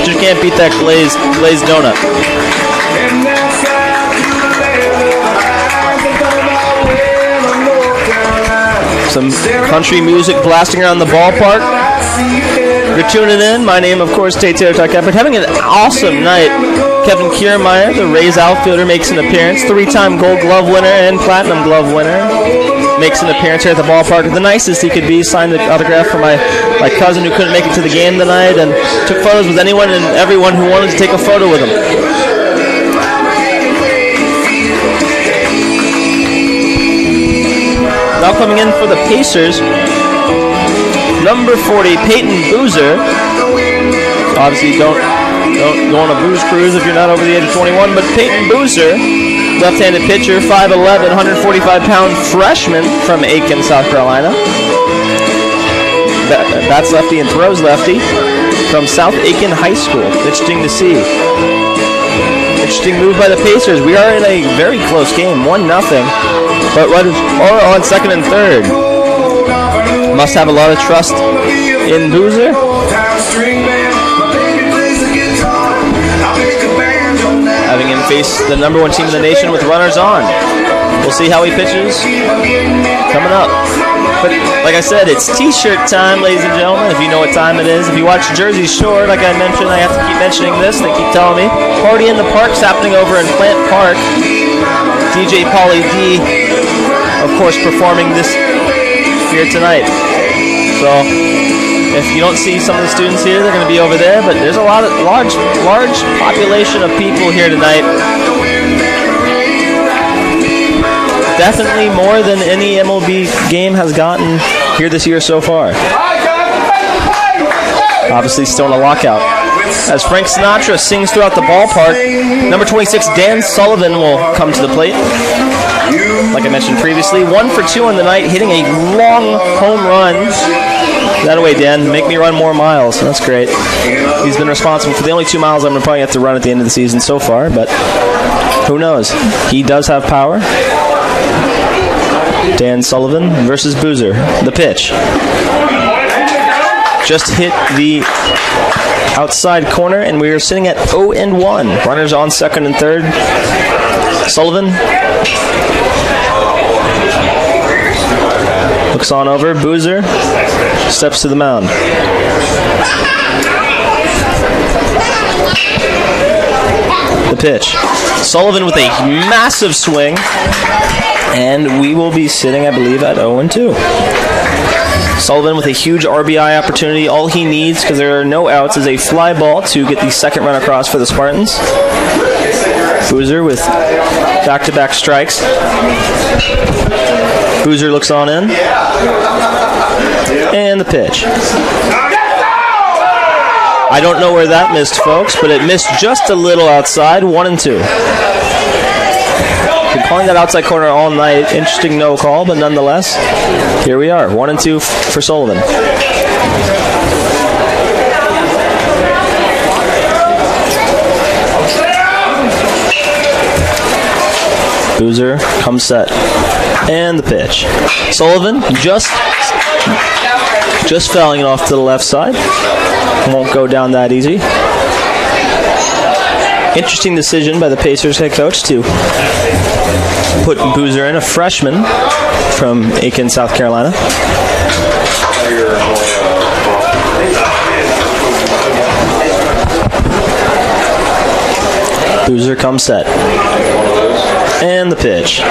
Just can't beat that glazed donut. Some country music blasting around the ballpark. You're tuning in. My name, of course, Tate Taylor Tuck Epic. Having an awesome night. Kevin Kiermaier, the Rays outfielder, makes an appearance. 3-time Gold Glove winner and Platinum Glove winner. Makes an appearance here at the ballpark. The nicest he could be. Signed the autograph for my cousin who couldn't make it to the game tonight, and took photos with anyone and everyone who wanted to take a photo with him. Now coming in for the Pacers, number 40, Peyton Boozer. Obviously, don't go on a booze cruise if you're not over the age of 21, but Peyton Boozer, left-handed pitcher, 5'11", 145-pound freshman from Aiken, South Carolina. bats lefty and throws lefty from South Aiken High School. Interesting to see. Interesting move by the Pacers. We are in a very close game, 1-0, but runners are on second and third. Must have a lot of trust in Boozer. Having him face the number one team in the nation with runners on. We'll see how he pitches coming up. But like I said, it's t-shirt time, ladies and gentlemen, if you know what time it is. If you watch Jersey Shore, like I mentioned, I have to keep mentioning this. They keep telling me. Party in the Park's happening over in Plant Park. DJ Pauly D, of course, performing this here tonight. So if you don't see some of the students here, they're going to be over there. But there's a large population of people here tonight. Definitely more than any MLB game has gotten here this year so far. Obviously still in a lockout. As Frank Sinatra sings throughout the ballpark, number 26, Dan Sullivan, will come to the plate. Like I mentioned previously, 1 for 2 on the night, hitting a long home run. That away, Dan. Make me run more miles. That's great. He's been responsible for the only 2 miles I'm going to probably have to run at the end of the season so far, but who knows? He does have power. Dan Sullivan versus Boozer. The pitch. Just hit the outside corner, and we are sitting at 0-1. Runners on second and third. Sullivan looks on over. Boozer steps to the mound. The pitch. Sullivan with a massive swing. And we will be sitting, I believe, at 0-2. Sullivan with a huge RBI opportunity. All he needs, because there are no outs, is a fly ball to get the second run across for the Spartans. Boozer with back-to-back strikes. Boozer looks on in. And the pitch. I don't know where that missed, folks, but it missed just a little outside. 1-2. Been calling that outside corner all night. Interesting no call, but nonetheless, here we are. 1-2 for Sullivan. Boozer comes set. And the pitch. Sullivan just fouling it off to the left side. Won't go down that easy. Interesting decision by the Pacers head coach to put Boozer in, a freshman from Aiken, South Carolina. Boozer comes set. And the pitch.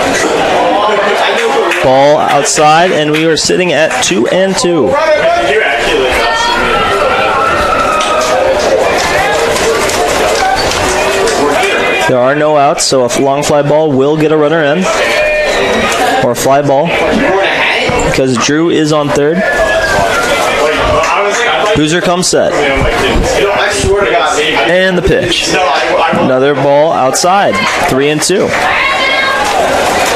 Ball outside, and we are sitting at 2-2. There are no outs, so a long fly ball will get a runner in. Or a fly ball. Because Drew is on third. Boozer comes set. And the pitch. Another ball outside. 3-2.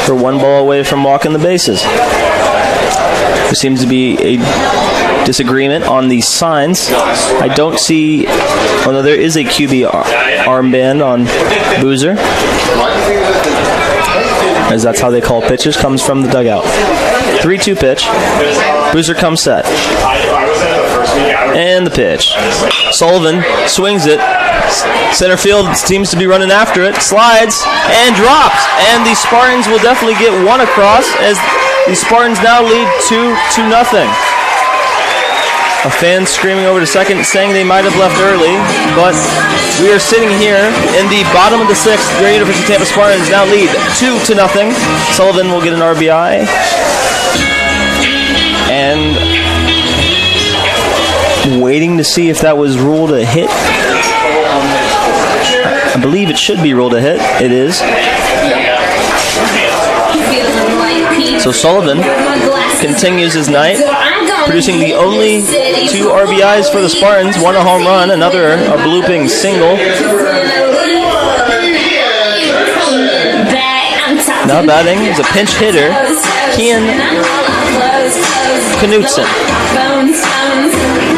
For 1 ball away from walking the bases. There seems to be a disagreement on the signs. I don't see, although there is a QB armband on Boozer, as that's how they call pitches, comes from the dugout. 3-2 pitch. Boozer comes set. And the pitch. Sullivan swings it. Center field seems to be running after it. Slides and drops. And the Spartans will definitely get one across as the Spartans now lead 2-0. A fan screaming over to second saying they might have left early, but we are sitting here in the bottom of the 6th. The University of Tampa Spartans now lead 2-0. Sullivan will get an RBI. And waiting to see if that was ruled a hit. I believe it should be ruled a hit. It is. So Sullivan continues his night, producing the only 2 RBIs for the Spartans, 1 a home run, another a blooping single. Now batting is a pinch hitter, Kian Knutson.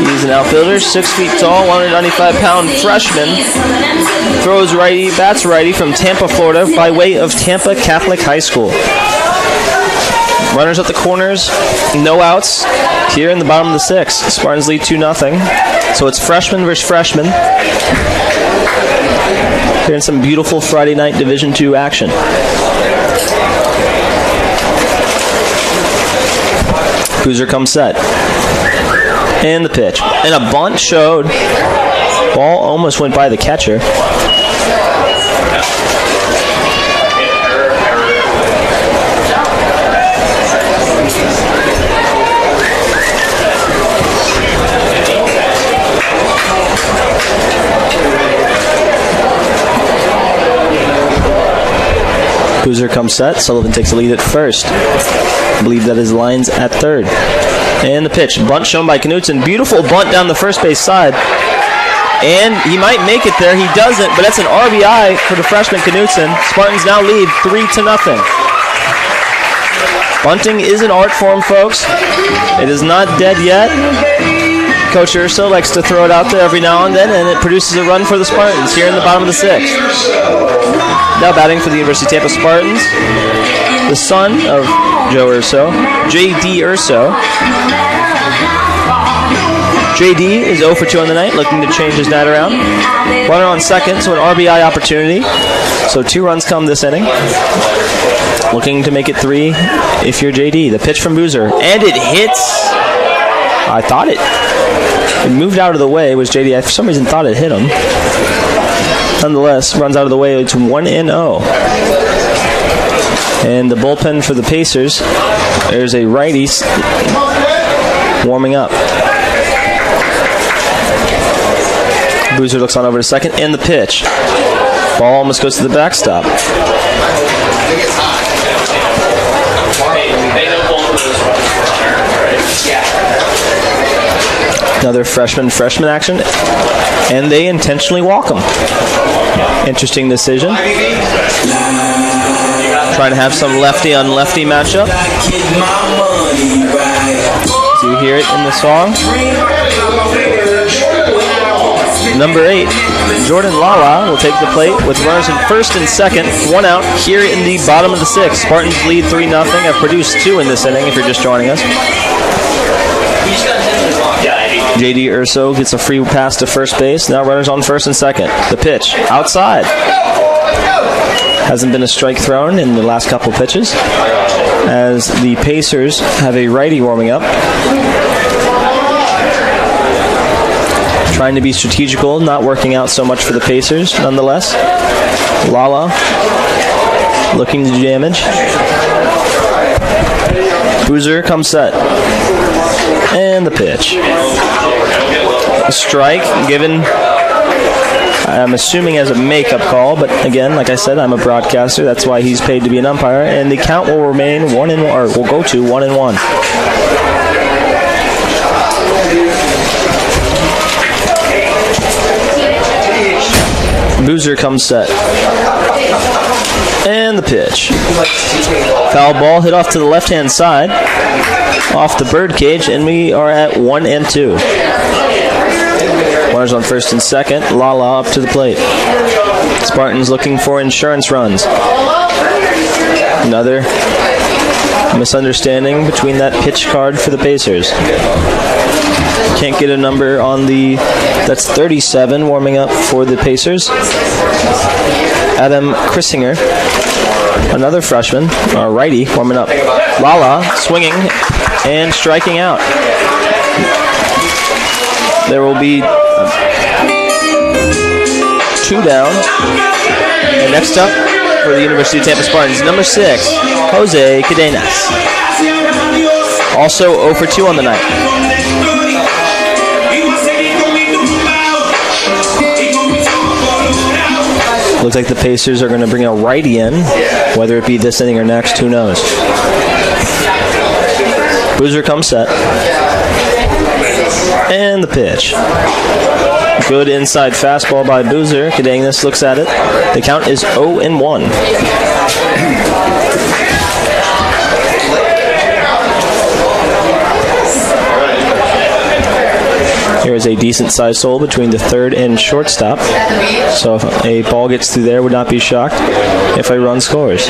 He's an outfielder, 6 feet tall, 195-pound freshman. Throws righty, bats righty from Tampa, Florida, by way of Tampa Catholic High School. Runners at the corners, no outs here in the bottom of the 6th. Spartans lead 2-0. So it's freshman versus freshman. Here in some beautiful Friday night Division II action. Boozer comes set. And the pitch. And a bunt showed. Ball almost went by the catcher. Boozer comes set. Sullivan takes the lead at first. I believe that his line's at third. And the pitch. Bunt shown by Knutson. Beautiful bunt down the first base side. And he might make it there. He doesn't, but that's an RBI for the freshman Knutson. Spartans now lead 3-0. Bunting is an art form, folks. It is not dead yet. Coach Urso likes to throw it out there every now and then, and it produces a run for the Spartans here in the bottom of the 6th. Now batting for the University of Tampa Spartans, the son of Joe Urso, J.D. Urso. J.D. is 0 for 2 on the night, looking to change his night around. Runner on second, so an RBI opportunity. So 2 runs come this inning. Looking to make it 3 if you're J.D. The pitch from Boozer, and it hits. I thought it moved out of the way. It was J.D. I for some reason thought it hit him. Nonetheless, runs out of the way. It's 1-0. And the bullpen for the Pacers, there's a righty warming up. Boozer looks on over to second, and the pitch. Ball almost goes to the backstop. Another freshman action, and they intentionally walk him. Interesting decision. Trying to have some lefty on lefty matchup. So you hear it in the song. Number 8, Jordan Lala will take the plate with runners in first and second. 1 out here in the bottom of the 6th. Spartans lead 3-0. Have produced 2 in this inning if you're just joining us. J.D. Urso gets a free pass to first base. Now runners on first and second. The pitch outside. Hasn't been a strike thrown in the last couple pitches, as the Pacers have a righty warming up. Trying to be strategical, not working out so much for the Pacers nonetheless. Lala looking to damage. Boozer comes set. And the pitch. A strike given, I'm assuming, as a makeup call, but again, like I said, I'm a broadcaster. That's why he's paid to be an umpire, and the count will remain 1-1, or will go to 1-1. Boozer comes set. And the pitch. Foul ball hit off to the left-hand side, off the birdcage, and we are at 1-2. Runners on first and second. Lala up to the plate. Spartans looking for insurance runs. Another misunderstanding between that pitch card for the Pacers. Can't get a number on the... That's 37 warming up for the Pacers. Adam Krissinger, another freshman, righty, warming up. Lala swinging and striking out. There will be 2 down. And next up for the University of Tampa Spartans, number 6, Jose Cadenas. Also 0 for 2 on the night. Looks like the Pacers are going to bring a righty in, whether it be this inning or next, who knows. Boozer comes set. And the pitch. Good inside fastball by Boozer. Cadenas looks at it. The count is 0-1. There is a decent-sized hole between the third and shortstop. So if a ball gets through there, would not be shocked if a run scores.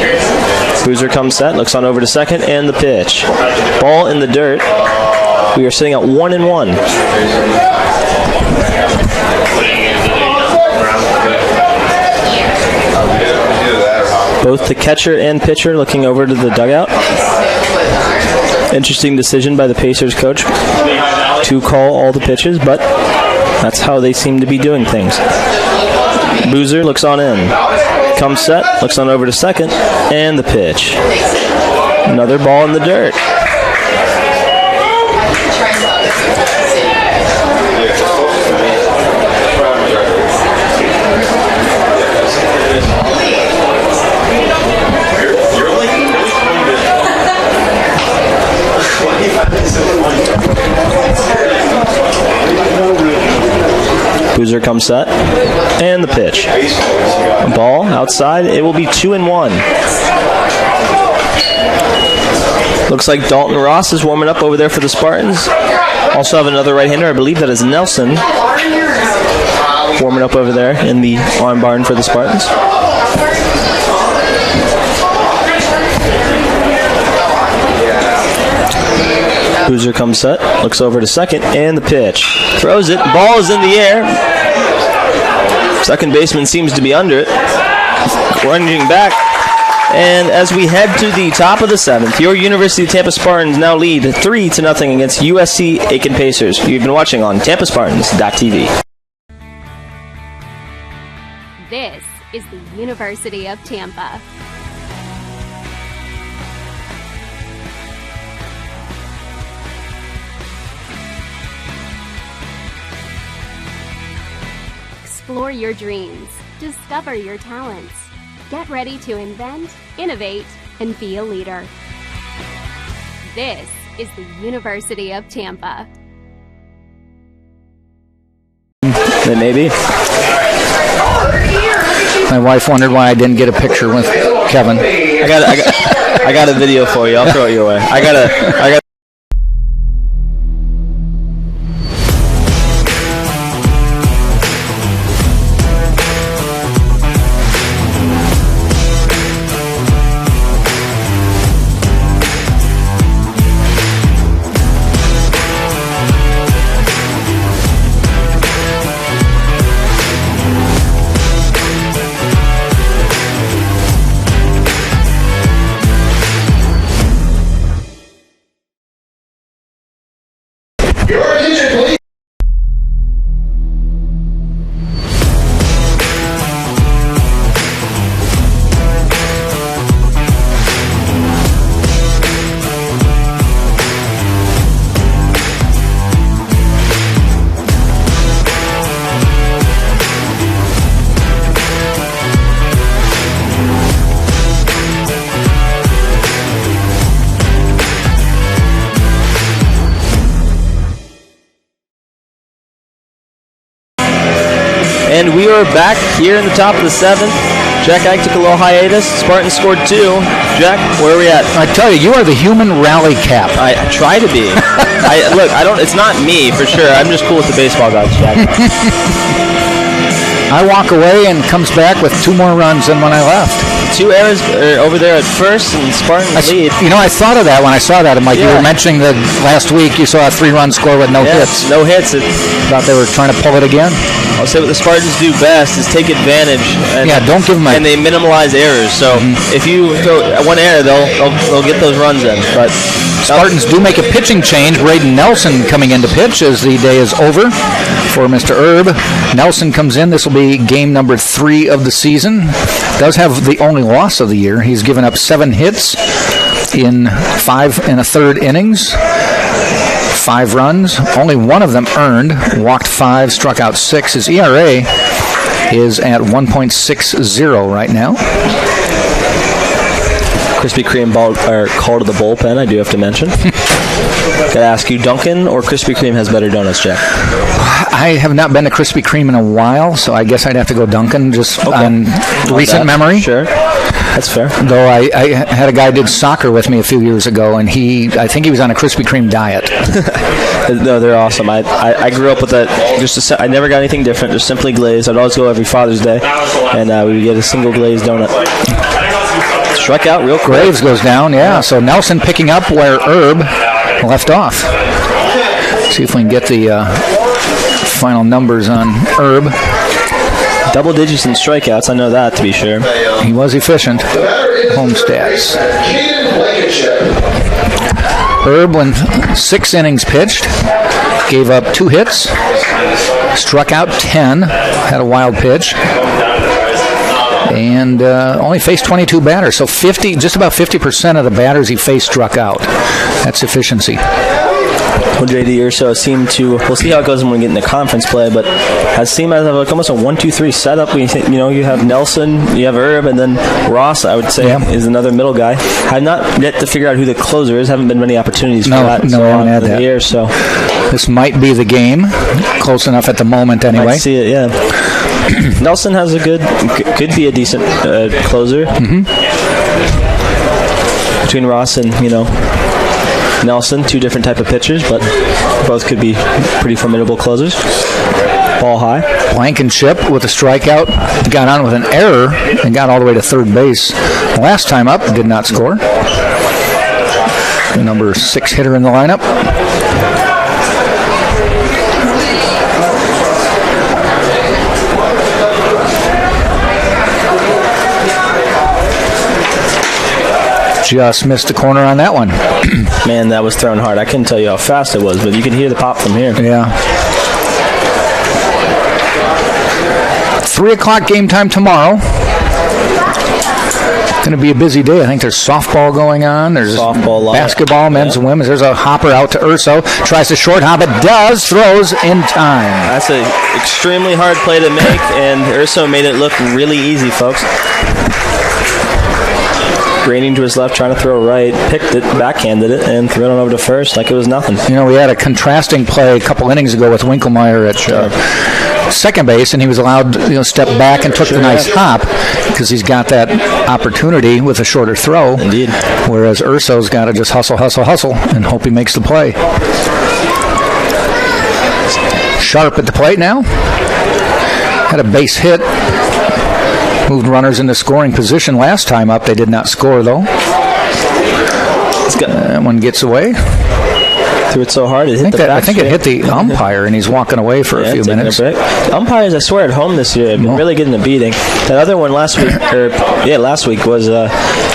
Boozer comes set, looks on over to second, and the pitch. Ball in the dirt. We are sitting at 1-1. Both the catcher and pitcher looking over to the dugout. Interesting decision by the Pacers coach to call all the pitches, but that's how they seem to be doing things. Boozer looks on in. Comes set, looks on over to second, and the pitch. Another ball in the dirt. Boozer comes set, and the pitch. Ball outside. It will be 2-1. Looks like Dalton Ross is warming up over there for the Spartans. Also have another right-hander. I believe that is Nelson warming up over there in the arm barn for the Spartans. Boozer comes set, looks over to second, and the pitch. Throws it, ball is in the air. Second baseman seems to be under it. Running back. And as we head to the top of the seventh, your University of Tampa Spartans now lead 3-0 against USC Aiken Pacers. You've been watching on TampaSpartans.tv. This is the University of Tampa. Explore your dreams. Discover your talents. Get ready to invent, innovate, and be a leader. This is the University of Tampa. It may be. My wife wondered why I didn't get a picture with Kevin. I got a video for you. I'll throw it your way. I got And we are back here in the top of the seventh. Jack Ike took a little hiatus. Spartans scored 2. Jack, where are we at? I tell you, you are the human rally cap. I try to be. It's not me for sure. I'm just cool with the baseball guys, Jack. I walk away and comes back with 2 more runs than when I left. 2 errors over there at first, and Spartans lead. You know, I thought of that when I saw that. I'm like, you were mentioning that last week you saw a 3-run score with no hits. No hits. Thought they were trying to pull it again. I'll say what the Spartans do best is take advantage. And, don't give them and they minimize errors. So if you throw 1 error, they'll get those runs in. But Spartans do make a pitching change. Braden Nelson coming in to pitch as the day is over for Mr. Erb. Nelson comes in. This will be game number 3 of the season. Does have the only loss of the year. He's given up 7 hits in 5 1/3 innings. 5 runs, only 1 of them earned, walked 5, struck out 6. His ERA is at 1.60 right now. Krispy Kreme call to the bullpen, I do have to mention. Gotta ask you, Dunkin' or Krispy Kreme has better donuts, Jack? I have not been to Krispy Kreme in a while, so I guess I'd have to go Dunkin' just on recent memory. Sure. That's fair. Though I had a guy did soccer with me a few years ago, and I think he was on a Krispy Kreme diet. No, they're awesome. I grew up with that. I never got anything different. Just simply glazed. I'd always go every Father's Day, and we would get a single glazed donut. Struck out real quick. Graves goes down, yeah. So Nelson picking up where Herb left off. See if we can get the final numbers on Herb. Double digits in strikeouts, I know that to be sure. He was efficient. Home stats. Herb, when 6 innings pitched, gave up 2 hits, struck out 10, had a wild pitch, and only faced 22 batters. So just about 50% of the batters he faced struck out. That's efficiency. Well, JD Urso seemed to, we'll see how it goes when we get into conference play, but has seemed as like almost a 1-2-3 setup. You have Nelson, you have Herb, and then Ross, I would say, is another middle guy. Have not yet to figure out who the closer is. Haven't been many opportunities for that. No, I haven't had that. Year, so this might be the game. Close enough at the moment, anyway. I see it, yeah. Nelson has could be a decent closer. Mm-hmm. Between Ross and, Nelson, 2 different type of pitchers, but both could be pretty formidable closers. Ball high. Blankenship with a strikeout, got on with an error and got all the way to third base. Last time up, did not score. The number 6 hitter in the lineup. Just missed the corner on that one. Man, that was thrown hard. I couldn't tell you how fast it was, but you can hear the pop from here. Yeah. 3 o'clock game time tomorrow. It's going to be a busy day. I think there's softball going on. There's basketball, men's and women's. There's a hopper out to Urso. Tries to short hop. It does. Throws in time. That's an extremely hard play to make, and Urso made it look really easy, folks. Graining to his left, trying to throw right, picked it, backhanded it, and threw it on over to first like it was nothing. We had a contrasting play a couple innings ago with Winkelmeyer at second base, and he was allowed to step back and took the nice hop because he's got that opportunity with a shorter throw. Indeed. Whereas Urso's got to just hustle, and hope he makes the play. Sharp at the plate now. Had a base hit. Moved runners into scoring position last time up. They did not score, though. That one gets away. Threw it so hard it hit I think it hit the umpire, and he's walking away for a few minutes. The umpires, I swear, at home this year have been really getting a beating. That other one last week was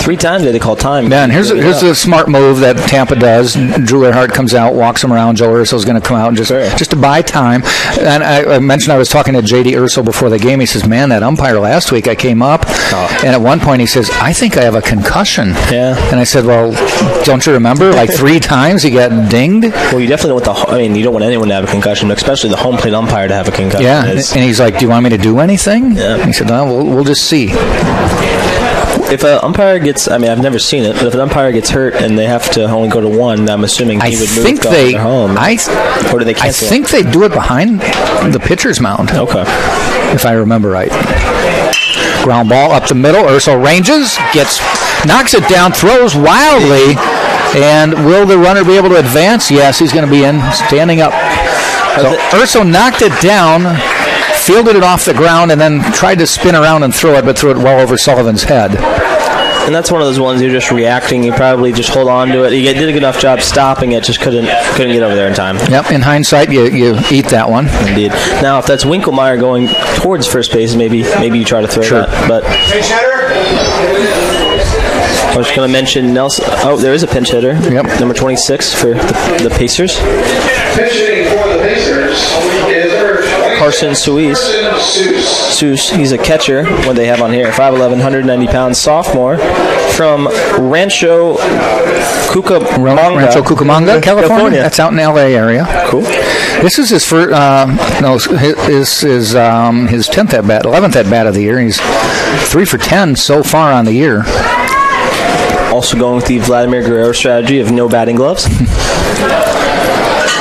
3 times they had to call time. Yeah, and here's the smart move that Tampa does. Drew Earhart comes out, walks him around. Joe Urso's going to come out and just to buy time. And I mentioned I was talking to J.D. Urso before the game. He says, man, that umpire last week, I came up, and at one point he says, I think I have a concussion. Yeah. And I said, well, don't you remember? Like 3 times he got dinged. Well, you definitely want you don't want anyone to have a concussion, especially the home plate umpire to have a concussion. Yeah, and he's like, do you want me to do anything? Yeah. He said, no, we'll just see. If an umpire gets, I've never seen it, but if an umpire gets hurt and they have to only go to 1, I'm assuming he would move to their home. Or do they cancel? I think they do it behind the pitcher's mound. Okay. If I remember right. Ground ball up the middle. Urso ranges, knocks it down, throws wildly. And will the runner be able to advance? Yes, he's going to be in, standing up. So Urso knocked it down, fielded it off the ground, and then tried to spin around and throw it, but threw it well over Sullivan's head. And that's one of those ones you're just reacting. You probably just hold on to it. He did a good enough job stopping it, just couldn't get over there in time. Yep, in hindsight, you eat that one. Indeed. Now, if that's Winkelmeyer going towards first base, maybe you try to throw that. But I was going to mention Nelson. Oh, there is a pinch hitter. Yep. Number 26 for the Pacers. Pitching for the Pacers is Carson Suis. He's a catcher, what they have on here. 5'11", 190 pounds, sophomore from Rancho Cucamonga, California. That's out in the L.A. area. Cool. This is his first. His 10th at bat, 11th at bat of the year. He's 3 for 10 so far on the year. Also going with the Vladimir Guerrero strategy of no batting gloves.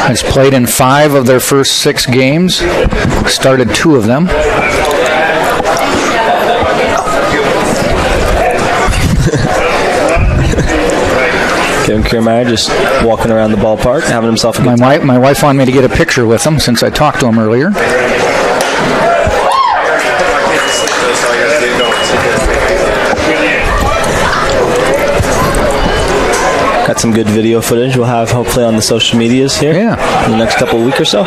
Has played in 5 of their first 6 games. Started 2 of them. Kevin Kiermaier just walking around the ballpark, having himself a good time. My wife wanted me to get a picture with him since I talked to him earlier. Got some good video footage we'll have hopefully on the social medias here in the next couple of weeks or so.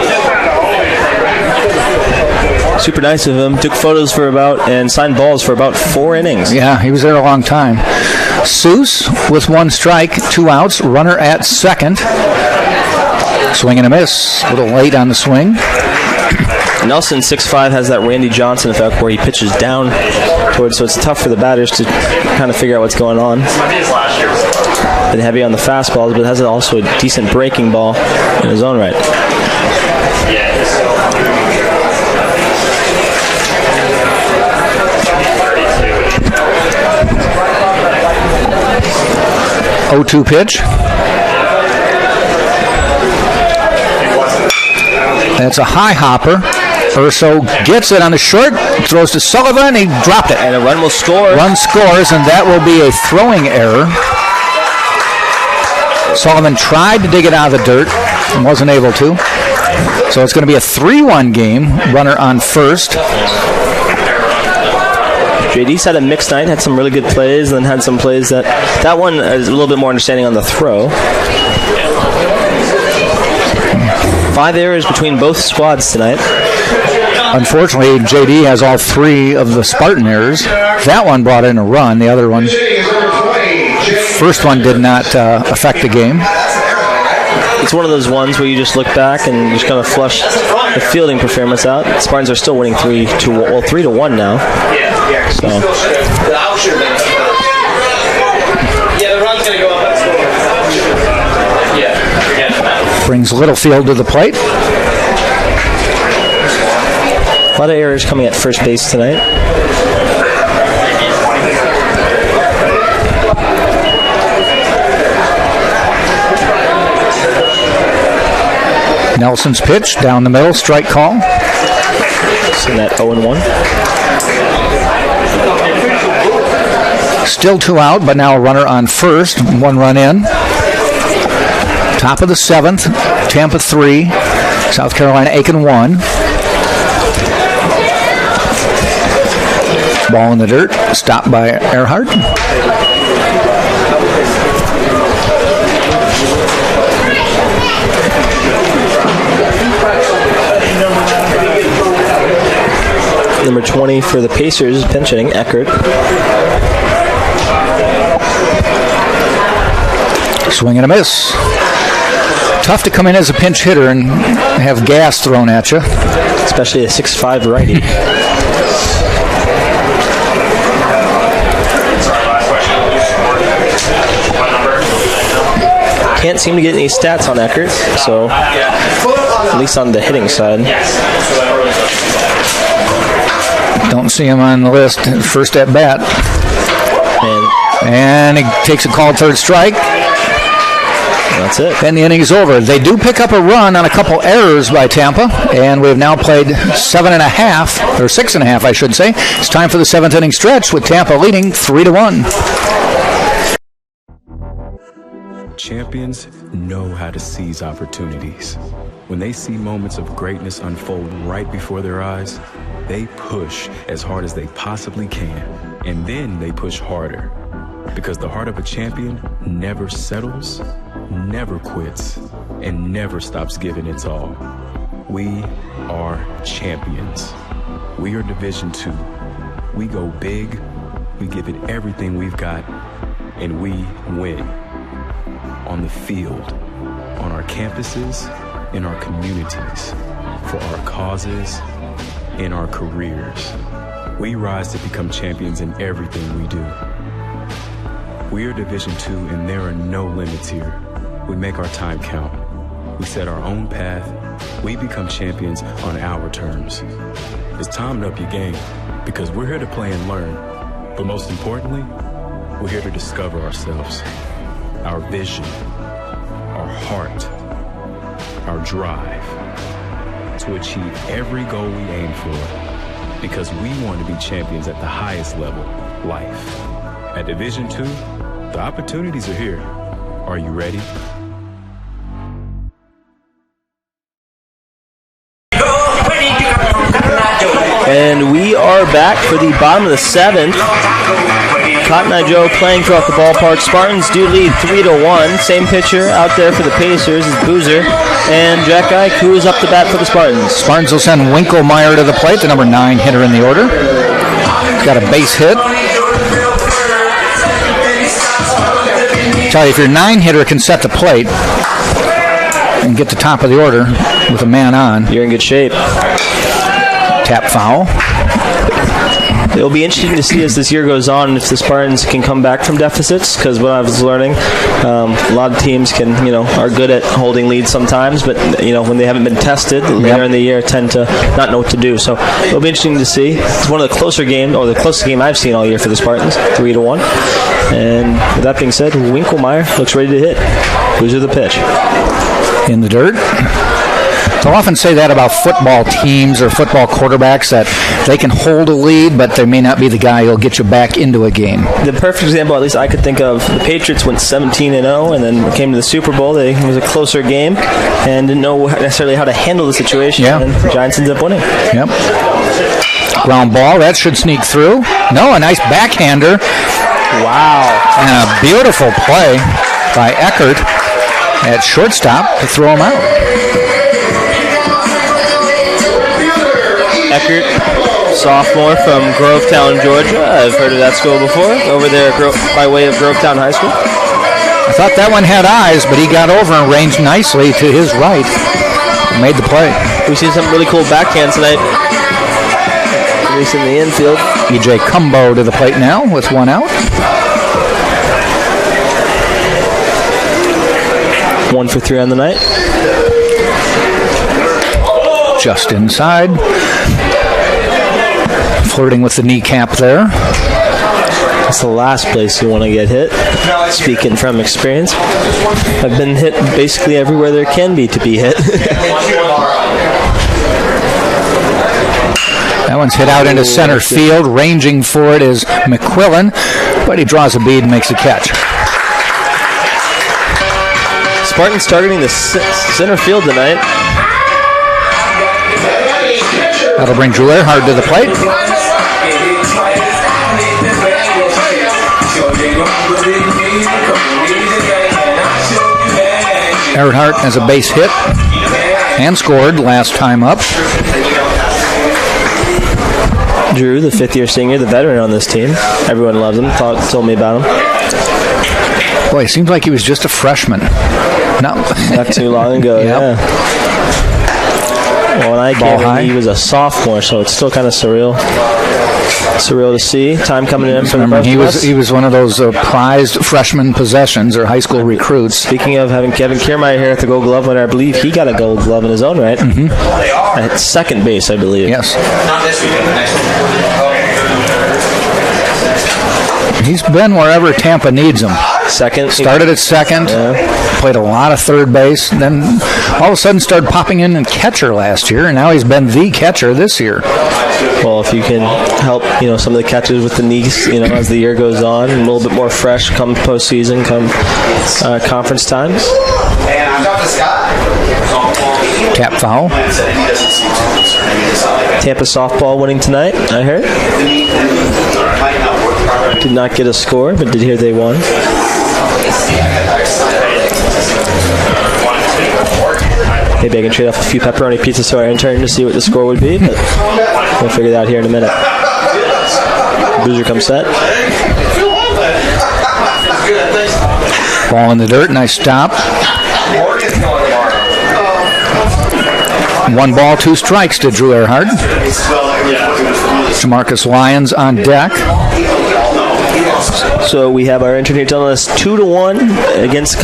Super nice of him. Took photos and signed balls for about 4 innings. Yeah, he was there a long time. Seuss with 1 strike, 2 outs, runner at second. Swing and a miss. A little late on the swing. Nelson, 6'5", has that Randy Johnson effect where he pitches down towards, so it's tough for the batters to kind of figure out what's going on. Been heavy on the fastballs, but has also a decent breaking ball in his own right. Oh-2 pitch. That's a high hopper. Urso gets it on the short, throws to Sullivan, he dropped it. And a run will score. Run scores, and that will be a throwing error. Sullivan tried to dig it out of the dirt and wasn't able to. So it's going to be a 3-1 game. Runner on first. JD's had a mixed night, had some really good plays, and then had some plays that one is a little bit more understanding on the throw. 5 errors between both squads tonight. Unfortunately, JD has all 3 of the Spartan errors. That one brought in a run. The other one, first one, did not affect the game. It's one of those ones where you just look back and just kind of flush the fielding performance out. The Spartans are still winning 3-1 now. So. Brings Littlefield to the plate. A lot of errors coming at first base tonight. Nelson's pitch down the middle, strike call. So that 0-1. Still 2 out, but now a runner on first. 1 run in. Top of the 7th, Tampa 3, South Carolina Aiken 1. Ball in the dirt, stopped by Earhart. Number 20 for the Pacers, pinch hitting, Eckert. Swing and a miss. Tough to come in as a pinch hitter and have gas thrown at you. Especially a 6'5" righty. Can't seem to get any stats on Eckert, so at least on the hitting side. Don't see him on the list. First at bat. And he takes a called third strike. That's it. And the inning is over. They do pick up a run on a couple errors by Tampa, and we've now played 7.5, or 6.5, I should say. It's time for the 7th inning stretch with Tampa leading 3-1. Champions know how to seize opportunities. When they see moments of greatness unfold right before their eyes, they push as hard as they possibly can, and then they push harder. Because the heart of a champion never settles, never quits, and never stops giving its all. We are champions. We are Division II. We go big, we give it everything we've got, and we win. On the field, on our campuses, in our communities, for our causes, in our careers. We rise to become champions in everything we do. We are Division II, and there are no limits here. We make our time count. We set our own path. We become champions on our terms. It's time to up your game, because we're here to play and learn. But most importantly, we're here to discover ourselves, our vision, our heart, our drive to achieve every goal we aim for, because we want to be champions at the highest level, life. At Division II, the opportunities are here. Are you ready? And we are back for the bottom of the 7th. Cotton Eye Joe playing throughout the ballpark. Spartans do lead 3-1. Same pitcher out there for the Pacers is Boozer. And Jack Ike, who is up to bat for the Spartans. Spartans will send Winklemeyer to the plate, the number 9 hitter in the order. Got a base hit. Tell you, if your 9 hitter can set the plate and get the top of the order with a man on, you're in good shape. Tap foul. It'll be interesting to see as this year goes on if the Spartans can come back from deficits, because what I was learning, a lot of teams are good at holding leads sometimes, but when they haven't been tested later in the year, tend to not know what to do. So it'll be interesting to see. It's one of the closer games, or the closest game I've seen all year for the Spartans, 3-1. And with that being said, Winklemeyer looks ready to hit. Boozer the pitch. In the dirt. They'll often say that about football teams or football quarterbacks, that they can hold a lead, but they may not be the guy who'll get you back into a game. The perfect example, at least I could think of, the Patriots went 17-0 and then came to the Super Bowl. It was a closer game and didn't know necessarily how to handle the situation, and the Giants ended up winning. Yep. Ground ball, that should sneak through. No, a nice backhander. Wow. And a beautiful play by Eckert at shortstop to throw him out. Eckert, sophomore from Grovetown, Georgia. I've heard of that school before. Over there by way of Grovetown High School. I thought that one had eyes, but he got over and ranged nicely to his right. Made the play. We've seen some really cool backhand tonight, at least in the infield. E.J. Cumbo to the plate now with one out. 1 for 3 on the night. Just inside. Flirting with the kneecap there. That's the last place you want to get hit. Speaking from experience, I've been hit basically everywhere there can be to be hit. That one's hit out into center field. Ranging for it is McQuillan, but he draws a bead and makes a catch. Spartans targeting the center field tonight. That'll bring Drew Earhart to the plate. Earhart has a base hit and scored last time up. Drew, the fifth-year senior, the veteran on this team. Everyone loves him. Told me about him. Boy, it seems like he was just a freshman. Not too long ago, yeah. Well, when I came in, he was a sophomore, so it's still kind of surreal to see. Time coming in for the he was one of those prized freshman possessions or high school recruits. Speaking of having Kevin Kiermaier here at the Gold Glove winner, I believe he got a Gold Glove in his own right. Mm-hmm. At second base, I believe. Yes. He's been wherever Tampa needs him. Second. Started at second. Yeah. Played a lot of third base. Then all of a sudden started popping in catcher last year, and now he's been the catcher this year. Well, if you can help, some of the catchers with the knees, as the year goes on, and a little bit more fresh come postseason, come conference times. Tap foul. Tampa softball winning tonight, I heard. Did not get a score, but did hear they won. Maybe I can trade off a few pepperoni pizzas to our intern to see what the score would be, but we'll figure that out here in a minute. Boozer comes set. Ball in the dirt, nice stop. 1 ball, 2 strikes to Drew Earhart. Jamarcus Lyons on deck. So we have our intern here telling us 2-1 against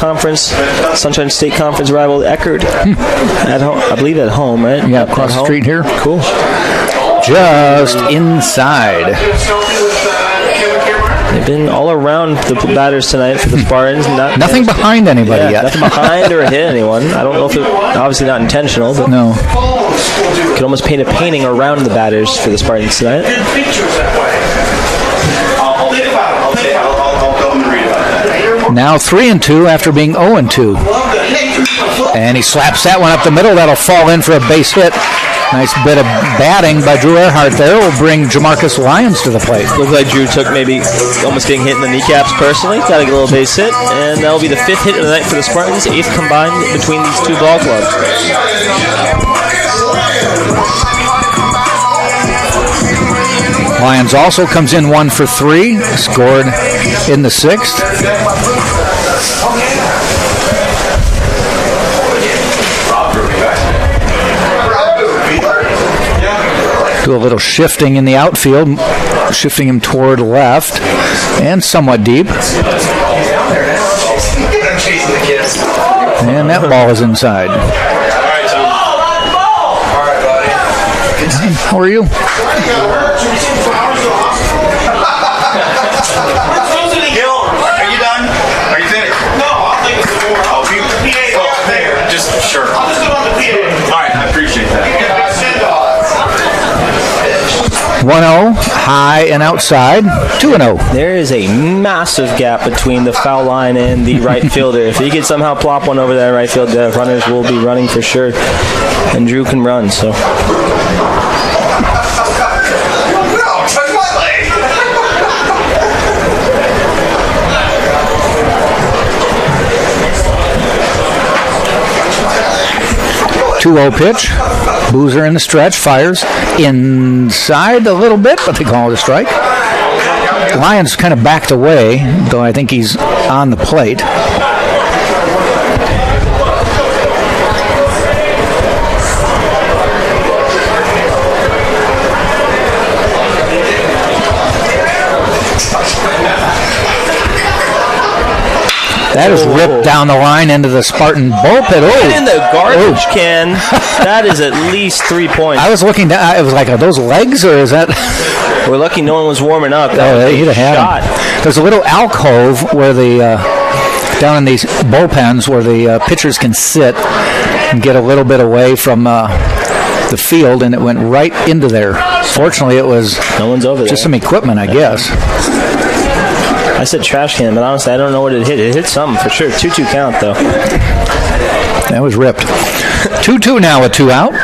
Sunshine State Conference rival Eckerd. At home, I believe at home, right? Yeah, across the street here. Cool. Just inside. They've been all around the batters tonight for the Spartans. Nothing behind anybody yet. Nothing behind or hit anyone. I don't know if it's obviously not intentional, but no. You can almost paint a painting around the batters for the Spartans tonight. Now 3-2 after being 0-2. And he slaps that one up the middle. That'll fall in for a base hit. Nice bit of batting by Drew Earhart there will bring Jamarcus Lyons to the plate. Looks like Drew took maybe almost getting hit in the kneecaps personally. Got to get a little base hit, and that'll be the 5th hit of the night for the Spartans, 8th combined between these two ball clubs. Lyons also comes in 1 for 3, scored in the 6th. Do a little shifting in the outfield, shifting him toward left and somewhat deep. And that ball is inside. How are you? Are you done? Are you finished? No, I'll take some more. I'll be the PA. Oh, there. Just sure. I'll just go on the PA. All right, I appreciate that. 1-0, high and outside, 2-0. There is a massive gap between the foul line and the right fielder. If he could somehow plop one over that right field, the runners will be running for sure. And Drew can run, so. Two-0 pitch. Boozer in the stretch, fires inside a little bit, but they call it a strike. Lyons kind of backed away, though I think he's on the plate. That is ripped down the line into the Spartan bullpen. Oh, in the garbage can. That is at least 3 points. I was looking down. It was like, are those legs or is that? We're lucky no one was warming up. He'd have had him. There's a little alcove where the down in these bullpens where the pitchers can sit and get a little bit away from the field, and it went right into there. Fortunately, it was no one's over there. Just some equipment, I guess. I said trash can, but honestly, I don't know what it hit. It hit something for sure. 2-2 count, though. That was ripped. 2-2 now with 2 out.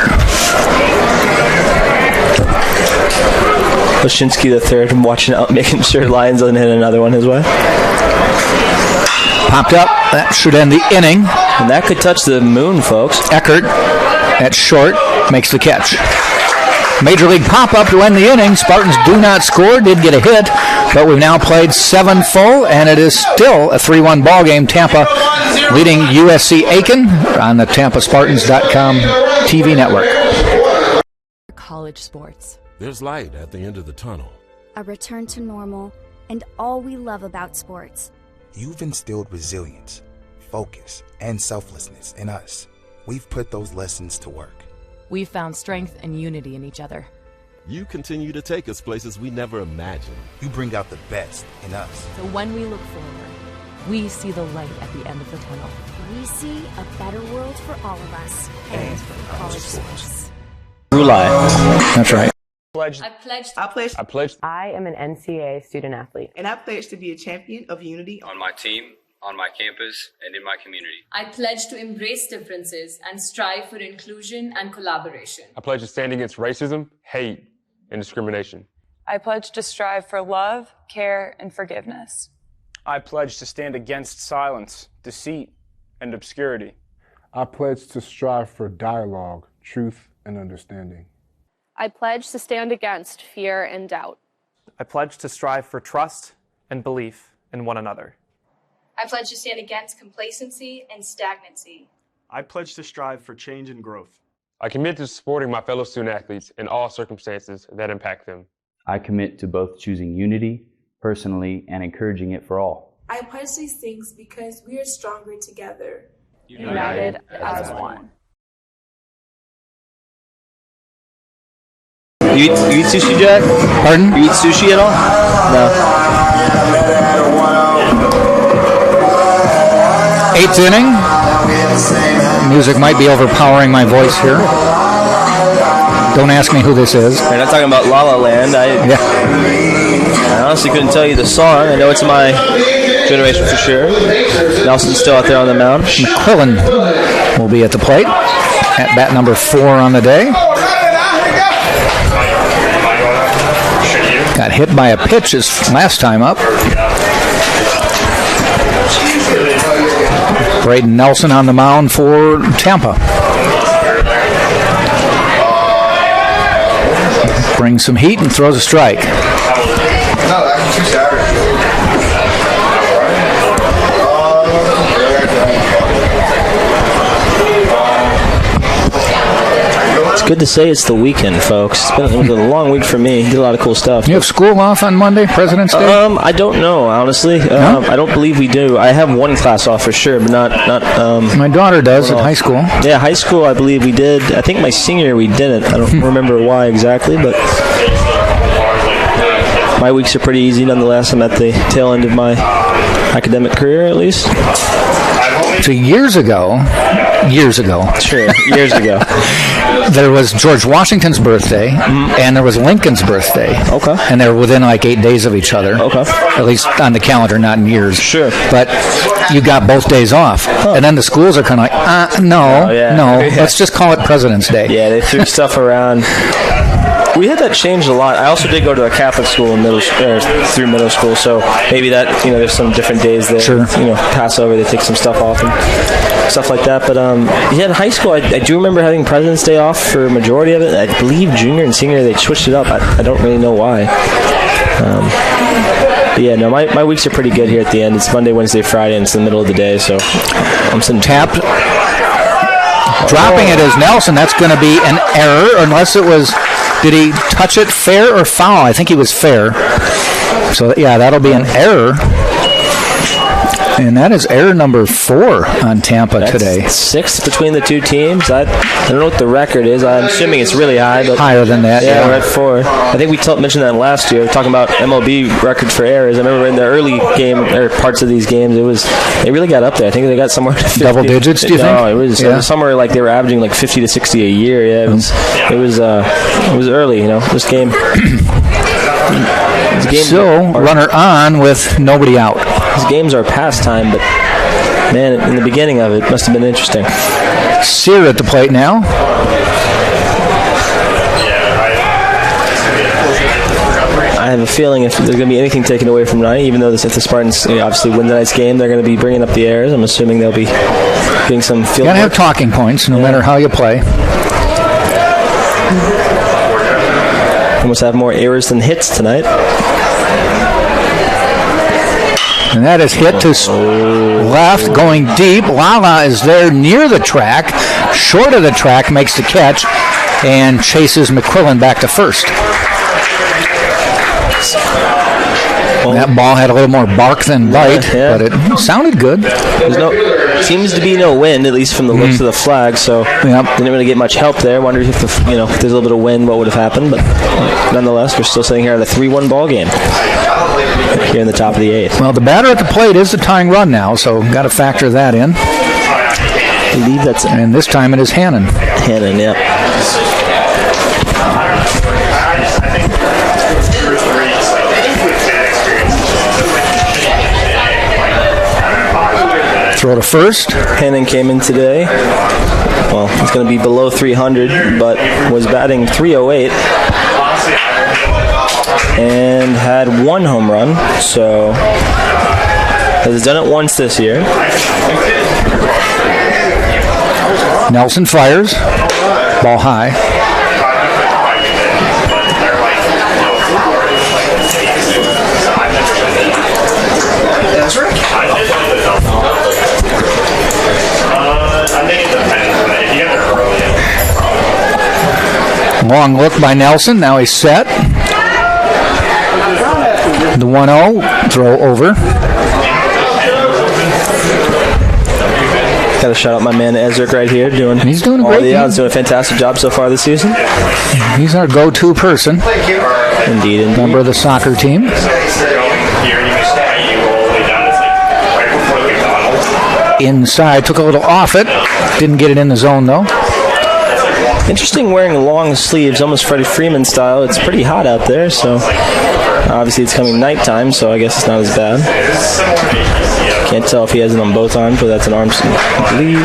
Lashinsky the third, watching out, making sure Lyons doesn't hit another one his way. Popped up. That should end the inning. And that could touch the moon, folks. Eckert at short makes the catch. Major League pop-up to end the inning. Spartans do not score, did get a hit, but we've now played 7 full, and it is still a 3-1 ball game. Tampa leading USC Aiken on the TampaSpartans.com TV network. College sports. There's light at the end of the tunnel. A return to normal, and all we love about sports. You've instilled resilience, focus, and selflessness in us. We've put those lessons to work. We've found strength and unity in each other. You continue to take us places we never imagined. You bring out the best in us. So when we look forward, we see the light at the end of the tunnel. We see a better world for all of us. And for college sports. Rulai. That's right. I am an NCAA student athlete. And I pledge to be a champion of unity on my team, on my campus, and in my community. I pledge to embrace differences and strive for inclusion and collaboration. I pledge to stand against racism, hate, and discrimination. I pledge to strive for love, care, and forgiveness. I pledge to stand against silence, deceit, and obscurity. I pledge to strive for dialogue, truth, and understanding. I pledge to stand against fear and doubt. I pledge to strive for trust and belief in one another. I pledge to stand against complacency and stagnancy. I pledge to strive for change and growth. I commit to supporting my fellow student athletes in all circumstances that impact them. I commit to both choosing unity personally and encouraging it for all. I pledge these things because we are stronger together. United as one. You eat sushi, Jack? Pardon? You eat sushi at all? No. 8th inning. Music might be overpowering my voice here. Don't ask me who this is. We're not talking about La La Land. I honestly couldn't tell you the song. I know it's my generation for sure. Nelson's still out there on the mound. McQuillan will be at the plate at bat number 4 on the day. Got hit by a pitch his last time up. Braden Nelson on the mound for Tampa. Brings some heat and throws a strike. It's good to say it's the weekend, folks. It was a long week for me. Did a lot of cool stuff. You have school off on Monday, President's Day? I don't know, honestly. No? I don't believe we do. I have one class off for sure, but not. My daughter does at high school. Yeah, high school, I believe we did. I think my senior year we didn't. I don't remember why exactly, but my weeks are pretty easy nonetheless. I'm at the tail end of my academic career, at least. So years ago, Sure, years ago. there was George Washington's birthday, and there was Lincoln's birthday. Okay. And they were within like 8 days of each other. Okay. At least on the calendar, not in years. Sure. But you got both days off. Huh. And then the schools are kind of like, no, let's just call it President's Day. Yeah, they threw stuff around. We had that changed a lot. I also did go to a Catholic school in through middle school, so maybe that, there's some different days there. Sure. Passover, they take some stuff off and stuff like that. But in high school, I do remember having President's Day off for a majority of it. I believe junior and senior, they switched it up. I don't really know why. But yeah, no, my weeks are pretty good here at the end. It's Monday, Wednesday, Friday, and it's in the middle of the day, so I'm sitting tapped. Dropping it as Nelson, that's going to be an error, unless it was, did he touch it fair or foul? I think he was fair. So, yeah, that'll be an error. And that is error number 4 on Tampa today. 6th between the two teams. I don't know what the record is. I'm assuming it's really high. But higher than that, yeah. We're at 4. I think we mentioned that last year, talking about MLB record for errors. I remember in the early game, or parts of these games, they really got up there. I think they got somewhere to 50. Double digits, do you think? No, it was somewhere like they were averaging like 50 to 60 a year. Yeah, it was early, this game. Still runner on with nobody out. These games are pastime, but man, in the beginning of it must have been interesting. Sear at the plate now. I have a feeling if there's going to be anything taken away from tonight, even though if the Spartans obviously win tonight's game, they're going to be bringing up the errors. I'm assuming they'll be getting some field. You got to have talking points no matter how you play. Almost have more errors than hits tonight. And that is hit to left, going deep. Lala is there near the track, short of the track, makes the catch, and chases McQuillan back to first. That ball had a little more bark than bite, but it sounded good. Seems to be no wind, at least from the looks of the flag, so didn't really get much help there. Wondered if if there's a little bit of wind, what would have happened, but nonetheless, we're still sitting here at a 3-1 ball game here in the top of the 8th. Well, the batter at the plate is the tying run now, so got to factor that in. I believe that's it. And this time it is Hannon. Hannon, yeah. Throw to first. Hannon came in today. Well, he's going to be below 300, but was batting .308 and had 1 home run. So has done it once this year. Nelson fires. Ball high. That's right. Long look by Nelson. Now he's set. The 1-0. Throw over. Got to shout out my man Ezric right here. He's doing a great job. He's doing a fantastic job so far this season. He's our go-to person. Indeed. Member of the soccer team. Inside, took a little off it. Didn't get it in the zone, though. Interesting wearing long sleeves, almost Freddie Freeman style. It's pretty hot out there, so Obviously, it's coming nighttime, so I guess it's not as bad. Can't tell if he has it on both arms, but that's an arm sleeve, I believe.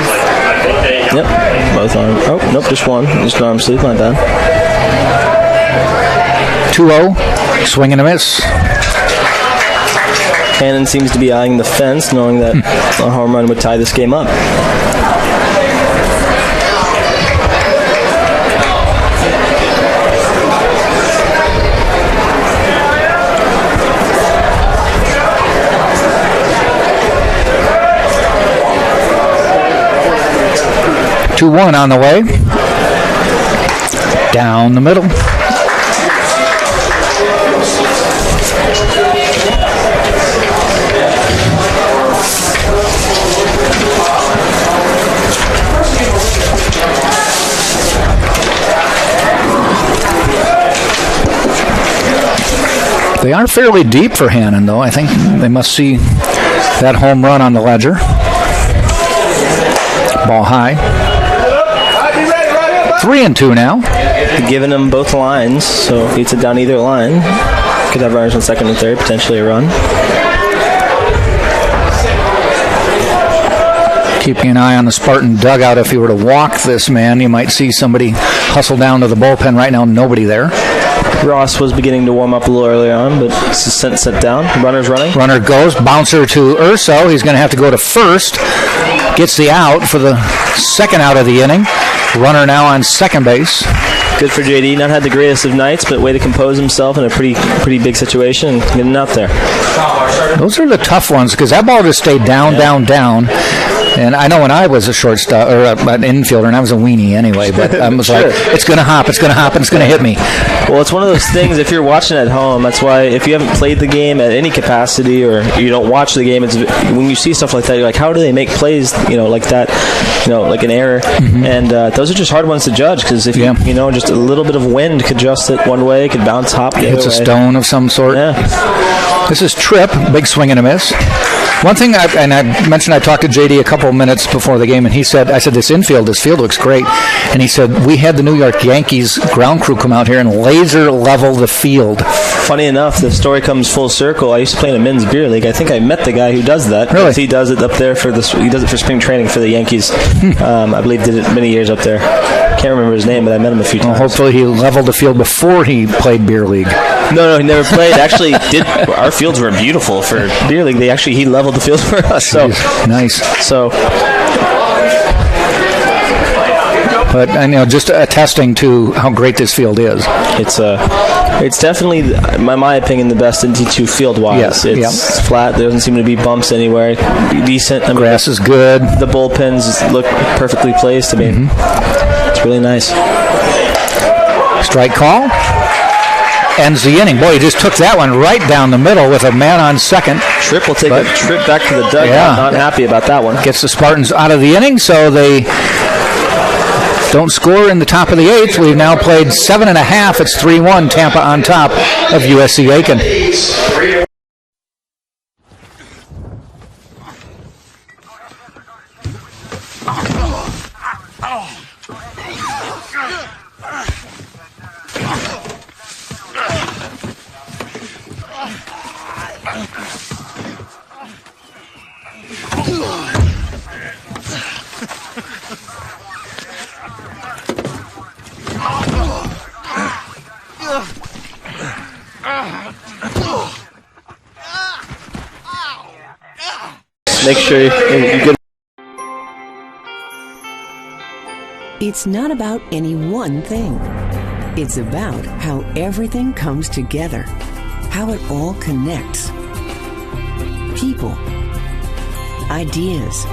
Yep, both arms. Oh, nope, just one. Just an arm sleeve, my bad. 2-0, swing and a miss. Hannon seems to be eyeing the fence, knowing that a home run would tie this game up. Two-one on the way. Down the middle. They are fairly deep for Hannon, though. I think they must see that home run on the ledger. Ball high. 3-2 now. Giving him both lines, so if he hits it down either line, could have runners on second and third, potentially a run. Keeping an eye on the Spartan dugout. If you were to walk this man, you might see somebody hustle down to the bullpen. Right now, nobody there. Ross was beginning to warm up a little earlier on, but it's sent down. Runner's running. Runner goes. Bouncer to Urso. He's going to have to go to first. Gets the out for the second out of the inning. Runner now on second base. Good for JD. Not had the greatest of nights, but way to compose himself in a pretty big situation and getting out there. Those are the tough ones because that ball just stayed down. And I know when I was a shortstop or an infielder, and I was a weenie anyway, but I was like, it's going to hop, and it's going to hit me. Well, it's one of those things, if you're watching at home, that's why if you haven't played the game at any capacity or you don't watch the game, it's when you see stuff like that, you're like, how do they make plays, like that, like an error? Mm-hmm. And those are just hard ones to judge because if just a little bit of wind could adjust it one way, it could bounce hop the other way. It's a stone of some sort. Yeah. This is Tripp, big swing and a miss. One thing, I mentioned I talked to JD a couple of minutes before the game, and I said, this field looks great. And he said, we had the New York Yankees ground crew come out here and laser level the field. Funny enough, the story comes full circle. I used to play in a men's beer league. I think I met the guy who does that. Really? He does it up there he does it for spring training for the Yankees. I believe did it many years up there. Can't remember his name, but I met him a few times. Well, hopefully he leveled the field before he played beer league. No, he never played. Actually, our fields were beautiful for beer league. He leveled the field for us. So nice. So, but just attesting to how great this field is. It's definitely, in my opinion, the best in D2 field wise. It's flat. There doesn't seem to be bumps anywhere. Decent. Grass is good. The bullpens look perfectly placed. It's really nice. Strike call. Ends the inning. Boy, he just took that one right down the middle with a man on second. Tripp will take a trip back to the dugout. Yeah. Not happy about that one. Gets the Spartans out of the inning, so they don't score in the top of the eighth. We've now played 7.5. It's 3-1. Tampa on top of USC Aiken. Make sure you get. It's not about any one thing. It's about how everything comes together, how it all connects. People, ideas,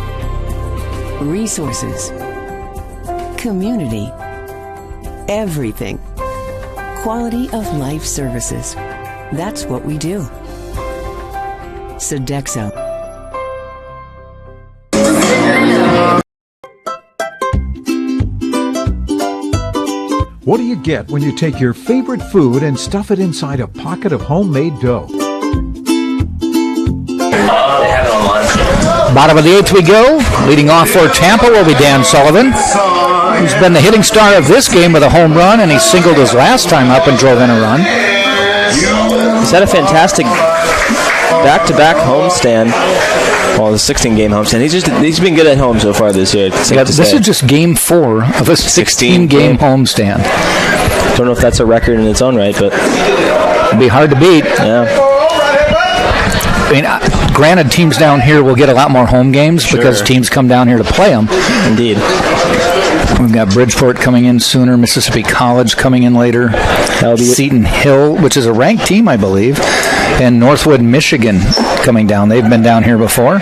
resources, community, everything. Quality of life services. That's what we do. Sodexo. What do you get when you take your favorite food and stuff it inside a pocket of homemade dough? Bottom of the eighth we go. Leading off for Tampa will be Dan Sullivan, who's been the hitting star of this game with a home run, and he singled his last time up and drove in a run. He's had a fantastic back-to-back homestand. Well, the 16-game homestand. He's been good at home so far this year. This is just game 4 of a 16-game homestand. Don't know if that's a record in its own right, but it'd be hard to beat. Yeah. I mean, granted, teams down here will get a lot more home games because teams come down here to play them. Indeed. We've got Bridgeport coming in sooner, Mississippi College coming in later, Seton Hill, which is a ranked team, I believe, and Northwood, Michigan coming down. They've been down here before.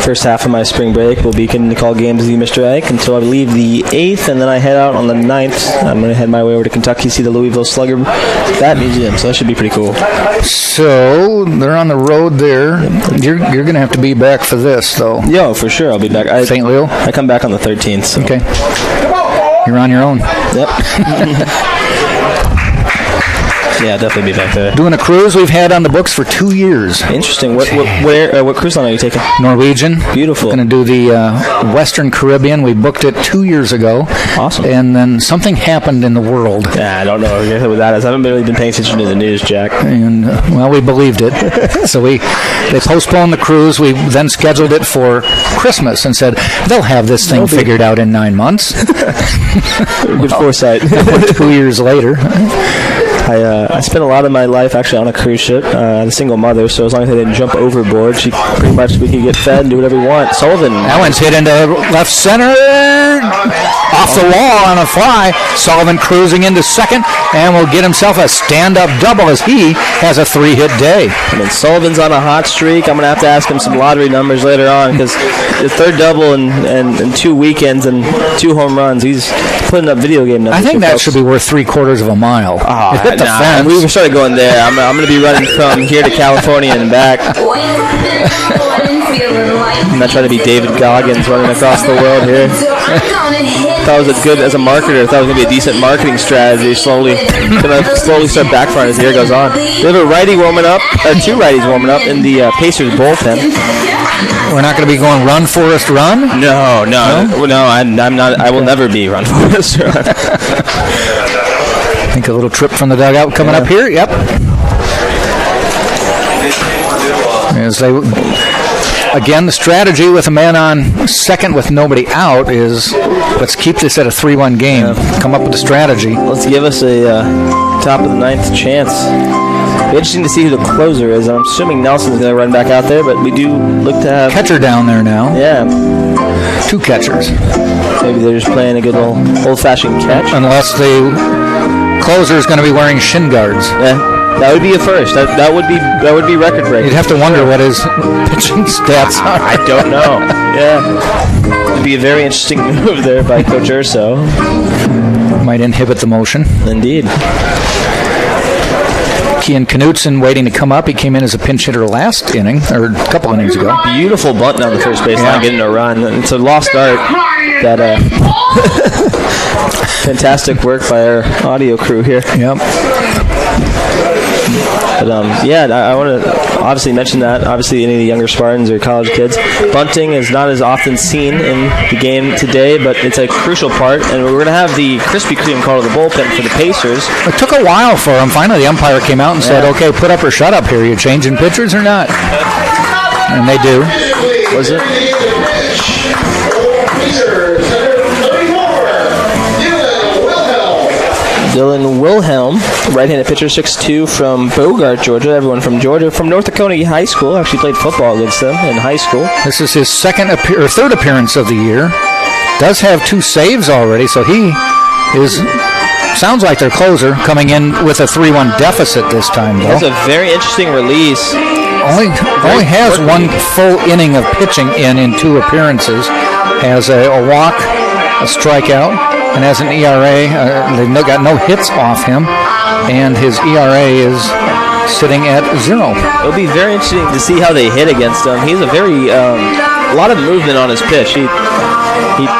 First half of my spring break, we'll be getting to call games with you, Mr. Ike, until I leave the 8th, and then I head out on the 9th. I'm going to head my way over to Kentucky, see the Louisville Slugger Bat Museum, so that should be pretty cool. So, they're on the road there. You're going to have to be back for this, though. Yeah, for sure, I'll be back. St. Leo? I come back on the 13th. So. Okay. You're on your own. Yep. Yeah, definitely be back there. Doing a cruise we've had on the books for 2 years. Interesting. What cruise line are you taking? Norwegian. Beautiful. Going to do the Western Caribbean. We booked it 2 years ago. Awesome. And then something happened in the world. Yeah, I don't know what that is. I haven't really been paying attention to the news, Jack. And well, we believed it. So they postponed the cruise. We then scheduled it for Christmas and said they'll have this thing figured out in 9 months. Good foresight. 2 years later. I spent a lot of my life actually on a cruise ship. A single mother, so as long as I didn't jump overboard, we could get fed and do whatever we want. Sullivan. That one's hit into left center, off the wall on a fly. Sullivan cruising into second, and will get himself a stand-up double as he has a 3-hit day. I mean, Sullivan's on a hot streak. I'm going to have to ask him some lottery numbers later on because the third double in 2 weekends and 2 home runs. He's putting up video game numbers. I think that should be worth 3/4 of a mile. It hit the fence. We started going there. I'm going to be running from here to California and back. I'm not trying to be David Goggins running across the world here. Thought it was as a marketer. Thought it was going to be a decent marketing strategy. Slowly start backfiring as the year goes on. We have a righty warming up, or 2 righties warming up in the Pacers bullpen. We're not going to be going run, Forrest, run? No. I'm not. I will never be run, Forrest, run. I think a little trip from the dugout coming up here. Yep. Again, the strategy with a man on second with nobody out is let's keep this at a 3-1 game. Yeah. Come up with a strategy. Let's give us a top of the 9th chance. It'll be interesting to see who the closer is. I'm assuming Nelson's going to run back out there, but we do look to have catcher down there now. Yeah. 2 catchers. Maybe they're just playing a good old-fashioned catch. Unless the closer is going to be wearing shin guards. Yeah. That would be a first. That would be record breaking. You'd have to wonder what his pitching stats are. I don't know. Yeah. It'd be a very interesting move there by Coach Urso. Might inhibit the motion. Indeed. Kean Knutson waiting to come up. He came in as a pinch hitter last inning, or a couple innings ago. Beautiful bunt down the first base line, getting a run. It's a lost art. That fantastic work by our audio crew here. Yep. But I want to obviously mention that. Obviously, any of the younger Spartans or college kids, bunting is not as often seen in the game today, but it's a crucial part. And we're going to have the Krispy Kreme call to the bullpen for the Pacers. It took a while for him. Finally, the umpire came out and said, "Okay, put up or shut up here. You changing pitchers or not?" And they do. Was it? Dylan Wilhelm, right-handed pitcher, 6'2", from Bogart, Georgia. Everyone from Georgia, from North Dakota High School. Actually played football against them in high school. This is his third appearance of the year. Does have 2 saves already, so he is. Sounds like their closer coming in with a 3-1 deficit this time, though. That's a very interesting release. Only has 1 full inning of pitching in 2 appearances. Has a walk, a strikeout, and has an ERA. They've got no hits off him, and his ERA is sitting at 0. It'll be very interesting to see how they hit against him. He's a lot of movement on his pitch. He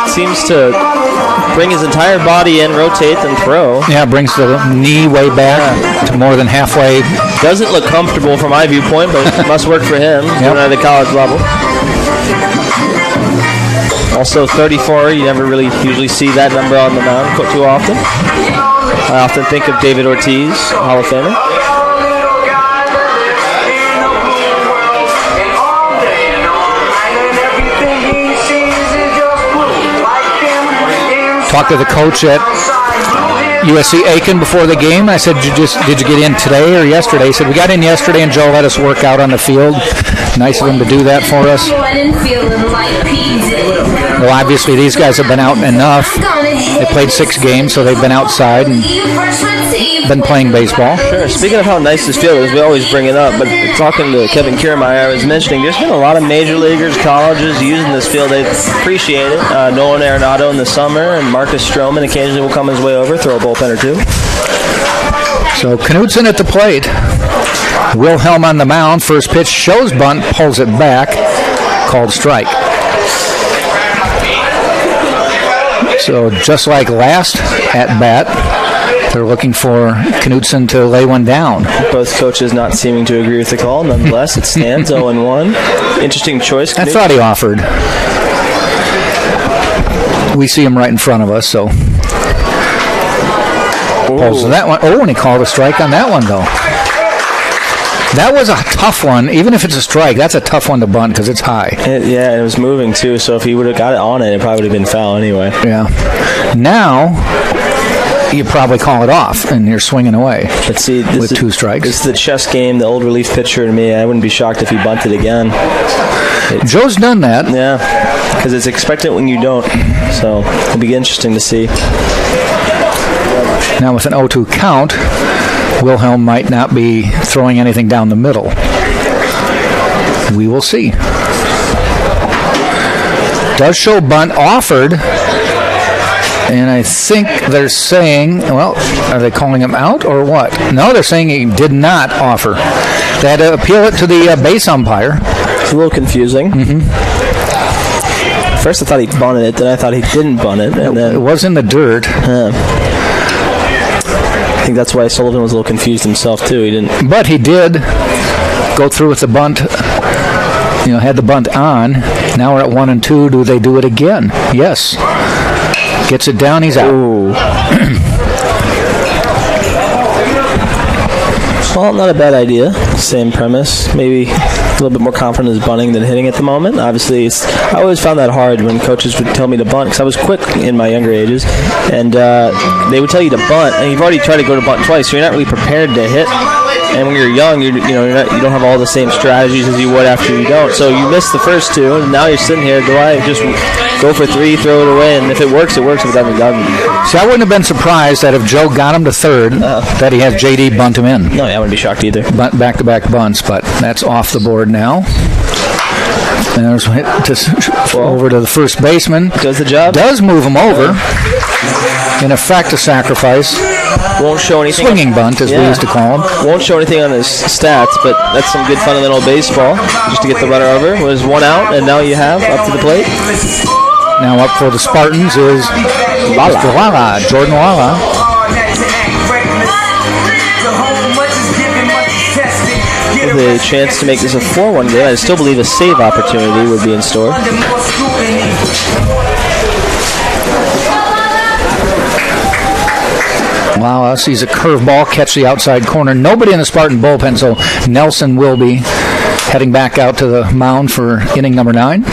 seems to bring his entire body in, rotate, and throw. Yeah, brings the knee way back to more than halfway. Doesn't look comfortable from my viewpoint, but it must work for him at the college level. Also 34, you never really usually see that number on the mound too often. I often think of David Ortiz, Hall of Famer. Talked to the coach at USC Aiken before the game. I said, did you get in today or yesterday? He said, we got in yesterday, and Joe let us work out on the field. Nice of him to do that for us. Well, obviously, these guys have been out enough. They played 6 games, so they've been outside and been playing baseball. Sure. Speaking of how nice this field is, we always bring it up, but talking to Kevin Kiermaier, I was mentioning there's been a lot of major leaguers, colleges using this field. They appreciate it. Nolan Arenado in the summer, and Marcus Stroman occasionally will come his way over, throw a bullpen or two. So Knudsen at the plate. Wilhelm on the mound. First pitch shows bunt, pulls it back. Called strike. So just like last at bat, they're looking for Knudsen to lay one down. Both coaches not seeming to agree with the call. Nonetheless, it stands 0-1. Interesting choice. I thought he offered. We see him right in front of us, so. Pulls that one. Oh, and he called a strike on that one, though. That was a tough one. Even if it's a strike, that's a tough one to bunt because it's high. It was moving, too, so if he would have got it on it, it probably would have been foul anyway. Yeah. Now, you probably call it off, and you're swinging away. But see, with 2 strikes. This is the chess game, the old relief pitcher to me. I wouldn't be shocked if he bunted again. Joe's done that. Yeah, because it's expected when you don't. So it'll be interesting to see. Now with an 0-2 count, Wilhelm might not be throwing anything down the middle. We will see. Does show bunt offered. And I think they're saying, well, are they calling him out or what? No, they're saying he did not offer. They had to appeal it to the base umpire. It's a little confusing. First I thought he bunted it, then I thought he didn't bunt it. And then it was in the dirt. I think that's why Sullivan was a little confused himself, too. He didn't. But he did go through with the bunt. Had the bunt on. Now we're at 1-2. Do they do it again? Yes. Gets it down, he's out. Well, not a bad idea. Same premise. Maybe a little bit more confident in bunting than hitting at the moment. Obviously, I always found that hard when coaches would tell me to bunt, because I was quick in my younger ages, and they would tell you to bunt, and you've already tried to go to bunt twice, so you're not really prepared to hit. And when you're young, you don't have all the same strategies as you would after you don't. So you missed the first 2, and now you're sitting here. Do I just go for 3, throw it away, and if it works, it works. If it doesn't, it doesn't. See, I wouldn't have been surprised that if Joe got him to third, that he had JD bunt him in. No, I wouldn't be shocked either. Back-to-back bunts, but that's off the board now. And there's a hit over to the first baseman. Does the job. Does move him over. In effect, a sacrifice. Won't show anything. Swinging bunt, as we used to call him. Won't show anything on his stats, but that's some good fundamental baseball. Just to get the runner over. It was 1 out, and now you have up to the plate. Now up for the Spartans is Mr. Lala, Jordan Lala. With a chance to make this a 4-1 game, I still believe a save opportunity would be in store. Lala sees a curveball catch the outside corner. Nobody in the Spartan bullpen, so Nelson will be heading back out to the mound for inning number 9.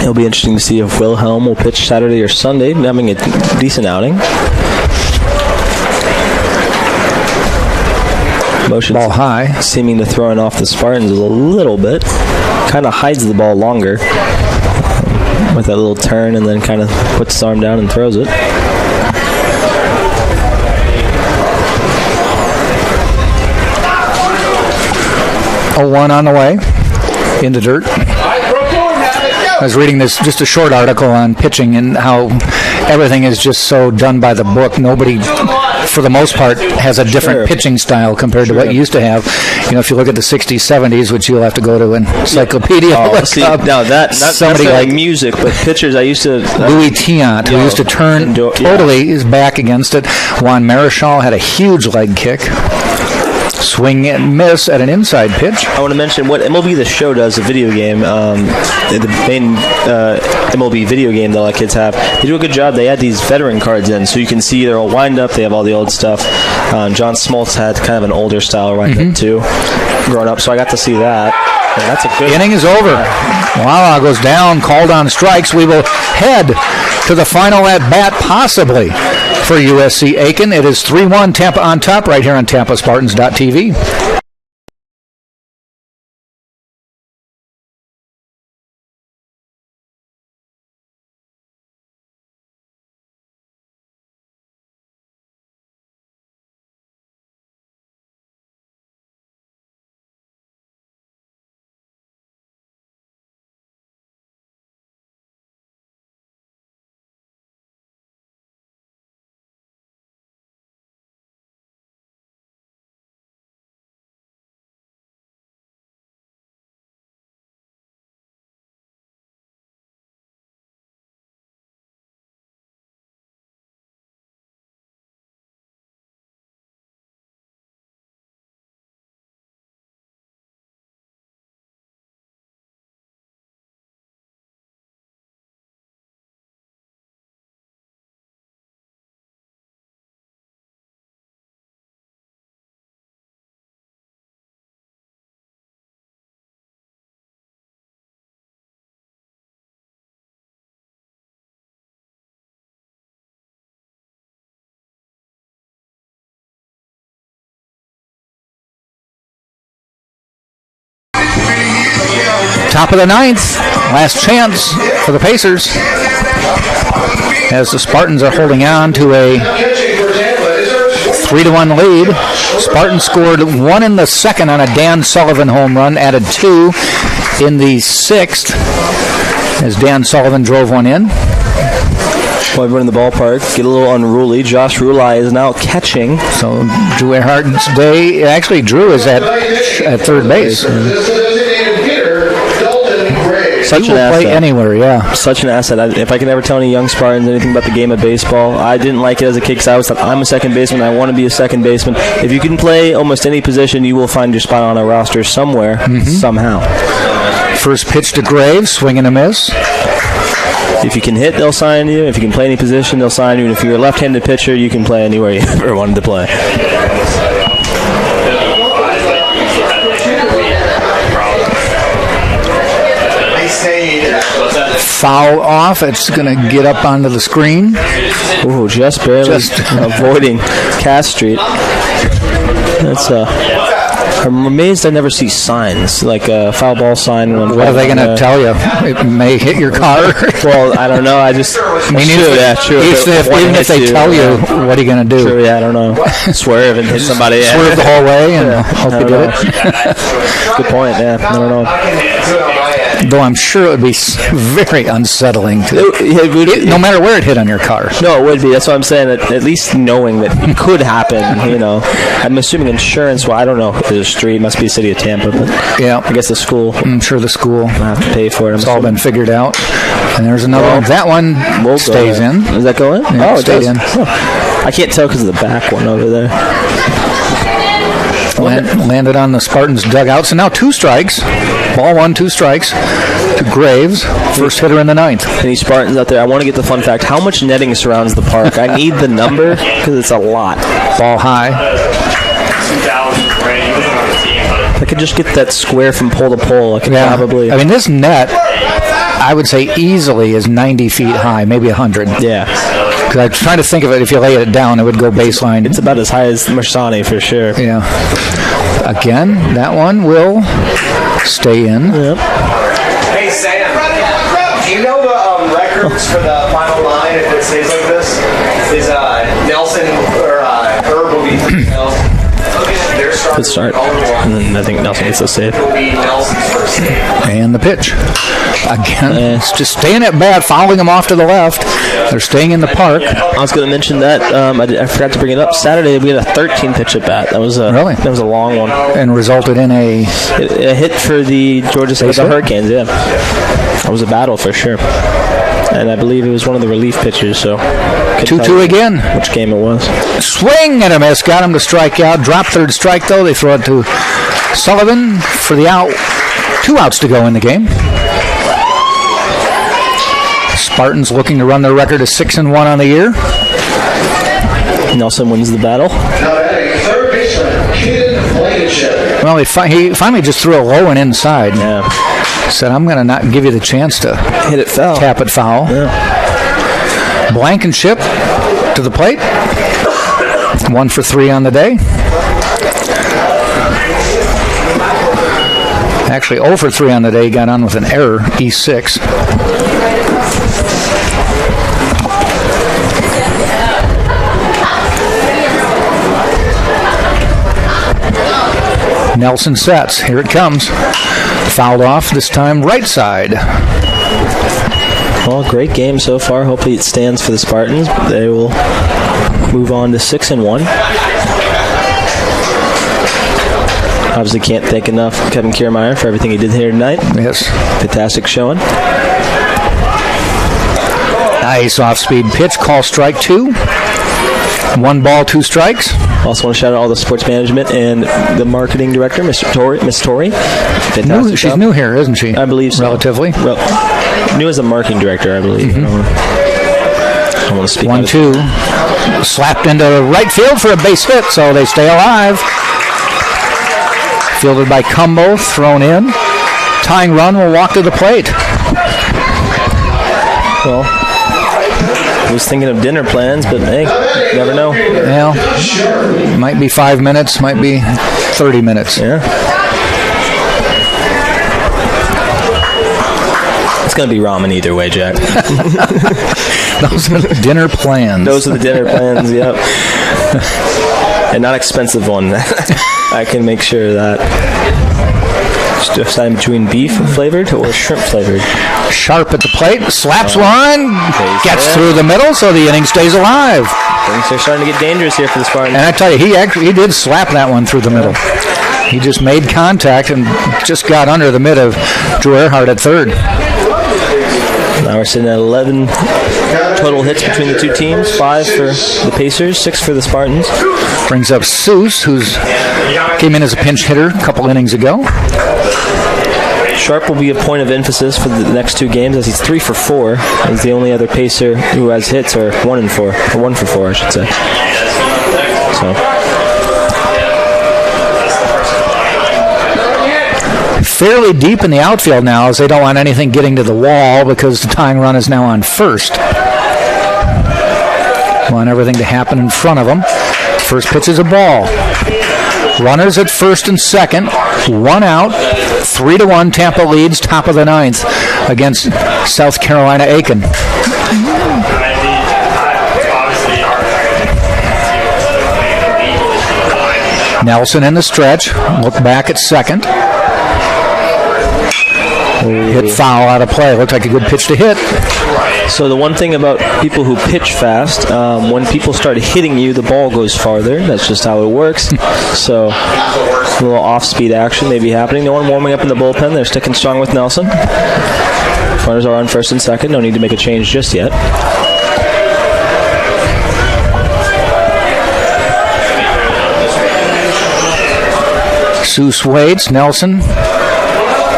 It'll be interesting to see if Wilhelm will pitch Saturday or Sunday, having a decent outing. Motion ball high, seeming to throwing off the Spartans a little bit. Kind of hides the ball longer with that little turn, and then kind of puts his arm down and throws it. A 1 on the way in the dirt. I was reading this, just a short article on pitching and how everything is just so done by the book. Nobody, for the most part, has a different pitching style compared to what you used to have. If you look at the 60s, 70s, which you'll have to go to encyclopedia. Now that's somebody like music, but pitchers I used to... Louis Tiant, who used to turn totally his back against it. Juan Marichal had a huge leg kick. Swing and miss at an inside pitch. I want to mention what MLB The Show does, a video game, the main MLB video game that a lot of kids have. They do a good job. They add these veteran cards in, so you can see they're all wind up. They have all the old stuff. John Smoltz had kind of an older style wind up too, growing up, so I got to see that. And that's a good inning is over. Lala goes down, called on strikes. We will head to the final at bat, possibly, for USC Aiken. It is 3-1 Tampa on top right here on TampaSpartans.tv. Top of the ninth, last chance for the Pacers, as the Spartans are holding on to a 3-1 lead. Spartans scored 1 in the second on a Dan Sullivan home run, added 2 in the sixth as Dan Sullivan drove one in. Well, everyone in the ballpark get a little unruly. Josh Rulai is now catching. So Drew Earhart's day, actually Drew is at third base. Such an asset. Play anywhere, yeah. Such an asset. If I can ever tell any young Spartans anything about the game of baseball, I didn't like it as a kid because I'm a second baseman. I want to be a second baseman. If you can play almost any position, you will find your spot on a roster somewhere, somehow. First pitch to Graves, swing and a miss. If you can hit, they'll sign you. If you can play any position, they'll sign you. And if you're a left-handed pitcher, you can play anywhere you ever wanted to play. Foul off. It's going to get up onto the screen. Ooh, just barely avoiding Cass Street. That's I'm amazed I never see signs, like a foul ball sign. What are they going to tell you? It may hit your car. Well, I don't know. I just... Even if they tell you, what are you going to do? True, yeah, I don't know. Swerve and hit somebody. Swerve the whole way and hope you did it. Good point, yeah. I don't know. Though I'm sure it would be very unsettling no matter where it hit on your car. No, it would be. That's what I'm saying. At least knowing that it could happen, I'm assuming insurance, well, I don't know if there's a street. It must be the city of Tampa. But yeah. I guess the school. I'm sure the school will have to pay for it. It's all been figured out. And there's another one. That one stays in. Does that go in? Yeah, it stayed in. I can't tell because of the back one over there. Landed on the Spartans' dugout. So now 2 strikes. Ball 1, 2 strikes to Graves, first hitter in the ninth. Any Spartans out there, I want to get the fun fact. How much netting surrounds the park? I need the number because it's a lot. Ball high. I could just get that square from pole to pole. I could probably... I mean, this net, I would say easily is 90 feet high, maybe 100. Yeah. Because I'm trying to think of it, if you lay it down, it would go baseline. It's about as high as Marsani for sure. Yeah. Again, that one will stay in. Yep. Hey, Sam, do you know the records for the final 9 if it stays like this? Is Nelson or Herb will be Nelson? Good start. And then I think Nelson gets a save. And the pitch. Again, it's just staying at bat, fouling them off to the left. They're staying in the park. I was going to mention that. I forgot to bring it up. Saturday, we had a 13-pitch at bat. That was a long one. And resulted in a hit for the Hurricanes, yeah. That was a battle for sure. And I believe it was one of the relief pitchers, so... 2-2 again. Which game it was. Swing and a miss. Got him to strike out. Drop third strike, though. They throw it to Sullivan for the out. 2 outs to go in the game. Spartans looking to run their record to 6-1 on the year. Nelson wins the battle. Well, he finally just threw a low one inside. Yeah. Said, I'm going to not give you the chance to hit it foul. Tap it foul. Yeah. Blankenship to the plate. 1 for 3 on the day. Actually, 0 for 3 on the day. Got on with an error, E6. Nelson sets. Here it comes. Fouled off, this time right side. Well, great game so far. Hopefully it stands for the Spartans. They will move on to 6-1. Obviously can't thank enough Kevin Kiermaier for everything he did here tonight. Yes. Fantastic showing. Nice off-speed pitch. Call strike 2. 1 ball, 2 strikes. Also want to shout out all the sports management and the marketing director, Miss Tori. Fantastic She's job. new here, isn't she? I believe so. Relatively. New as a marketing director, I believe. Mm-hmm. I want to speak. 1-2. Slapped into right field for a base hit, so they stay alive. Fielded by Cumbo, thrown in. Tying run will walk to the plate. Well, I was thinking of dinner plans, but hey, you never know. Well, might be 5 minutes, might be 30 minutes. Yeah. It's going to be ramen either way, Jack. Those are the dinner plans. Those are the dinner plans, yep. And not expensive one. I can make sure of that. Just decide between beef flavored or shrimp flavored. Sharp at the plate, slaps one, gets through the middle, so the inning stays alive. Things are starting to get dangerous here for the Spartans. And I tell you, he did slap that one through the middle. He just made contact and just got under the mid of Drew Earhart at third. Now we're sitting at 11 total hits between the two teams. 5 for the Pacers, 6 for the Spartans. Brings up Seuss, who's came in as a pinch hitter a couple innings ago. Sharp will be a point of emphasis for the next 2 games, as he's 3 for 4. He's the only other Pacer who has hits, or 1 for 4, I should say. So. Fairly deep in the outfield now, as they don't want anything getting to the wall because the tying run is now on first. Want everything to happen in front of them. First pitch is a ball. Runners at first and second. 1 out. 3-1 Tampa leads, top of the 9th against South Carolina Aiken. Nelson in the stretch. Look back at second. Hit foul out of play. Looked like a good pitch to hit. So the one thing about people who pitch fast, when people start hitting you, the ball goes farther. That's just how it works. So a little off-speed action may be happening. No one warming up in the bullpen. They're sticking strong with Nelson. Runners are on first and second. No need to make a change just yet. Seuss waits. Nelson.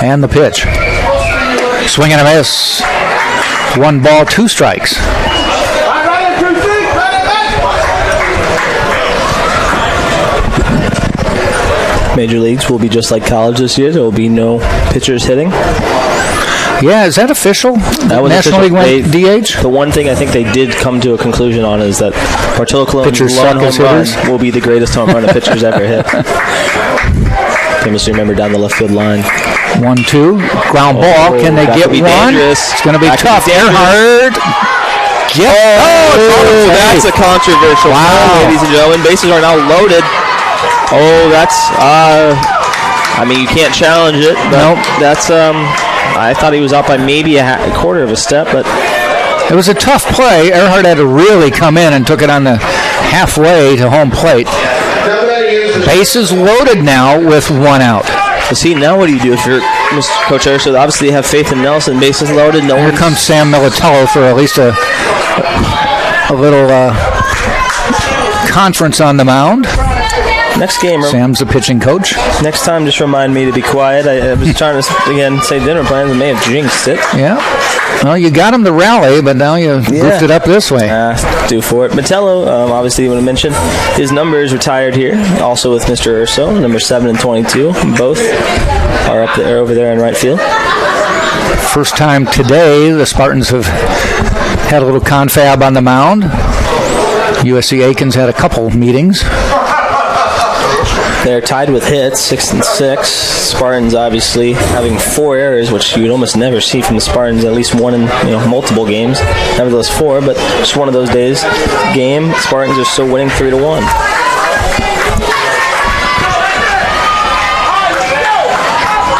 And the pitch. Swing and a miss. 1 ball, 2 strikes. Major leagues will be just like college this year. There will be no pitchers hitting. Yeah, is that official? That was National League went DH? The one thing I think they did come to a conclusion on is that Portillo Colon's lone home run will be the greatest home run a pitcher's ever hit. Famously remember down the left field line. 1-2. Ground ball. Can they get one? Dangerous. It's going to be tough. Earhart. That's a controversial foul, ladies and gentlemen. Bases are now loaded. Oh, that's... I mean, you can't challenge it. Nope. That's... I thought he was out by maybe a quarter of a step, but... It was a tough play. Earhart had to really come in and took it on the halfway to home plate. Bases loaded now with 1 out. So see, now what do you do if you're Mr. Coach Urso? Obviously, you have faith in Nelson. Bases loaded. Here comes Sam Militello for at least a little conference on the mound. Next game. Sam's the pitching coach. Next time, just remind me to be quiet. I was trying to, again, say dinner plans and may have jinxed it. Yeah. Well, you got him to rally, but now you goofed it up this way. Do for it. Metello, obviously, you want to mention, his number is retired here, also with Mr. Urso, number 7 and 22. Both are up there over there in right field. First time today the Spartans have had a little confab on the mound. USC Aiken's had a couple meetings. They're tied with hits, 6 and 6. Spartans obviously having 4 errors, which you would almost never see from the Spartans. At least one in multiple games. Nevertheless, 4, but just one of those days. Game. Spartans are still winning 3-1.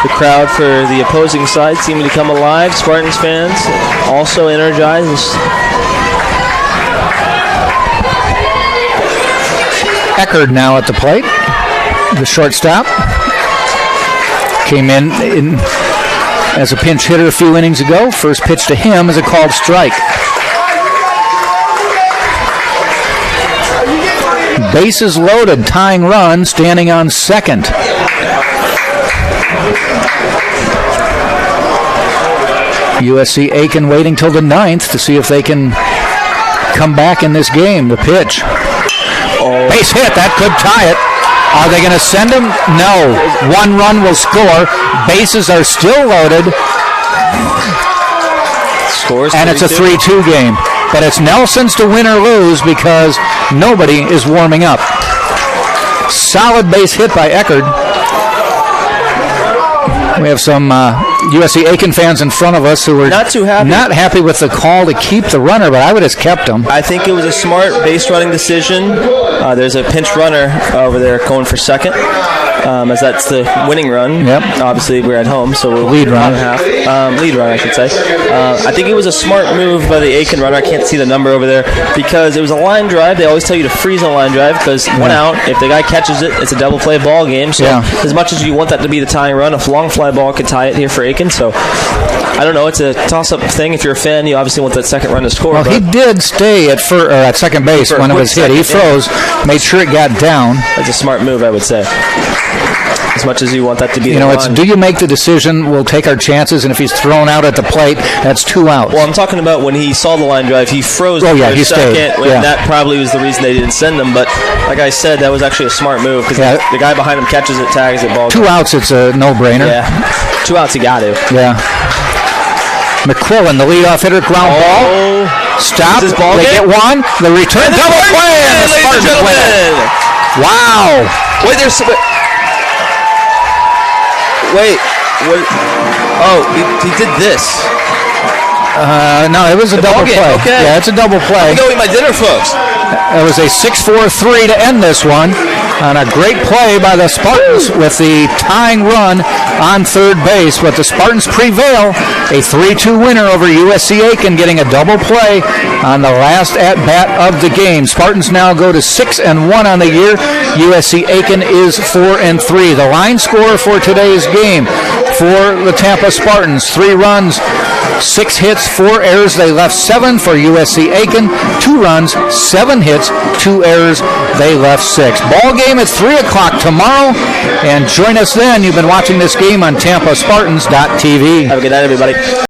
The crowd for the opposing side seeming to come alive. Spartans fans also energized. Eckerd now at the plate. The shortstop came in as a pinch hitter a few innings ago. First pitch to him is a called strike. Bases loaded, tying run, standing on second. USC Aiken waiting till the 9th to see if they can come back in this game. The pitch. Base hit, that could tie it. Are they going to send him? No. 1 run will score. Bases are still loaded. Scores and it's a 3-2 game. But it's Nelson's to win or lose because nobody is warming up. Solid base hit by Eckerd. We have some USC Aiken fans in front of us who were not happy with the call to keep the runner, but I would have kept him. I think it was a smart base running decision. There's a pinch runner over there going for second, as that's the winning run. Yep. Obviously, we're at home, so we'll lead run. Lead run, I should say. I think it was a smart move by the Aiken runner. I can't see the number over there because it was a line drive. They always tell you to freeze on a line drive because 1 out. If the guy catches it, it's a double play ball game. So as much as you want that to be the tying run, a long fly ball could tie it here for Aiken. So I don't know. It's a toss-up thing. If you're a fan, you obviously want that second run to score. Well, he did stay at second base when it was hit. He froze, made sure it got down. That's a smart move, I would say. As much as you want that to be the it's do you make the decision, we'll take our chances, and if he's thrown out at the plate, that's 2 outs. Well, I'm talking about when he saw the line drive, he froze he second. stayed. That probably was the reason they didn't send him, but like I said, that was actually a smart move because the guy behind him catches it, tags it, ball 2 outs, it's a no-brainer. Yeah, 2 outs, you got to. Yeah. McQuillan, the leadoff hitter, ground ball. Stop. They get one. The return. Double play. And the Spartans win it. Wow. Wait, there's... Wait. What? Oh, he did this. No, it was a double play. Okay. Yeah, it's a double play. I'm going to eat my dinner, folks. It was a 6-4-3 to end this one. And a great play by the Spartans with the tying run on third base. But the Spartans prevail. A 3-2 winner over USC Aiken, getting a double play on the last at-bat of the game. Spartans now go to 6-1 on the year. USC Aiken is 4-3. The line score for today's game for the Tampa Spartans: 3 runs, 6 hits, 4 errors. They left 7 for USC Aiken. 2 runs, 7 hits, 2 errors. They left 6. Ball game at 3 o'clock tomorrow, and join us then. You've been watching this game on TampaSpartans.tv. Have a good night, everybody.